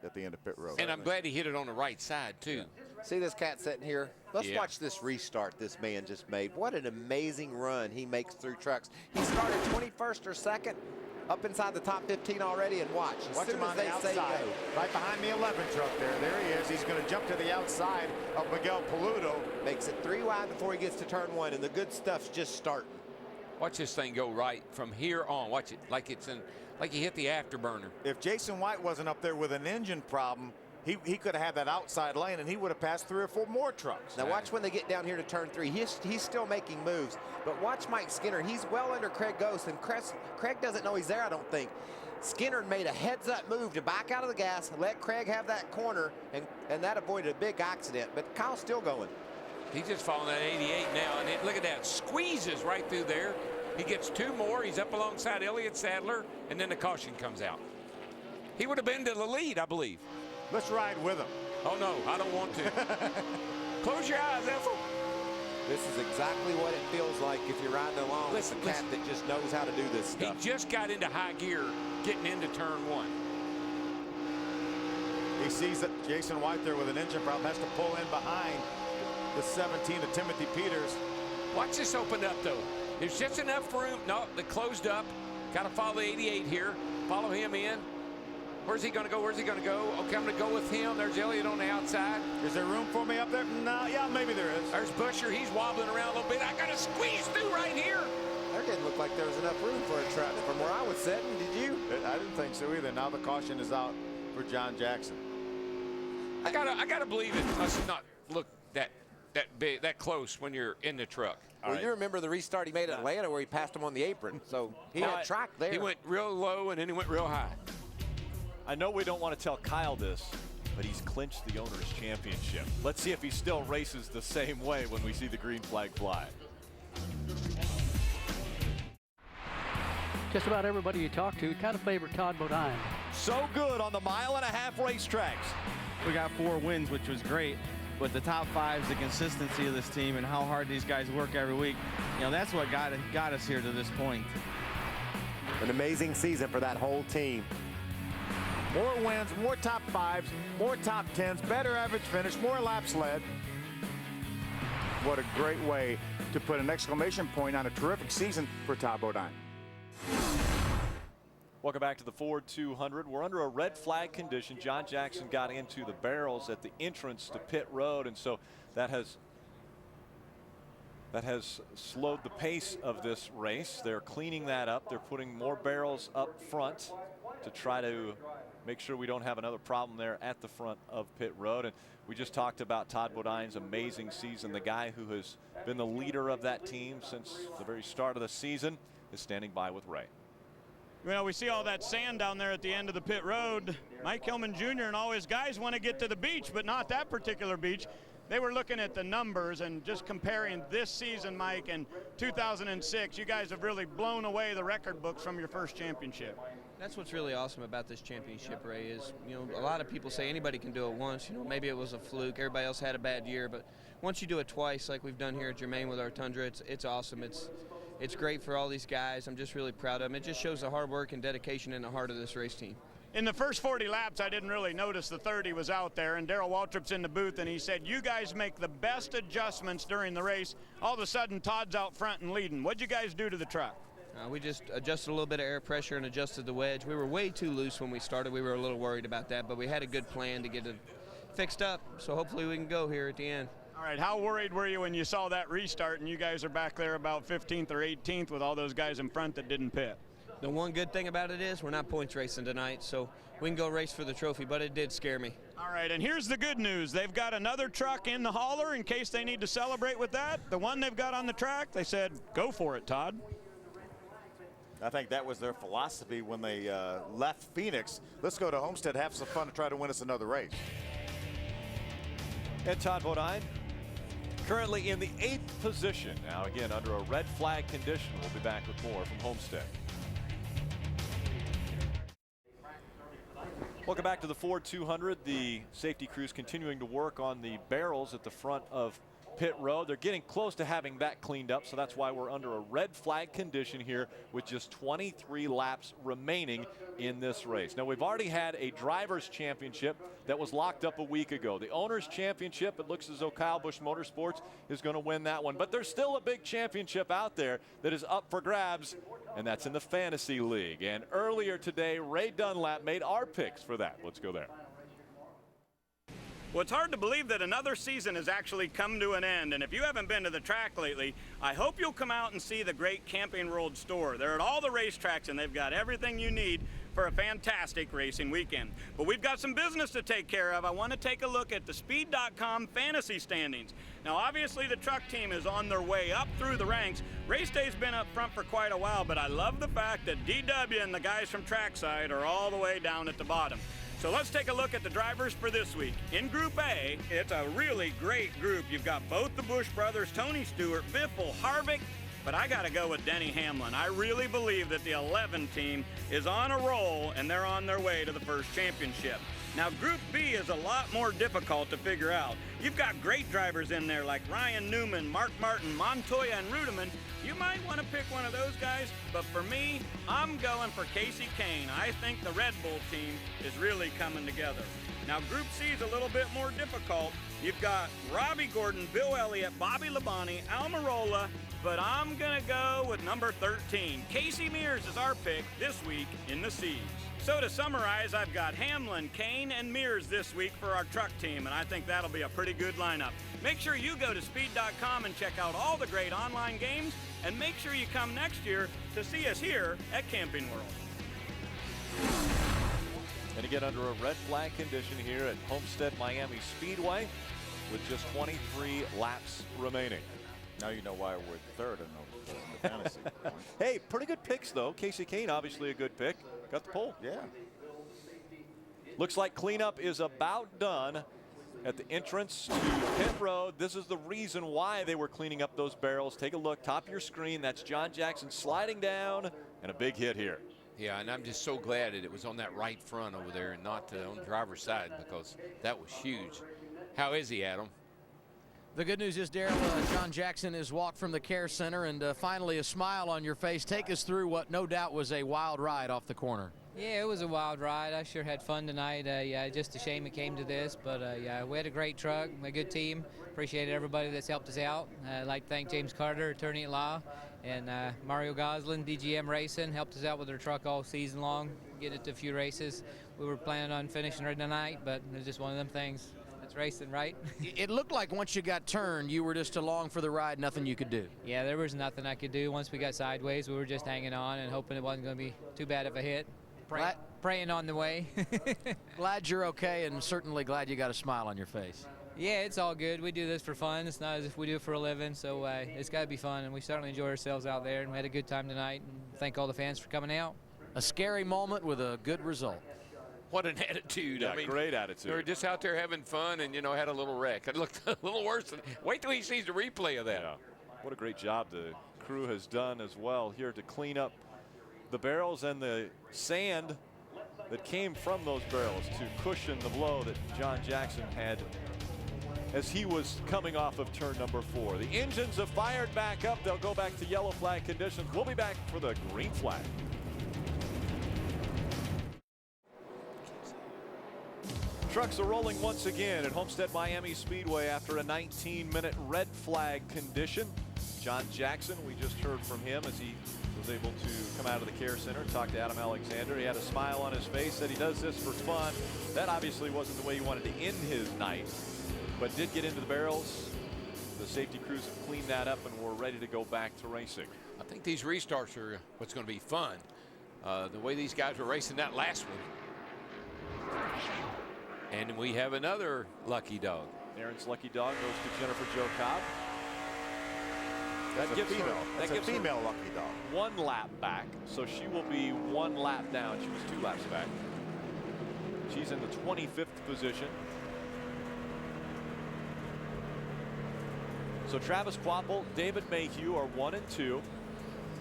at the end of pit road. And I'm glad he hit it on the right side, too. Yeah. See this cat sitting here? Let's watch this restart this man just made. What an amazing run he makes through trucks. He started 21st or 2nd, up inside the top 15 already, and watch. As Watch soon him as on the they outside, say go. right behind the 11 truck there. There he is. He's going to jump to the outside of Miguel Paludo. Makes it 3 wide before he gets to turn 1, and the good stuff's just starting. Watch this thing go right from here on. Watch it like he hit the afterburner. If Jason White wasn't up there with an engine problem, he could have had that outside lane and he would have passed 3 or 4 more trucks. Now watch when they get down here to turn 3. He's still making moves, but watch Mike Skinner. He's well under Craig Ghost, and Craig doesn't know he's there, I don't think. Skinner made a heads-up move to back out of the gas, let Craig have that corner, and that avoided a big accident. But Kyle's still going. He's just following that 88 now, and look at that. Squeezes right through there. He gets 2 more. He's up alongside Elliott Sadler, and then the caution comes out. He would have been to the lead, I believe. Let's ride with him. Oh, no, I don't want to. Close your eyes, Ethel. This is exactly what it feels like if you're riding along with a cat that just knows how to do this stuff. He just got into high gear getting into turn 1. He sees that Jason White there with an engine problem, has to pull in behind the 17 of Timothy Peters. Watch this open up, though. There's just enough room. No, they closed up. Got to follow the 88 here. Follow him in. Where's he going to go? Where's he going to go? Okay, I'm going to go with him. There's Elliott on the outside. Is there room for me up there? No, yeah, maybe there is. There's Busher. He's wobbling around a little bit. I got to squeeze through right here. There didn't look like there was enough room for a truck from where I was sitting. Did you? I didn't think so either. Now the caution is out for John Jackson. I gotta believe it must not look that big, that close when you're in the truck. Well, you remember the restart he made at Atlanta where he passed him on the apron. So he had track there. He went real low and then he went real high. I know we don't want to tell Kyle this, but he's clinched the owner's championship. Let's see if he still races the same way when we see the green flag fly. Just about everybody you talk to kind of favored Todd Bodine. So good on the 1.5-mile racetracks. We got 4 wins, which was great. But the top 5 is the consistency of this team and how hard these guys work every week. You know, that's what got us here to this point. An amazing season for that whole team. More wins, more top 5s, more top 10s, better average finish, more laps led. What a great way to put an exclamation point on a terrific season for Todd Bodine. Welcome back to the Ford 200. We're under a red flag condition. John Jackson got into the barrels at the entrance to pit road, and so that has slowed the pace of this race. They're cleaning that up. They're putting more barrels up front to try to make sure we don't have another problem there at the front of pit road. And we just talked about Todd Bodine's amazing season. The guy who has been the leader of that team since the very start of the season is standing by with Ray. Well, we see all that sand down there at the end of the pit road. Mike Hillman Jr. and all his guys want to get to the beach, but not that particular beach. They were looking at the numbers and just comparing this season, Mike, and 2006. You guys have really blown away the record books from your first championship. That's what's really awesome about this championship, Ray, is, you know, a lot of people say anybody can do it once. You know, maybe it was a fluke. Everybody else had a bad year, but once you do it twice, like we've done here at Germain with our Tundra, it's awesome. It's great for all these guys. I'm just really proud of them. It just shows the hard work and dedication in the heart of this race team. In the first 40 laps, I didn't really notice the 30 was out there, and Darrell Waltrip's in the booth, and he said, you guys make the best adjustments during the race. All of a sudden, Todd's out front and leading. What'd you guys do to the truck? We just adjusted a little bit of air pressure and adjusted the wedge. We were way too loose when we started. We were a little worried about that, but we had a good plan to get it fixed up, so hopefully we can go here at the end. All right, how worried were you when you saw that restart and you guys are back there about 15th or 18th with all those guys in front that didn't pit? The one good thing about it is we're not points racing tonight, so we can go race for the trophy, but it did scare me. All right, and here's the good news. They've got another truck in the hauler in case they need to celebrate with that. The one they've got on the track, they said, go for it, Todd. I think that was their philosophy when they left Phoenix. Let's go to Homestead, have some fun, to try to win us another race. And Todd Bodine currently in the 8th position. Now again under a red flag condition. We'll be back with more from Homestead. Welcome back to the Ford 200. The safety crews continuing to work on the barrels at the front of pit road. They're getting close to having that cleaned up, so that's why we're under a red flag condition here with just 23 laps remaining in this race. Now, we've already had a driver's championship that was locked up a week ago. The owner's championship, it looks as though Kyle Busch Motorsports is going to win that one, but there's still a big championship out there that is up for grabs, and that's in the Fantasy League. And earlier today, Ray Dunlap made our picks for that. Let's go there. Well, it's hard to believe that another season has actually come to an end, and if you haven't been to the track lately, I hope you'll come out and see the great Camping World store. They're at all the racetracks, and they've got everything you need for a fantastic racing weekend. But we've got some business to take care of. I want to take a look at the Speed.com fantasy standings. Now, obviously, the truck team is on their way up through the ranks. Race day's been up front for quite a while, but I love the fact that DW and the guys from Trackside are all the way down at the bottom. So let's take a look at the drivers for this week. In Group A, it's a really great group. You've got both the Busch brothers, Tony Stewart, Biffle, Harvick, but I got to go with Denny Hamlin. I really believe that the 11 team is on a roll, and they're on their way to the first championship. Now, Group B is a lot more difficult to figure out. You've got great drivers in there like Ryan Newman, Mark Martin, Montoya, and Rudeman. You might want to pick one of those guys, but for me, I'm going for Casey Kane. I think the Red Bull team is really coming together. Now, Group C is a little bit more difficult. You've got Robbie Gordon, Bill Elliott, Bobby Labonte, Almirola, but I'm going to go with number 13. Casey Mears is our pick this week in the C's. So to summarize, I've got Hamlin, Kane, and Mears this week for our truck team, and I think that'll be a pretty good lineup. Make sure you go to Speed.com and check out all the great online games, and make sure you come next year to see us here at Camping World. And again, under a red flag condition here at Homestead-Miami Speedway with just 23 laps remaining. Now you know why we're third in the fantasy. Hey, pretty good picks, though. Casey Kane, obviously a good pick. Got the pole. Yeah. Looks like cleanup is about done at the entrance to pit road. This is the reason why they were cleaning up those barrels. Take a look, top of your screen. That's John Jackson sliding down, and a big hit here. Yeah, and I'm just so glad that it was on that right front over there and not on the driver's side, because that was huge. How is he, Adam? The good news is, Darrell, John Jackson has walked from the care center, and finally a smile on your face. Take us through what no doubt was a wild ride off the corner. Yeah, it was a wild ride. I sure had fun tonight. Yeah, just a shame it came to this, but yeah, we had a great truck, a good team. Appreciated everybody that's helped us out. I'd like to thank James Carter, attorney at law, And Mario Goslin, DGM Racing, helped us out with their truck all season long, get it to a few races. We were planning on finishing her tonight, but it's just one of them things. It's racing, right? It looked like once you got turned, you were just along for the ride, nothing you could do. Yeah, there was nothing I could do. Once we got sideways, we were just hanging on and hoping it wasn't going to be too bad of a hit. Praying on the way. Glad you're okay, and certainly glad you got a smile on your face. Yeah, it's all good. We do this for fun. It's not as if we do it for a living, so it's got to be fun, and we certainly enjoy ourselves out there, and we had a good time tonight, and thank all the fans for coming out. A scary moment with a good result. What an attitude. Yeah, I mean, great attitude. They were just out there having fun and, had a little wreck. It looked a little worse than, wait till he sees the replay of that. Yeah. What a great job the crew has done as well here to clean up the barrels and the sand that came from those barrels to cushion the blow that John Jackson had as he was coming off of turn number 4. The engines have fired back up. They'll go back to yellow flag conditions. We'll be back for the green flag. Trucks are rolling once again at Homestead-Miami Speedway after a 19-minute red flag condition. John Jackson, we just heard from him as he was able to come out of the care center, talk to Adam Alexander. He had a smile on his face, said he does this for fun. That obviously wasn't the way he wanted to end his night, but did get into the barrels. The safety crews have cleaned that up and we're ready to go back to racing. I think these restarts are what's going to be fun. The way these guys were racing that last one. And we have another lucky dog. Aaron's lucky dog goes to Jennifer Jo Cobb. That gives a female lucky dog. 1 lap back, so she will be 1 lap down. She was 2 laps back. She's in the 25th position. So Travis Quapple, David Mayhew are 1 and 2.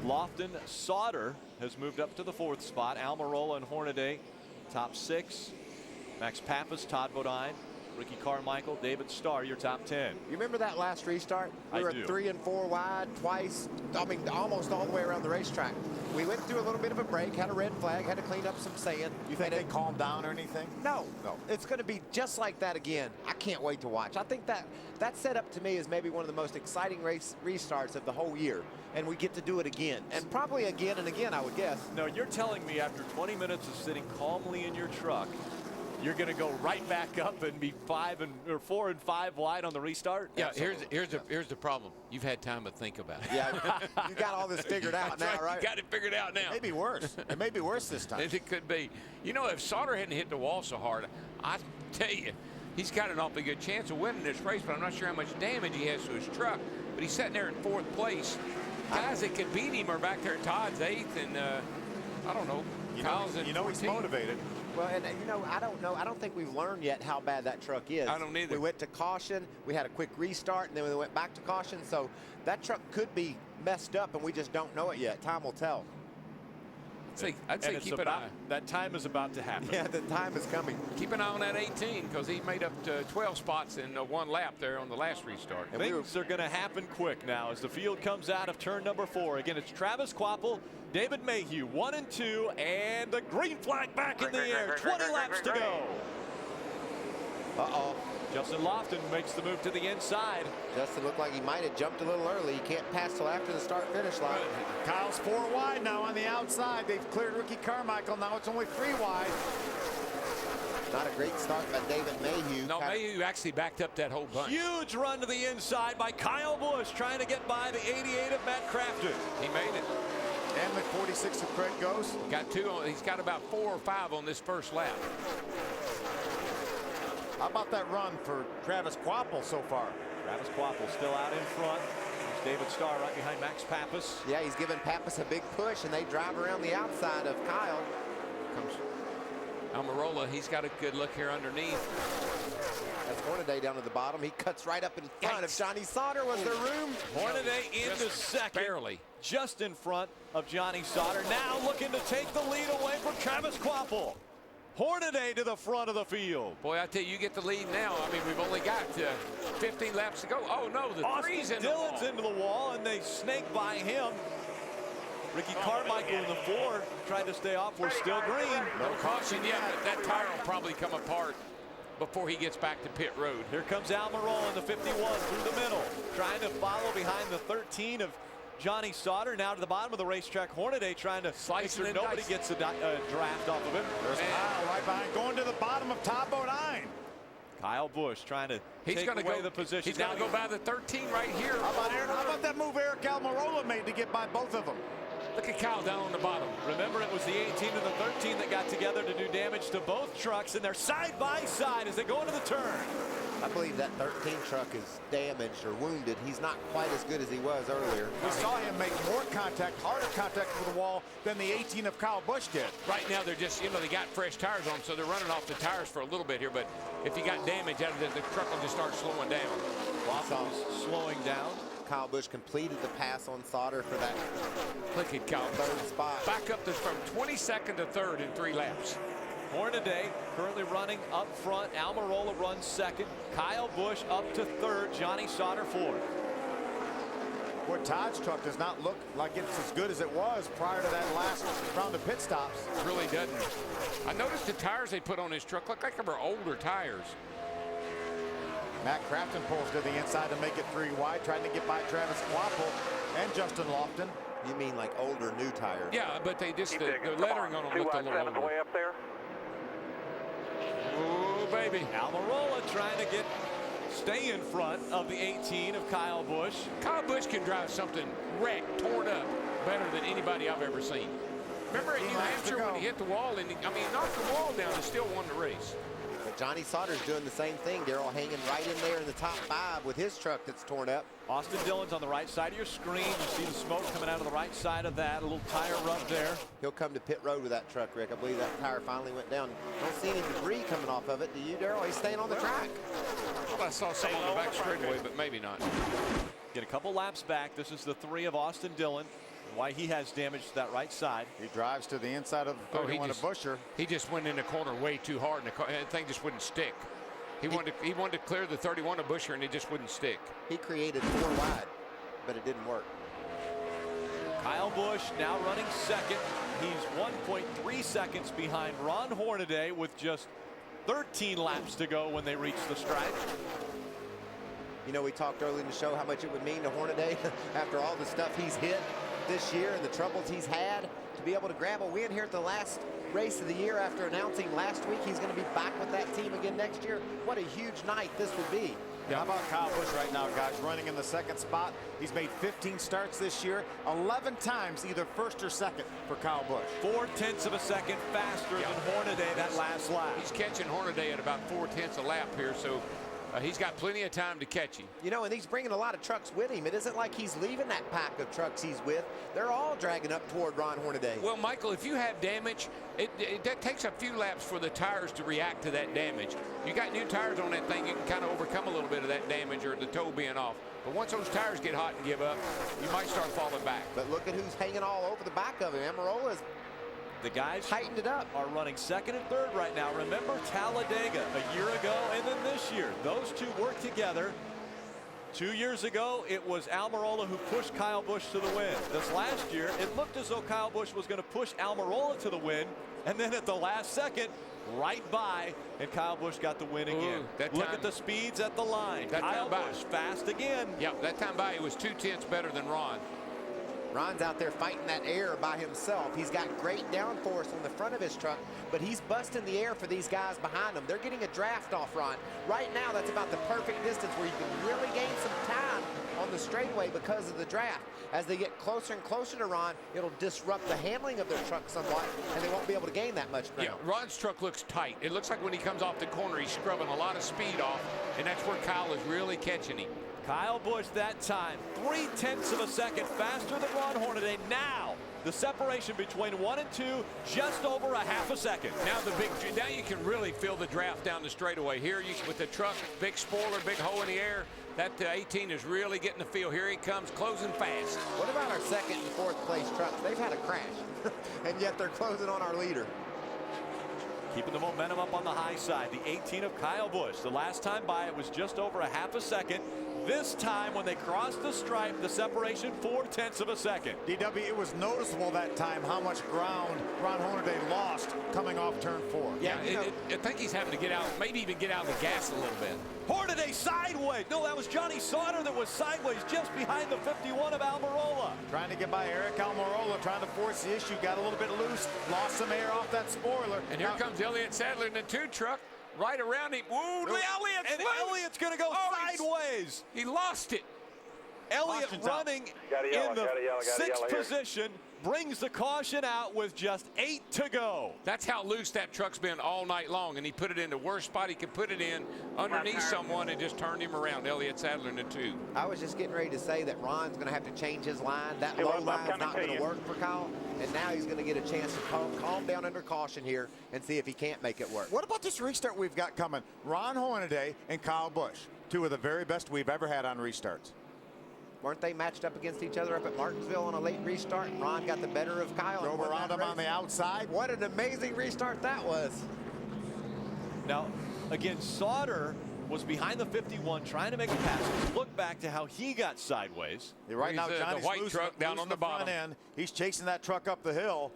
Lofton Sauter has moved up to the 4th spot. Almirola and Hornaday top 6. Max Pappas, Todd Bodine, Ricky Carmichael, David Starr, your top 10. You remember that last restart? We were do. 3 and 4 wide twice. I mean, almost all the way around the racetrack. We went through a little bit of a break, had a red flag, had to clean up some sand. You think they calmed down or anything? No. It's going to be just like that again. I can't wait to watch. I think that setup to me is maybe one of the most exciting race restarts of the whole year. And we get to do it again. And probably again and again, I would guess. No, you're telling me after 20 minutes of sitting calmly in your truck, you're going to go right back up and be 4 and 5 wide on the restart? Yeah, here's the problem. You've had time to think about it. Yeah, you got all this figured out now, right? You got it figured out now. Maybe worse. It may be worse this time. It could be. If Sauter hadn't hit the wall so hard, I tell you, he's got an awfully good chance of winning this race, but I'm not sure how much damage he has to his truck. But he's sitting there in 4th place. Guys that could beat him are back there. Todd's 8th, and I don't know. Kyle's in 14th. He's motivated. Well, and I don't know. I don't think we've learned yet how bad that truck is. I don't either. We went to caution. We had a quick restart, and then we went back to caution. So that truck could be messed up, and we just don't know it yet. Time will tell. I'd say keep an eye. That time is about to happen. Yeah, the time is coming. Keep an eye on that 18 because he made up to 12 spots in 1 lap there on the last restart. And things are going to happen quick now as the field comes out of turn number 4. Again, it's Travis Quapple, David Mayhew, 1 and 2, and the green flag back in the air. 20 laps to go. Uh-oh. Justin Lofton makes the move to the inside. Justin looked like he might have jumped a little early. He can't pass till after the start-finish line. Kyle's 4 wide now on the outside. They've cleared Ricky Carmichael. Now it's only 3 wide. Not a great start by David Mayhew. No, Mayhew actually backed up that whole bunch. Huge run to the inside by Kyle Busch, trying to get by the 88 of Matt Crafton. He made it. And the 46 of Craig Ghost. Got 2 on. He's got about 4 or 5 on this first lap. How about that run for Travis Quapple so far? Travis Quapple still out in front. There's David Starr right behind Max Pappas. Yeah, he's giving Pappas a big push, and they drive around the outside of Kyle. Comes Almirola. He's got a good look here underneath. That's Hornaday down at the bottom. He cuts right up in front of Johnny Sauter. Was there room? Hornaday into second. Barely. Just in front of Johnny Sauter. Now looking to take the lead away from Travis Quapple. Hornaday to the front of the field. Boy, I tell you get the lead now. I mean, we've only got 15 laps to go. Oh, no, the Austin three's in Dillon's the wall. into the wall, and they snake by him. Ricky Carmichael in the 4 tried to stay off. We're still green. No caution yet, but that tire will probably come apart before he gets back to pit road. Here comes Almirola in the 51 through the middle, trying to follow behind the 13 of Johnny Sauter now to the bottom of the racetrack. Hornaday trying to make sure nobody gets a draft off of him. There's Kyle right behind, going to the bottom of top 09. Kyle Busch trying to take away the position. He's going to go by the 13 right here. How about that move Eric Almirola made to get by both of them? Look at Kyle down on the bottom. Remember, it was the 18 and the 13 that got together to do damage to both trucks, and they're side by side as they go into the turn. I believe that 13 truck is damaged or wounded. He's not quite as good as he was earlier. We saw him make more contact, harder contact with the wall than the 18 of Kyle Busch did. Right now, they're just, they got fresh tires on, so they're running off the tires for a little bit here. But if you got damage out of it, the truck will just start slowing down. Waffles slowing down. Kyle Busch completed the pass on Sauter for that. Look at Kyle. Third spot. Back up from 22nd to 3rd in 3 laps. Hornaday currently running up front. Almirola runs second. Kyle Busch up to 3rd. Johnny Sauter 4th. Boy, Todd's truck does not look like it's as good as it was prior to that last round of pit stops. It really doesn't. I noticed the tires they put on his truck look like they were older tires. Matt Crafton pulls to the inside to make it 3 wide, trying to get by Travis Quapple and Justin Lofton. You mean like older new tires? Yeah, but they just, the lettering on them looked a little older. Way up there. Oh, baby. Almirola trying to stay in front of the 18 of Kyle Busch. Kyle Busch can drive something wrecked, torn up, better than anybody I've ever seen. Remember at New Hampshire when he hit the wall and he knocked the wall down and still won the race. But Johnny Sauter's doing the same thing, Darrell, hanging right in there in the top 5 with his truck that's torn up. Austin Dillon's on the right side of your screen. You see the smoke coming out of the right side of that. A little tire rub there. He'll come to pit road with that truck, Rick. I believe that tire finally went down. Don't see any debris coming off of it. Do you, Darrell? He's staying on the track. Well, I saw some on the back straightaway, but maybe not. Get a couple laps back. This is the 3 of Austin Dillon. Why he has damage to that right side. He drives to the inside of the 31 of Buescher. He just went in the corner way too hard, and the thing just wouldn't stick. He wanted to clear the 31 of Buescher, and it just wouldn't stick. He created 4 wide, but it didn't work. Kyle Busch now running second. He's 1.3 seconds behind Ron Hornaday with just 13 laps to go when they reach the stripe. You know, we talked earlier in the show how much it would mean to Hornaday after all the stuff he's hit this year and the troubles he's had to be able to grab a win here at the last race of the year after announcing last week he's going to be back with that team again next year. What a huge night this would be. Yeah. How about Kyle Busch right now, guys, running in the 2nd spot. He's made 15 starts this year, 11 times either 1st or 2nd for Kyle Busch. 0.4 of a second faster than Hornaday that last lap. He's catching Hornaday at about 0.4 a lap here, so he's got plenty of time to catch him. You know, and he's bringing a lot of trucks with him. It isn't like he's leaving that pack of trucks he's with. They're all dragging up toward Ron Hornaday. Well, Michael, if you have damage, that takes a few laps for the tires to react to that damage. You got new tires on that thing, you can kind of overcome a little bit of that damage or the toe being off. But once those tires get hot and give up, you might start falling back. But look at who's hanging all over the back of him. Almirola's the guys tightened it up. Are running 2nd and 3rd right now. Remember Talladega a year ago and then this year. Those two worked together. 2 years ago, it was Almirola who pushed Kyle Busch to the win. This last year, it looked as though Kyle Busch was going to push Almirola to the win. And then at the last second, right by, and Kyle Busch got the win again. Look at the speeds at the line. Kyle Busch fast again. Yep, that time by, he was 0.2 better than Ron. Ron's out there fighting that air by himself. He's got great downforce on the front of his truck, but he's busting the air for these guys behind him. They're getting a draft off Ron. Right now, that's about the perfect distance where you can really gain some time on the straightaway because of the draft. As they get closer and closer to Ron, it'll disrupt the handling of their truck somewhat, and they won't be able to gain that much ground. Yeah, Ron's truck looks tight. It looks like when he comes off the corner, he's scrubbing a lot of speed off, and that's where Kyle is really catching him. Kyle Busch that time 0.3 of a second faster than Ron Hornaday. Now the separation between 1 and 2 just over a half a second. Now you can really feel the draft down the straightaway here. With the truck, big spoiler, big hole in the air. That 18 is really getting the feel. Here he comes, closing fast. What about our 2nd and 4th place trucks? They've had a crash, and yet they're closing on our leader. Keeping the momentum up on the high side. The 18 of Kyle Busch. The last time by, it was just over a half a second. This time when they crossed the stripe, the separation 0.4 of a second. DW, it was noticeable that time how much ground Ron Hornaday lost coming off turn 4. Yeah, I think he's having to get out, maybe even get out of the gas a little bit. Hornaday sideways. No, that was Johnny Sauter that was sideways just behind the 51 of Almirola. Trying to get by Eric Almirola, trying to force the issue. Got a little bit loose, lost some air off that spoiler. And here comes Elliott Sadler in the 2 truck. Right around him. Woo, Elliott's going to go sideways. He lost it. Elliott running in the 6th position, brings the caution out with just 8 to go. That's how loose that truck's been all night long, and he put it in the worst spot he could put it in, underneath someone, and just turned him around. Elliott Sadler in the 2. I was just getting ready to say that Ron's going to have to change his line. That low line's not going to work for Kyle, and now he's going to get a chance to calm down under caution here and see if he can't make it work. What about this restart we've got coming? Ron Hornaday and Kyle Busch, 2 of the very best we've ever had on restarts. Weren't they matched up against each other up at Martinsville on a late restart? And Ron got the better of Kyle. Drove around him on the outside. What an amazing restart that was. Now, again, Sauter was behind the 51 trying to make a pass. Look back to how he got sideways. Right now, Johnny's the white loose, truck down on the bottom. Front end. He's chasing that truck up the hill.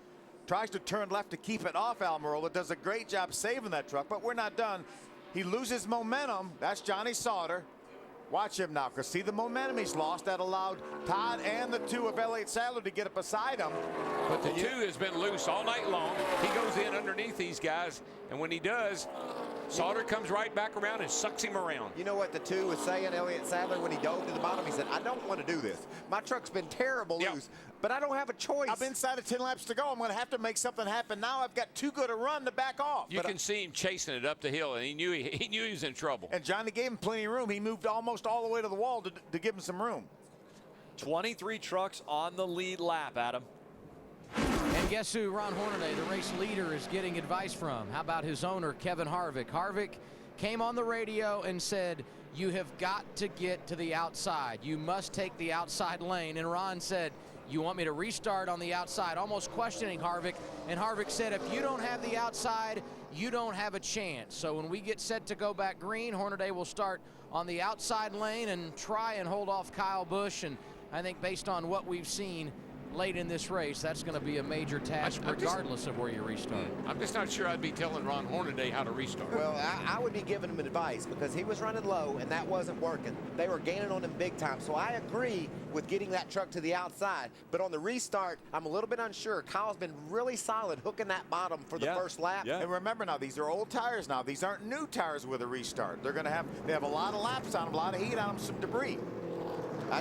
Tries to turn left to keep it off Almirola. Does a great job saving that truck, but we're not done. He loses momentum. That's Johnny Sauter. Watch him now, because see the momentum he's lost. That allowed Todd and the 2 of Elliott Sadler to get up beside him. But the 2 has been loose all night long. He goes in underneath these guys, and when he does, Sauter comes right back around and sucks him around. You know what the 2 was saying, Elliott Sadler, when he dove to the bottom? He said, I don't want to do this. My truck's been terrible loose, but I don't have a choice. I'm inside of 10 laps to go. I'm going to have to make something happen now. I've got too good a run to back off. You can see him chasing it up the hill, and he knew he was in trouble. And Johnny gave him plenty of room. He moved almost all the way to the wall to give him some room. 23 trucks on the lead lap, Adam. And guess who Ron Hornaday, the race leader, is getting advice from? How about his owner, Kevin Harvick? Harvick came on the radio and said, you have got to get to the outside. You must take the outside lane. And Ron said, you want me to restart on the outside? Almost questioning Harvick. And Harvick said, if you don't have the outside, you don't have a chance. So when we get set to go back green, Hornaday will start on the outside lane and try and hold off Kyle Busch. And I think based on what we've seen late in this race, that's going to be a major task regardless of where you restart. I'm just not sure I'd be telling Ron Hornaday how to restart. Well, I would be giving him advice because he was running low and that wasn't working. They were gaining on him big time. So I agree with getting that truck to the outside. But on the restart, I'm a little bit unsure. Kyle's been really solid hooking that bottom for the first lap. And remember now, these are old tires now. These aren't new tires with a restart. They have a lot of laps on them, a lot of heat on them, some debris. I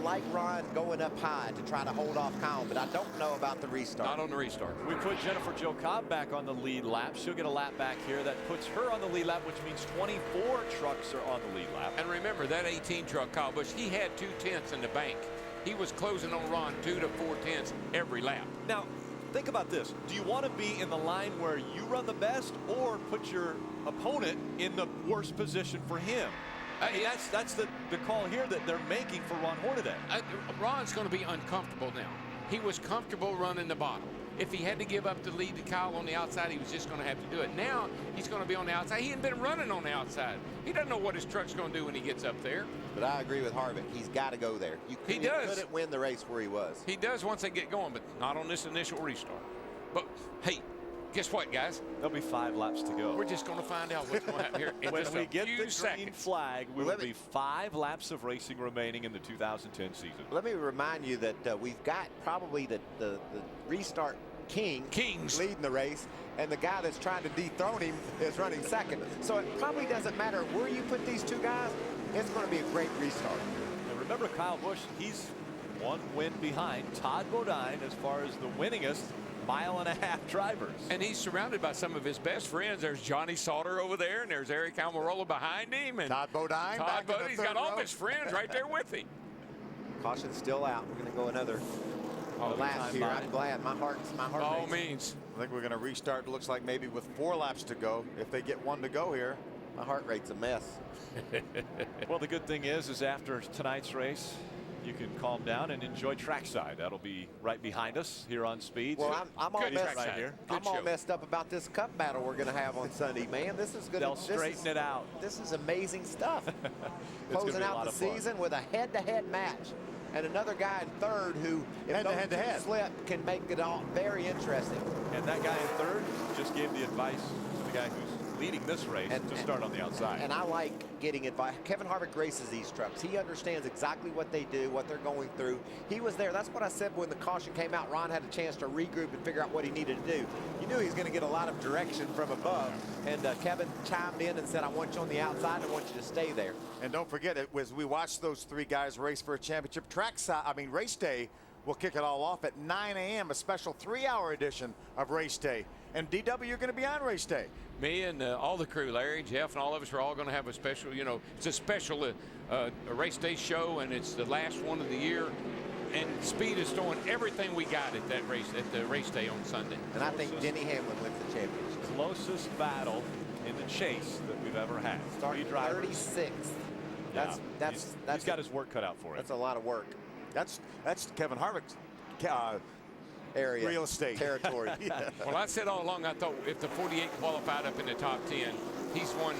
like Ron going up high to try to hold off Kyle, but I don't know about the restart. Not on the restart. We put Jennifer Jo Cobb back on the lead lap. She'll get a lap back here. That puts her on the lead lap, which means 24 trucks are on the lead lap. And remember, that 18 truck, Kyle Busch, he had 2 tenths in the bank. He was closing on Ron 2 to 4 tenths every lap. Now, think about this. Do you want to be in the line where you run the best or put your opponent in the worst position for him? I mean, that's the call here that they're making for Ron Hornaday. Ron's going to be uncomfortable now. He was comfortable running the bottom. If he had to give up the lead to Kyle on the outside, he was just going to have to do it. Now he's going to be on the outside. He hadn't been running on the outside. He doesn't know what his truck's going to do when he gets up there. But I agree with Harvick. He's got to go there. He couldn't win the race where he was. He does once they get going, but not on this initial restart. But, hey, guess what, guys? There'll be 5 laps to go. We're just going to find out what's going to happen here in when just we a get few the seconds. green flag, we will be 5 laps of racing remaining in the 2010 season. Let me remind you that we've got probably the restart Kings leading the race, and the guy that's trying to dethrone him is running second. So it probably doesn't matter where you put these 2 guys. It's going to be a great restart. And remember, Kyle Busch, he's 1 win behind Todd Bodine as far as the winningest mile-and-a-half drivers. And he's surrounded by some of his best friends. There's Johnny Sauter over there, and there's Eric Almirola behind him. And Todd Bodine. Todd Bodine. He's got all of his friends right there with him. Caution's still out. We're going to go another lap here. I'm glad. My heart By all means. I think we're going to restart. It looks like maybe with 4 laps to go. If they get 1 to go here. My heart rate's a mess. Well, the good thing is after tonight's race, you can calm down and enjoy trackside. That'll be right behind us here on Speed. Well, I'm all messed right here. I'm all messed up about this cup battle we're going to have on Sunday, man. This is going to straighten it out. This is amazing stuff. It's Closing out the season with a head-to-head match, and another guy in third who, if those two slip, can make it all very interesting. And that guy in third just gave the advice to the guy who's leading this race to start on the outside. And I like getting advice. Kevin Harvick races these trucks. He understands exactly what they do, what they're going through. He was there. That's what I said when the caution came out. Ron had a chance to regroup and figure out what he needed to do. You knew he was going to get a lot of direction from above. And Kevin chimed in and said, I want you on the outside. I want you to stay there. And don't forget, as we watched those three guys race for a championship, race day will kick it all off at 9 a.m., a special 3-hour edition of race day. And DW, you're going to be on race day. Me and all the crew, Larry, Jeff, and all of us are all going to have a special, it's a special a race day show, and it's the last one of the year. And Speed is throwing everything we got at that race, at the race day on Sunday. And I think Denny Hamlin wins the championship. Closest battle in the chase that we've ever had. Starting 36th. He's got his work cut out for it. That's a lot of work. That's Kevin Harvick's area, real estate territory. Well, I said all along, I thought if the 48 qualified up in the top 10, he's won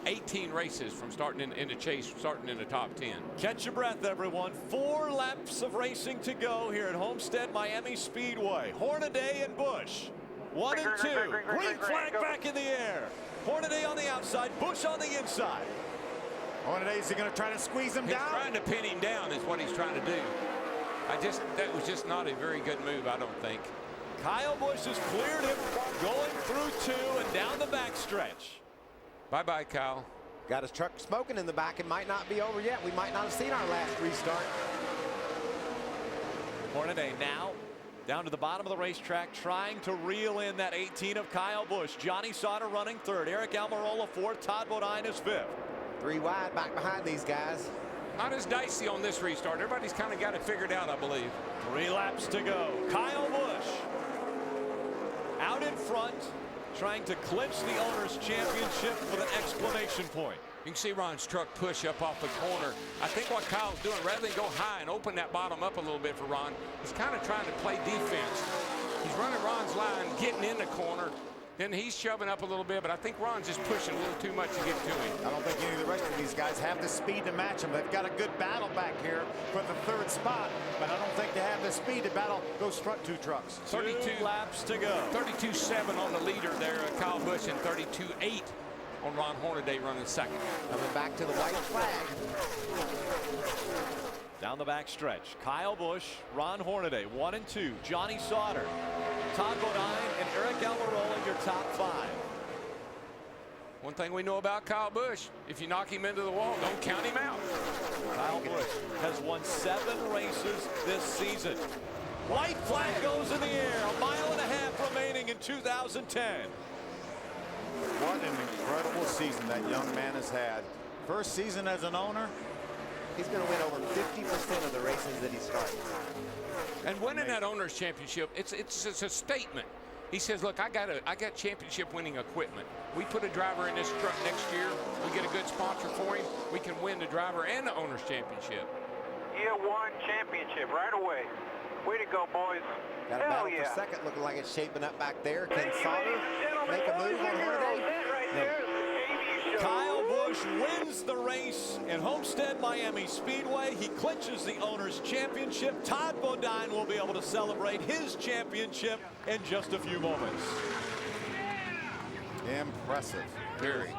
18 races from starting in the chase, starting in the top 10. Catch your breath, everyone. 4 laps of racing to go here at Homestead-Miami Speedway. Hornaday and Busch, 1 and 2. Green flag back in the air. Hornaday on the outside, Busch on the inside. Hornaday's going to try to squeeze him down. He's trying to pin him down is what he's trying to do. That was just not a very good move, I don't think. Kyle Busch has cleared him, going through 2 and down the backstretch. Bye-bye, Kyle. Got his truck smoking in the back. It might not be over yet. We might not have seen our last restart. Hornaday now down to the bottom of the racetrack, trying to reel in that 18 of Kyle Busch. Johnny Sauter running third. Eric Almirola fourth. Todd Bodine is fifth. 3 wide back behind these guys. Not as dicey on this restart. Everybody's kind of got it figured out, I believe. 3 laps to go. Kyle Busch out in front, trying to clinch the owner's championship with an exclamation point. You can see Ron's truck push up off the corner. I think what Kyle's doing, rather than go high and open that bottom up a little bit for Ron, he's kind of trying to play defense. He's running Ron's line, getting in the corner. Then he's shoving up a little bit, but I think Ron's just pushing a little too much to get to him. I don't think any of the rest of these guys have the speed to match him. They've got a good battle back here for the 3rd spot, but I don't think they have the speed to battle those front 2 trucks. 32 laps to go. 32.7 on the leader there, Kyle Busch, and 32.8 on Ron Hornaday running second. Coming back to the white flag. Down the back stretch, Kyle Busch, Ron Hornaday, 1 and 2. Johnny Sauter, Todd Bodine, and Eric Almirola, your top 5. One thing we know about Kyle Busch, if you knock him into the wall, don't count him out. Kyle Busch has won 7 races this season. White flag goes in the air, 1.5 miles remaining in 2010. What an incredible season that young man has had. First season as an owner. He's going to win over 50% of the races that he starts. And winning that owner's championship, it's a statement. He says, look, I got championship winning equipment. We put a driver in this truck next year. We get a good sponsor for him. We can win the driver and the owner's championship. Year 1 championship right away. Way to go, boys. Got a battle for second, looking like it's shaping up back there. Can Sauter make a move on Hornaday? Kyle Busch wins the race at Homestead-Miami Speedway. He clinches the owner's championship. Todd Bodine will be able to celebrate his championship in just a few moments. Impressive. Very.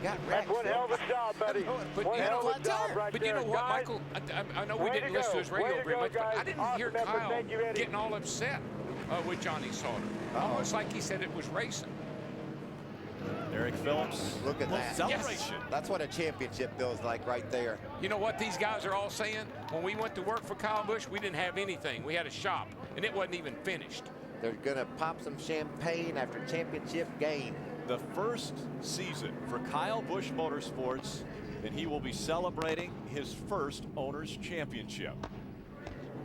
That's one hell of a job, buddy. One hell of a job right there. But you know what, Michael? I know we didn't listen to his radio very much, but I didn't hear Kyle getting all upset with Johnny Sauter. Almost like he said it was racing. Eric Phillips. Look at that. Celebration. Yes. That's what a championship feels like right there. You know what these guys are all saying? When we went to work for Kyle Busch, we didn't have anything. We had a shop, and it wasn't even finished. They're going to pop some champagne after championship game. The first season for Kyle Busch Motorsports, and he will be celebrating his first owner's championship.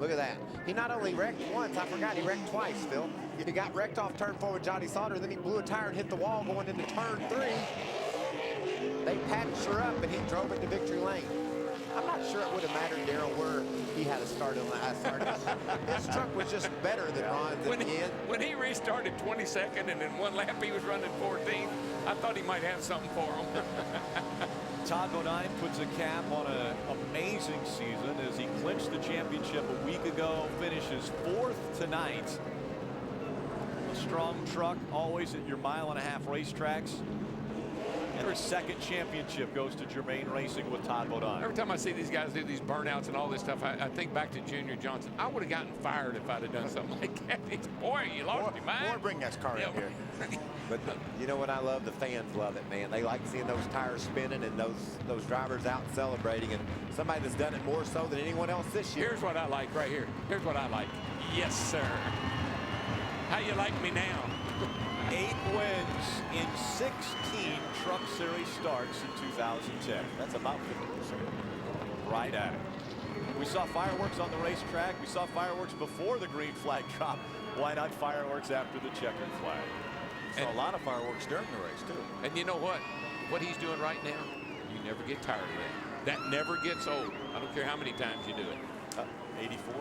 Look at that. He not only wrecked once, I forgot he wrecked twice, Phil. He got wrecked off turn 4 with Johnny Sauter, then he blew a tire and hit the wall going into turn 3. They patched her up and he drove into victory lane. I'm not sure it would have mattered, Daryl, where he had a start in the last start. His truck was just better than Ron's at the end. When he restarted 22nd and in one lap he was running 14th, I thought he might have something for him. Todd Bodine puts a cap on an amazing season as he clinched the championship a week ago, finishes 4th tonight. A strong truck, always at your mile-and-a-half racetracks. And her second championship goes to Germain Racing with Todd Bodine. Every time I see these guys do these burnouts and all this stuff, I think back to Junior Johnson. I would have gotten fired if I'd have done something like that. Boy, you lost your mind. Or bring that car in here. But you know what I love? The fans love it, man. They like seeing those tires spinning and those drivers out celebrating. And somebody that's done it more so than anyone else this year. Here's what I like right here. Here's what I like. Yes, sir. How you like me now? 8 wins in 16 Truck Series starts in 2010. That's about 50%. Right at it. We saw fireworks on the racetrack. We saw fireworks before the green flag drop. Why not fireworks after the checkered flag? Saw a lot of fireworks during the race, too. And you know what? What he's doing right now, you never get tired of that. That never gets old. I don't care how many times you do it. 84?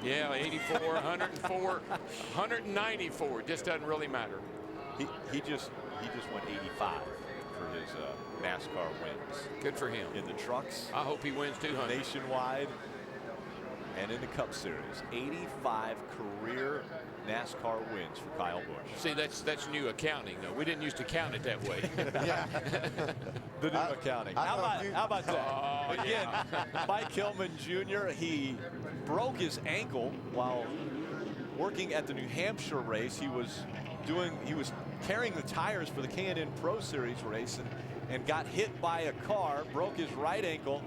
Yeah, 84, 104, 194. It just doesn't really matter. He just went 85 for his NASCAR wins. Good for him. In the trucks. I hope he wins 200. Nationwide and in the Cup Series. 85 career NASCAR wins for Kyle Busch. See, that's new accounting, though. We didn't used to count it that way. Yeah. The new accounting. How about that? Oh, Again, Mike Hillman Jr., he broke his ankle while working at the New Hampshire race. He was carrying the tires for the K&N Pro Series race and got hit by a car, broke his right ankle.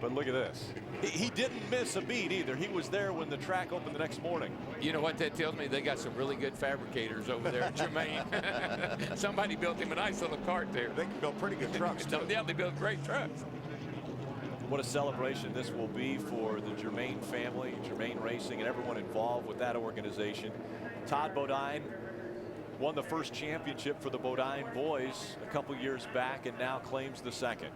But look at this. He didn't miss a beat either. He was there when the track opened the next morning. You know what that tells me? They got some really good fabricators over there at Germain. Somebody built him a nice little cart there. They can build pretty good trucks, too. Yeah, they build great trucks. What a celebration this will be for the Germain family, Germain Racing, and everyone involved with that organization. Todd Bodine won the first championship for the Bodine boys a couple years back and now claims the second.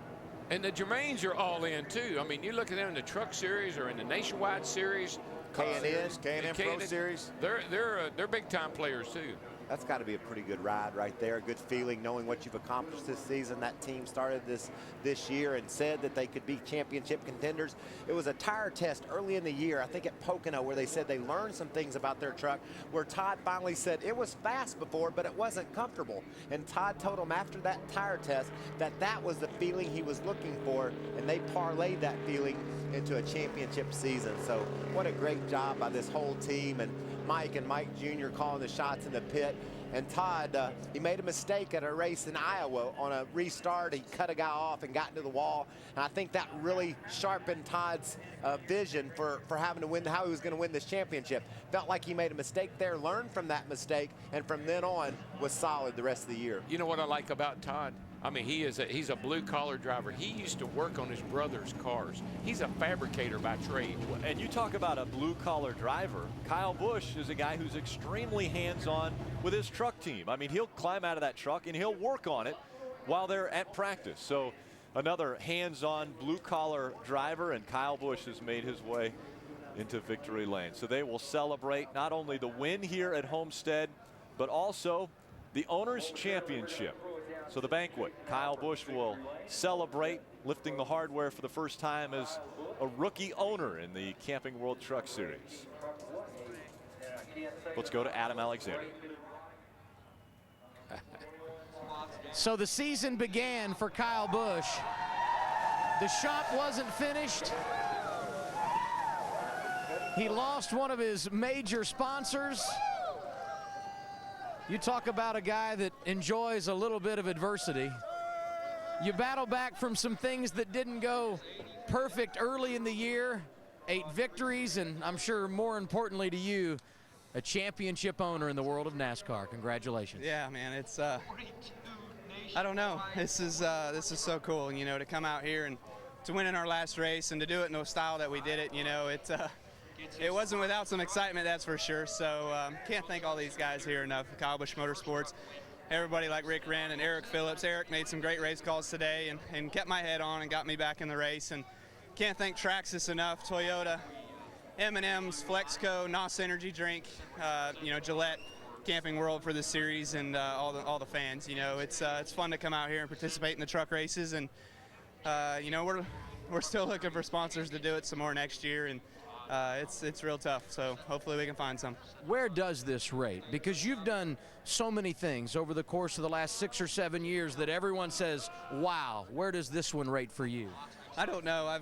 And the Germains are all in, too. I mean, you look at them in the Truck Series or in the Nationwide Series. K&N Pro Series. They're big-time players, too. That's got to be a pretty good ride right there. A good feeling knowing what you've accomplished this season. That team started this year and said that they could be championship contenders. It was a tire test early in the year, I think at Pocono, where they said they learned some things about their truck, where Todd finally said it was fast before, but it wasn't comfortable. And Todd told him after that tire test that was the feeling he was looking for, and they parlayed that feeling into a championship season. So what a great job by this whole team, and Mike Jr. calling the shots in the pit. And Todd, he made a mistake at a race in Iowa on a restart. He cut a guy off and got into the wall. And I think that really sharpened Todd's vision for having to win, how he was going to win this championship. Felt like he made a mistake there, learned from that mistake, and from then on was solid the rest of the year. You know what I like about Todd? I mean, he's a blue-collar driver. He used to work on his brother's cars. He's a fabricator by trade. And you talk about a blue-collar driver. Kyle Busch is a guy who's extremely hands-on with his truck team. I mean, he'll climb out of that truck and he'll work on it while they're at practice. So another hands-on blue-collar driver, and Kyle Busch has made his way into victory lane. So they will celebrate not only the win here at Homestead, but also the Owners' Championship. So the banquet, Kyle Busch will celebrate lifting the hardware for the first time as a rookie owner in the Camping World Truck Series. Let's go to Adam Alexander. So the season began for Kyle Busch. The shop wasn't finished. He lost one of his major sponsors. You talk about a guy that enjoys a little bit of adversity. You battle back from some things that didn't go perfect early in the year. 8 victories, and I'm sure more importantly to you, a championship owner in the world of NASCAR. Congratulations. Yeah, man, it's I don't know. This is so cool, you know, to come out here and to win in our last race and to do it in the style that we did it. You know, it wasn't without some excitement, that's for sure. So can't thank all these guys here enough. Kyle Busch Motorsports, everybody like Rick Wren and Eric Phillips. Eric made some great race calls today and kept my head on and got me back in the race. And can't thank Traxxas enough. Toyota, M&M's, Flexco, NOS Energy Drink, Gillette, Camping World for this series, and all the fans. It's fun to come out here and participate in the truck races, and we're still looking for sponsors to do it some more next year, and it's real tough. So hopefully we can find some. Where does this rate? Because you've done so many things over the course of the last 6 or 7 years that everyone says, wow, where does this one rate for you? I don't know.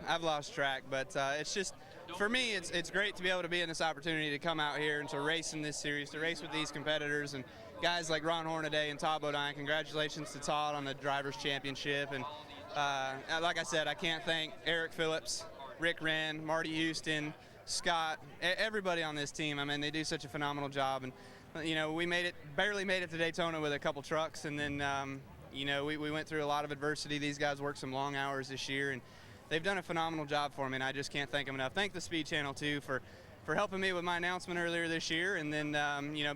I've lost track, but it's just, for me, it's great to be able to be in this opportunity to come out here and to race in this series, to race with these competitors and guys like Ron Hornaday and Todd Bodine. Congratulations to Todd on the Drivers' Championship. And like I said, I can't thank Eric Phillips, Rick Wren, Marty Houston, Scott, everybody on this team. I mean, they do such a phenomenal job. And, we barely made it to Daytona with a couple trucks. And then, we went through a lot of adversity. These guys worked some long hours this year, and they've done a phenomenal job for me, and I just can't thank them enough. Thank the Speed Channel, too, for helping me with my announcement earlier this year, and then,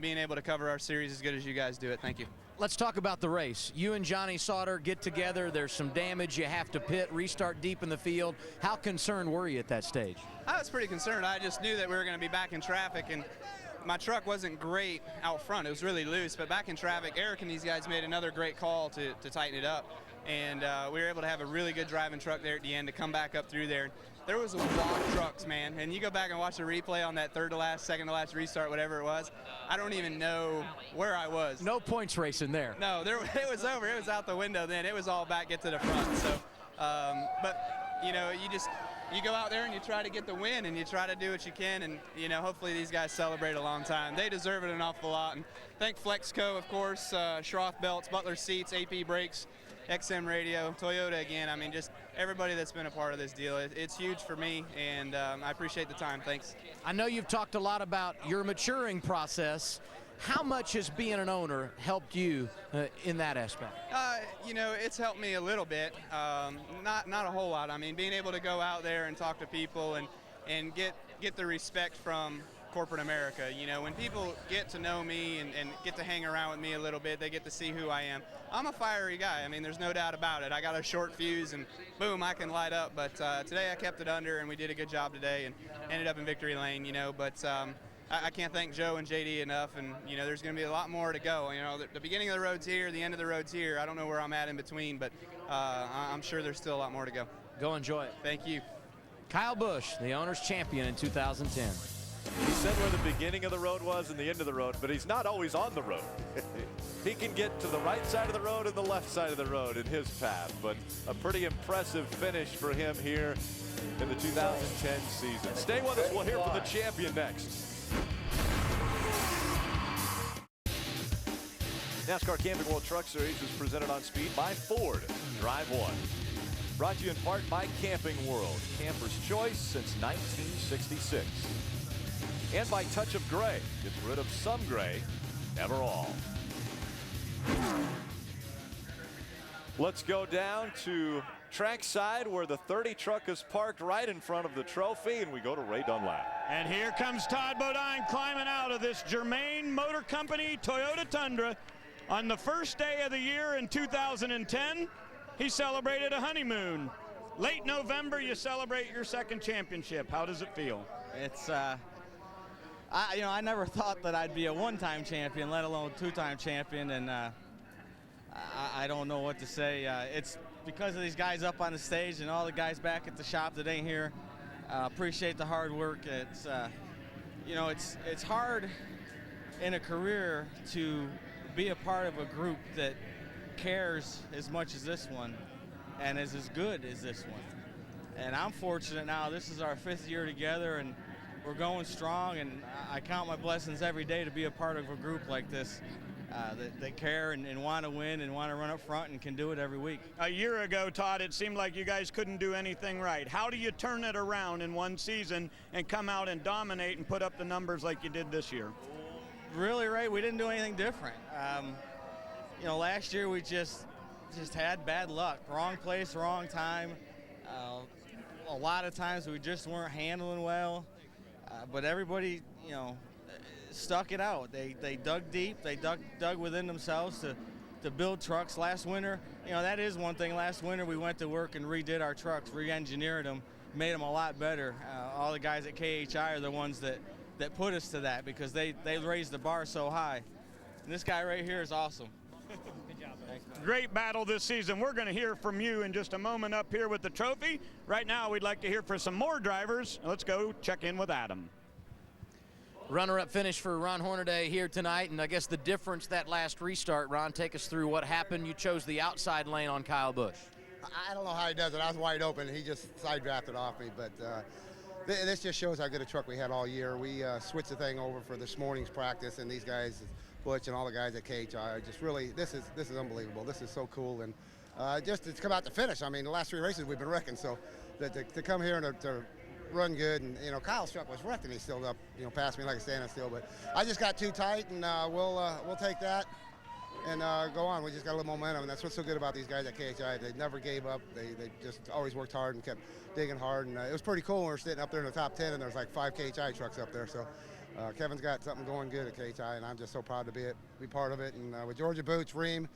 being able to cover our series as good as you guys do it. Thank you. Let's talk about the race. You and Johnny Sauter get together. There's some damage. You have to pit, restart deep in the field. How concerned were you at that stage? I was pretty concerned. I just knew that we were going to be back in traffic, and my truck wasn't great out front. It was really loose, but back in traffic, Eric and these guys made another great call to tighten it up. And we were able to have a really good driving truck there at the end to come back up through there. There was a lot of trucks, man. And you go back and watch the replay on that third to last, second to last restart, whatever it was. I don't even know where I was. No points racing there. No, it was over. It was out the window then. It was all back, get to the front. So, you go out there and you try to get the win and you try to do what you can, and hopefully these guys celebrate a long time. They deserve it an awful lot. And thank Flexco, of course, Schroth Belts, Butler Seats, AP Brakes, XM Radio, Toyota again. I mean, just everybody that's been a part of this deal. It's huge for me, and I appreciate the time. Thanks. I know you've talked a lot about your maturing process. How much has being an owner helped you in that aspect? It's helped me a little bit, not a whole lot. I mean, being able to go out there and talk to people and get the respect from corporate America. When people get to know me and get to hang around with me a little bit, they get to see who I am. I'm a fiery guy. I mean, there's no doubt about it. I got a short fuse and boom, I can light up. But today I kept it under, and we did a good job today and ended up in victory lane, But I can't thank Joe and JD enough, and there's going to be a lot more to go. The beginning of the road's here, the end of the road's here. I don't know where I'm at in between, but I'm sure there's still a lot more to go. Go enjoy it. Thank you. Kyle Busch, the owner's champion in 2010. He said where the beginning of the road was and the end of the road, but he's not always on the road. He can get to the right side of the road and the left side of the road in his path, but a pretty impressive finish for him here in the 2010 season. Stay with us. We'll hear from the champion next. NASCAR Camping World Truck Series is presented on speed by Ford. Drive one. Brought to you in part by Camping World, camper's choice since 1966. And by Touch of Gray. Get rid of some gray, never all. Let's go down to trackside where the 30 truck is parked right in front of the trophy, and we go to Ray Dunlap. And here comes Todd Bodine climbing out of this Germain Motor Company Toyota Tundra. On the first day of the year in 2010, he celebrated a honeymoon. Late November, you celebrate your second championship. How does it feel? It's, I never thought that I'd be a one-time champion, let alone two-time champion, and I don't know what to say. It's because of these guys up on the stage and all the guys back at the shop that ain't here. Appreciate the hard work. It's, it's hard in a career to be a part of a group that cares as much as this one and is as good as this one. And I'm fortunate now. This is our 5th year together, and we're going strong, and I count my blessings every day to be a part of a group like this that care and want to win and want to run up front and can do it every week. A year ago, Todd, it seemed like you guys couldn't do anything right. How do you turn it around in one season and come out and dominate and put up the numbers like you did this year? Really, Ray, we didn't do anything different. Last year we just had bad luck. Wrong place, wrong time. A lot of times we just weren't handling well. But everybody, stuck it out. They dug deep. They dug within themselves to to build trucks last winter. You know, that is one thing. Last winter we went to work and redid our trucks, re-engineered them, made them a lot better. All the guys at KHI are the ones that put us to that because they raised the bar so high. And this guy right here is awesome. Good job. Great battle this season. We're going to hear from you in just a moment up here with the trophy. Right now, we'd like to hear from some more drivers. Let's go check in with Adam. Runner-up finish for Ron Hornaday here tonight, and I guess the difference that last restart. Ron, take us through what happened. You chose the outside lane on Kyle Busch. I don't know how he does it. I was wide open. He just side drafted off me, but this just shows how good a truck we had all year. We switched the thing over for this morning's practice, and these guys, Butch and all the guys at KHI, are just really, this is unbelievable. This is so cool, and just to come out to finish. I mean, the last 3 races we've been wrecking, so to come here and to run good, and you know, Kyle's truck was wrecked and he still up, you know, past me like a standing still, but I just got too tight, and we'll take that and go on. We just got a little momentum, and that's what's so good about these guys at KHI. They never gave up. They just always worked hard and kept digging hard, and it was pretty cool when we were sitting up there in the top 10 and there's like 5 KHI trucks up there. So Kevin's got something going good at KHI, and I'm just so proud to be part of it. And with Georgia Boots, Ream,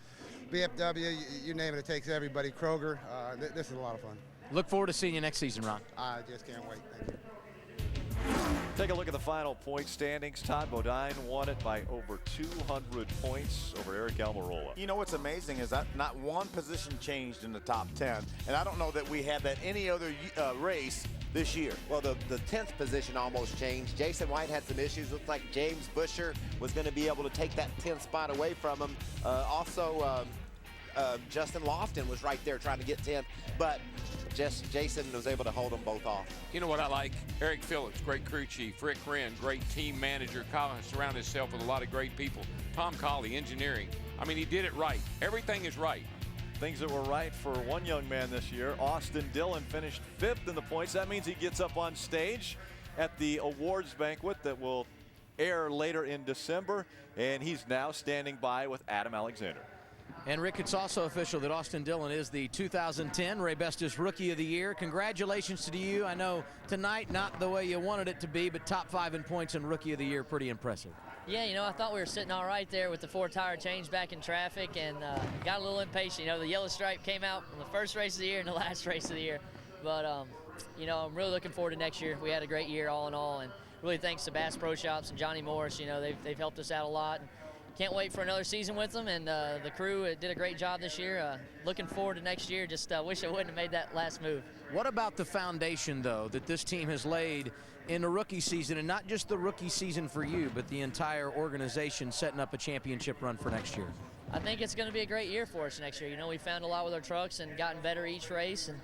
BFW, you name it, it takes everybody. Kroger, this is a lot of fun. Look forward to seeing you next season, Ron. I just can't wait. Thank you. Take a look at the final point standings. Todd Bodine won it by over 200 points over Eric Almirola. You know what's amazing is that not one position changed in the top 10, and I don't know that we had that any other race this year. Well, the 10th position almost changed. Jason White had some issues. Looked like James Busher was going to be able to take that 10th spot away from him. Justin Lofton was right there trying to get 10th, but Jason was able to hold them both off. You know what I like? Eric Phillips, great crew chief. Rick Wren, great team manager. Kyle surrounded himself with a lot of great people. Tom Colley, engineering. I mean, he did it right. Everything is right. Things that were right for one young man this year. Austin Dillon finished 5th in the points. That means he gets up on stage at the awards banquet that will air later in December, and he's now standing by with Adam Alexander. And Rick, it's also official that Austin Dillon is the 2010 Ray Bestis Rookie of the Year. Congratulations to you. I know tonight not the way you wanted it to be, but top 5 in points and Rookie of the Year, pretty impressive. Yeah, you know, I thought we were sitting all right there with the 4-tire change back in traffic, and got a little impatient. You know, the yellow stripe came out in the first race of the year and the last race of the year. But, you know, I'm really looking forward to next year. We had a great year all in all, and really thanks to Bass Pro Shops and Johnny Morris. You know, they've helped us out a lot. Can't wait for another season with them, and the crew did a great job this year. Looking forward to next year. Just wish I wouldn't have made that last move. What about the foundation, though, that this team has laid in the rookie season, and not just the rookie season for you, but the entire organization setting up a championship run for next year? I think it's going to be a great year for us next year. You know, we found a lot with our trucks and gotten better each race, and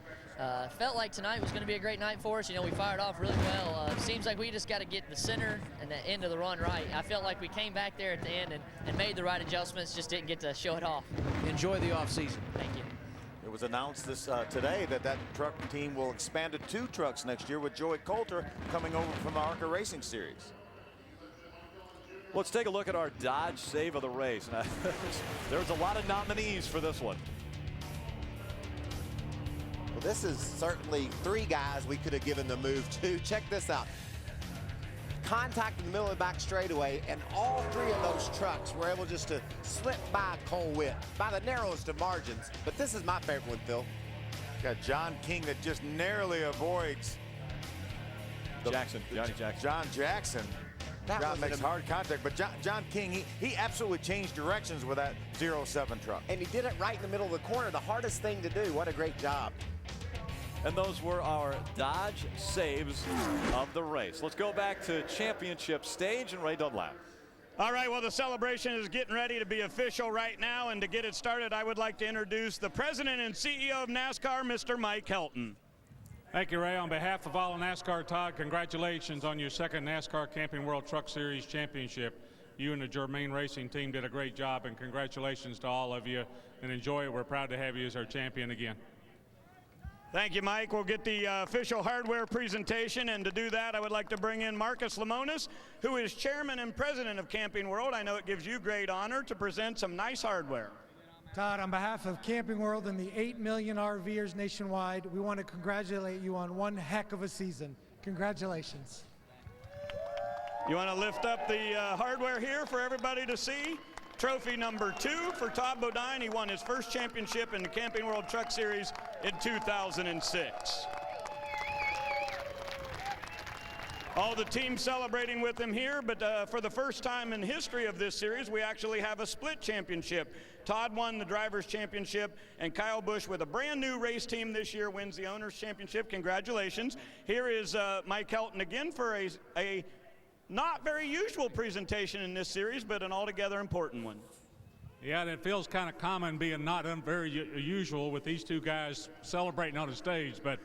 felt like tonight was going to be a great night for us. You know, we fired off really well. Seems like we just got to get the center and the end of the run right. I felt like we came back there at the end and made the right adjustments, just didn't get to show it off. Enjoy the offseason. Thank you. It was announced today that truck team will expand to 2 trucks next year, with Joey Coulter coming over from the ARCA Racing Series. Let's take a look at our Dodge Save of the Race. Now, there's a lot of nominees for this one. Well, this is certainly 3 guys we could have given the move to. Check this out. Contact in the middle of the back straightaway, and all 3 of those trucks were able just to slip by Cole Witt by the narrowest of margins. But this is my favorite one, Phil. Got John King that just narrowly avoids Johnny Jackson. John Jackson. John makes hard contact, but John King, he absolutely changed directions with that 07 truck. And he did it right in the middle of the corner, the hardest thing to do. What a great job. And those were our Dodge Saves of the race. Let's go back to championship stage and Ray Dunlap. All right, well, the celebration is getting ready to be official right now, and to get it started, I would like to introduce the president and CEO of NASCAR, Mr. Mike Helton. Thank you, Ray. On behalf of all NASCAR, Todd, congratulations on your 2nd NASCAR Camping World Truck Series championship. You and the Germain Racing team did a great job, and congratulations to all of you, and enjoy it. We're proud to have you as our champion again. Thank you, Mike. We'll get the official hardware presentation, and to do that, I would like to bring in Marcus Lemonis, who is chairman and president of Camping World. I know it gives you great honor to present some nice hardware. Todd, on behalf of Camping World and the 8 million RVers nationwide, we want to congratulate you on one heck of a season. Congratulations. You want to lift up the hardware here for everybody to see? Trophy number 2 for Todd Bodine. He won his first championship in the Camping World Truck Series in 2006. All the teams celebrating with him here, but for the first time in the history of this series, we actually have a split championship. Todd won the Drivers' Championship, and Kyle Busch, with a brand new race team this year, wins the Owners' Championship. Congratulations. Here is Mike Helton again for a not very usual presentation in this series, but an altogether important one. Yeah, and it feels kind of common being not very usual with these two guys celebrating on the stage. But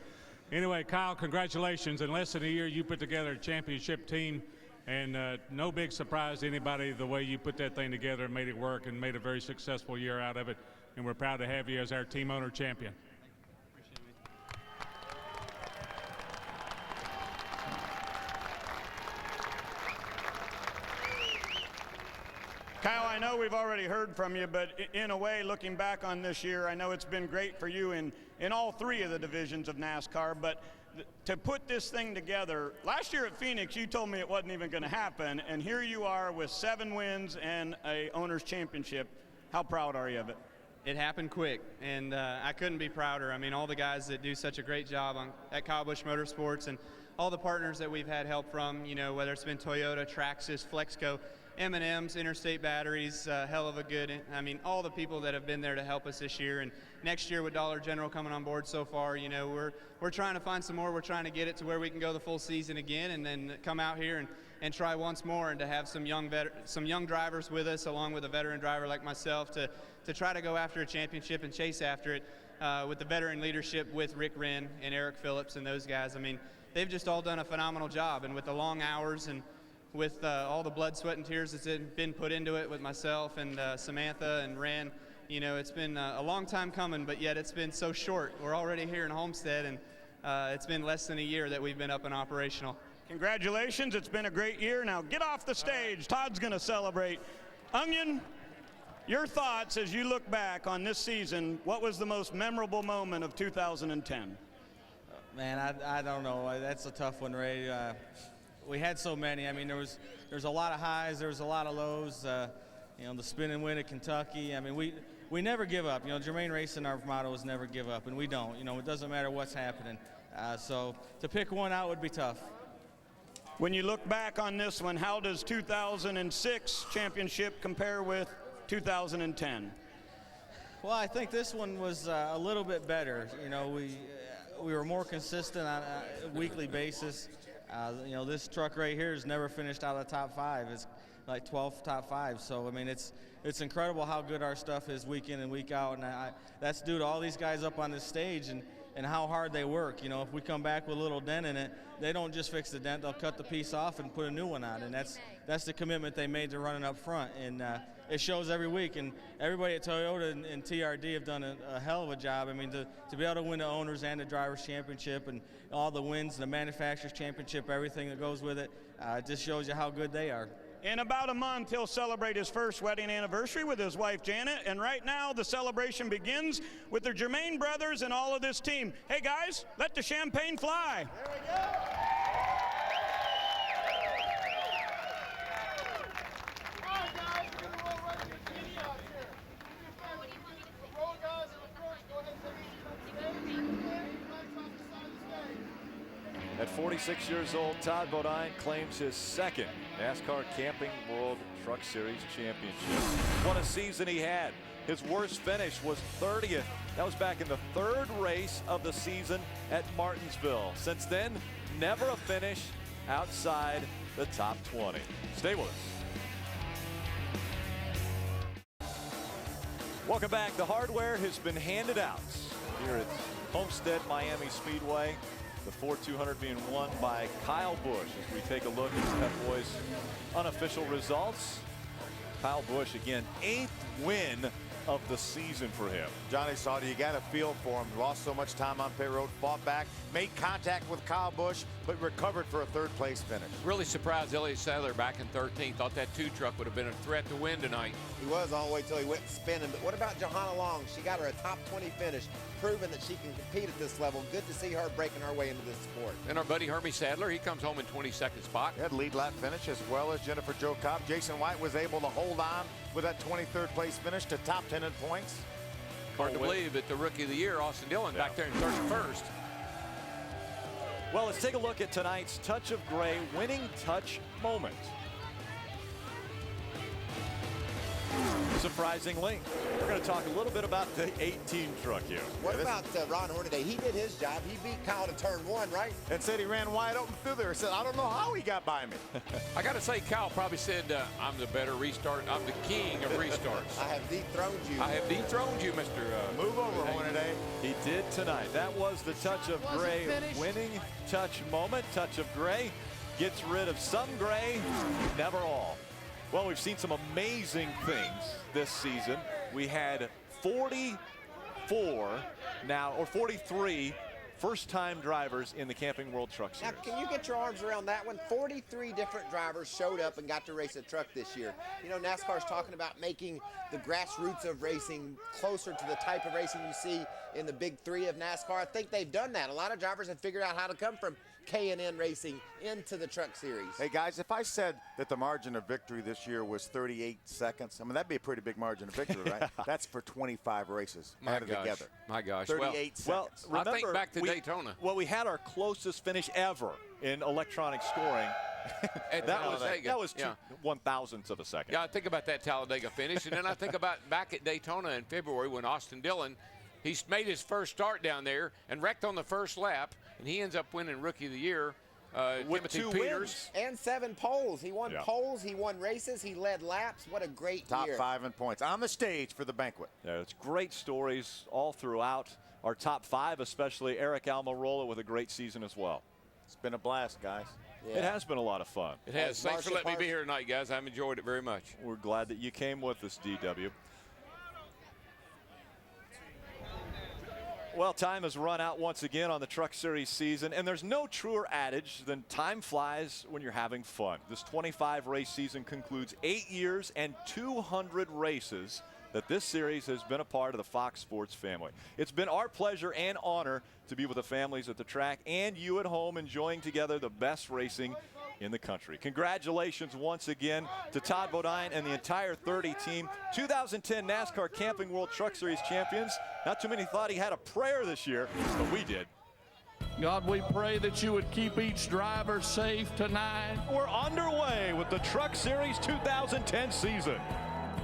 anyway, Kyle, congratulations. In less than a year, you put together a championship team, and no big surprise to anybody the way you put that thing together and made it work and made a very successful year out of it. And we're proud to have you as our team owner champion. Kyle, I know we've already heard from you, but in a way, looking back on this year, I know it's been great for you in all 3 of the divisions of NASCAR, but to put this thing together, last year at Phoenix, you told me it wasn't even going to happen, and here you are with 7 wins and a Owners' Championship. How proud are you of it? It happened quick, and I couldn't be prouder. I mean, all the guys that do such a great job at Kyle Busch Motorsports, and all the partners that we've had help from, you know, whether it's been Toyota, Traxxas, Flexco, M&M's, Interstate Batteries, hell of a good, I mean, all the people that have been there to help us this year. And next year with Dollar General coming on board so far, you know, we're trying to find some more. We're trying to get it to where we can go the full season again, and then come out here and try once more, and to have some young drivers with us, along with a veteran driver like myself, to try to go after a championship and chase after it with the veteran leadership with Rick Wren and Eric Phillips and those guys. I mean, they've just all done a phenomenal job, and with the long hours and with all the blood, sweat, and tears that's been put into it with myself and Samantha and Ren, you know, it's been a long time coming, but yet it's been so short. We're already here in Homestead, and it's been less than a year that we've been up and operational. Congratulations, it's been a great year. Now get off the stage. Todd's going to celebrate. Onion, your thoughts as you look back on this season, what was the most memorable moment of 2010? Man, I don't know. That's a tough one, Ray. We had so many. I mean, there's a lot of highs, there was a lot of lows. You know, the spin and win at Kentucky. I mean, we never give up. You know, Germain Racing, our motto is never give up, and we don't. You know, it doesn't matter what's happening. So to pick one out would be tough. When you look back on this one, how does 2006 championship compare with 2010? Well, I think this one was a little bit better. You know, we were more consistent on a weekly basis. You know, this truck right here has never finished out of the top 5. It's like 12 top 5. So, I mean, it's incredible how good our stuff is week in and week out. And that's due to all these guys up on this stage and how hard they work. You know, if we come back with a little dent in it, they don't just fix the dent. They'll cut the piece off and put a new one on. And that's the commitment they made to running up front. And it shows every week. And everybody at Toyota and TRD have done a hell of a job. I mean, to be able to win the Owners and the Drivers' Championship and all the wins, the Manufacturers' Championship, everything that goes with it, it just shows you how good they are. In about a month, he'll celebrate his first wedding anniversary with his wife, Janet. And right now, the celebration begins with the Germain brothers and all of this team. Hey, guys, let the champagne fly. There we go. At 46 years old, Todd Bodine claims his 2nd NASCAR Camping World Truck Series championship. What a season he had. His worst finish was 30th. That was back in the 3rd race of the season at Martinsville. Since then, never a finish outside the top 20. Stay with us. Welcome back. The hardware has been handed out here at Homestead-Miami Speedway. The Ford 200 being won by Kyle Busch as we take a look at Pep Boys' unofficial results. Kyle Busch, again, 8th win of the season for him. Johnny Sauter, you got a feel for him. Lost so much time on pit road, fought back, made contact with Kyle Busch, but recovered for a third-place finish. Really surprised Elliott Sadler back in 13th. Thought that 2 truck would have been a threat to win tonight. He was all the way till he went spinning. But what about Johanna Long? She got her a top 20 finish, proving that she can compete at this level. Good to see her breaking her way into this sport. And our buddy Hermie Sadler, he comes home in 22nd spot. He had lead lap finish as well as Jennifer Jo Cobb. Jason White was able to hold on with that 23rd place finish to top 10 in points. Hard to believe that the Rookie of the Year, Austin Dillon, back there in 31st. Well, let's take a look at tonight's Touch of Gray winning touch moment. Surprisingly, we're going to talk a little bit about the 18 truck here. What about Ron Hornaday? He did his job. He beat Kyle to turn 1, right? And said he ran wide open through there. Said, I don't know how he got by me. I got to say, Kyle probably said, I'm the better restart. I'm the king of restarts. I have dethroned you. I have dethroned you, Mr. Move over, Hornaday. He did tonight. That was the Touch of Gray winning touch moment. Touch of Gray gets rid of some gray, never all. Well, we've seen some amazing things this season. We had 43 first-time drivers in the Camping World Truck Series. Now, can you get your arms around that one? 43 different drivers showed up and got to race a truck this year. You know, NASCAR's talking about making the grassroots of racing closer to the type of racing you see in the big 3 of NASCAR. I think they've done that. A lot of drivers have figured out how to come from K&N racing into the truck series. Hey, guys, if I said that the margin of victory this year was 38 seconds, I mean, that'd be a pretty big margin of victory, right? That's for 25 races added together. My gosh. 38 seconds. Well, remember, I think back to Daytona. Well, we had our closest finish ever in electronic scoring. that was 1/1000th of a second. Yeah, I think about that Talladega finish, and then I think about back at Daytona in February when Austin Dillon, he's made his first start down there and wrecked on the first lap, and he ends up winning Rookie of the Year. With Timothy 2 Peters. wins. And 7 poles. He won poles, he won races, he led laps. What a great Top year. 5 in points on the stage for the banquet. Yeah, it's great stories all throughout our top 5, especially Eric Almirola with a great season as well. It's been a blast, guys. Yeah. It has been a lot of fun. It has. Thanks for letting me be here tonight, guys. I've enjoyed it very much. We're glad that you came with us, DW. Well, time has run out once again on the Truck Series season, and there's no truer adage than time flies when you're having fun. This 25 race season concludes 8 years and 200 races that this series has been a part of the Fox Sports family. It's been our pleasure and honor to be with the families at the track and you at home enjoying together the best racing in the country. Congratulations once again to Todd Bodine and the entire 30 team. 2010 NASCAR Camping World Truck Series champions. Not too many thought he had a prayer this year, but we did. God, we pray that you would keep each driver safe tonight. We're underway with the Truck Series 2010 season.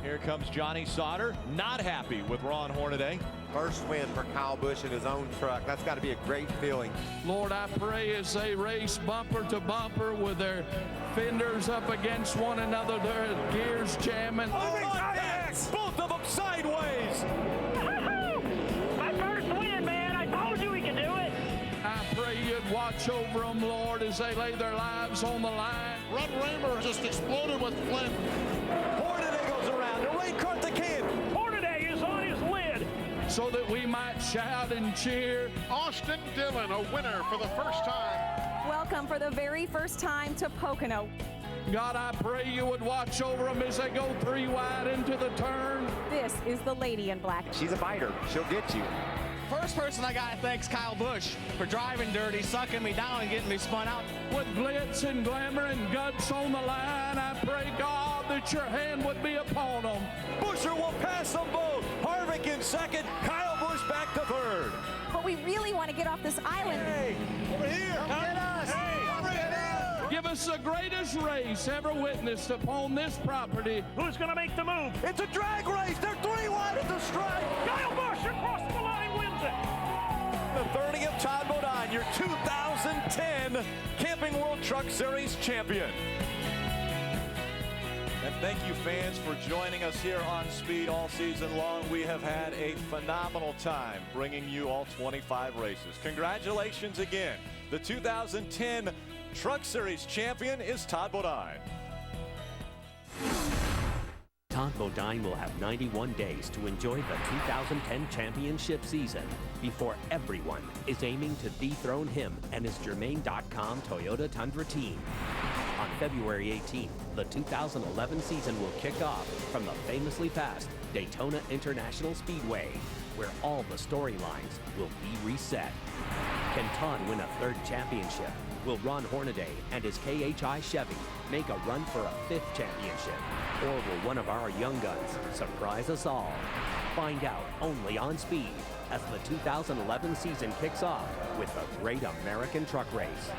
Here comes Johnny Sauter, not happy with Ron Hornaday. First win for Kyle Busch in his own truck. That's got to be a great feeling. Lord, I pray as they race bumper to bumper with their fenders up against one another, their gears jamming. Both of them sideways. My first win, man. I told you we could do it. I pray you'd watch over them, Lord, as they lay their lives on the line. Red Raymer just exploded with Flynn. Hornaday goes around. The rain cart the can. Hornaday is on his lid. So that we might shout and cheer. Austin Dillon, a winner for the first time. Welcome for the very first time to Pocono. God, I pray you would watch over them as they go 3 wide into the turn. This is the Lady in Black. She's a fighter. She'll get you. First person I got to thank is Kyle Busch for driving dirty, sucking me down, and getting me spun out. With glitz and glamour and guts on the line, I pray, God, that your hand would be upon them. Buscher will pass them both. Harvick in second. Kyle Busch back to third. But we really want to get off this island. Hey, over here. Come get us. Hey, give us the greatest race ever witnessed upon this property. Who's going to make the move? It's a drag race. They're 3 wide at the stripe. Kyle Busch across the line wins it. The 30 of Todd Bodine, your 2010 Camping World Truck Series champion. And thank you, fans, for joining us here on Speed all season long. We have had a phenomenal time bringing you all 25 races. Congratulations again. The 2010 Truck Series champion is Todd Bodine. Todd Todd Bodine will have 91 days to enjoy the 2010 championship season before everyone is aiming to dethrone him and his Germain.com Toyota Tundra team. On February 18th, the 2011 season will kick off from the famously fast Daytona International Speedway, where all the storylines will be reset. Can Todd win a third championship? Will Ron Hornaday and his KHI Chevy make a run for a fifth championship? Or will one of our young guns surprise us all? Find out only on Speed as the 2011 season kicks off with the Great American Truck Race.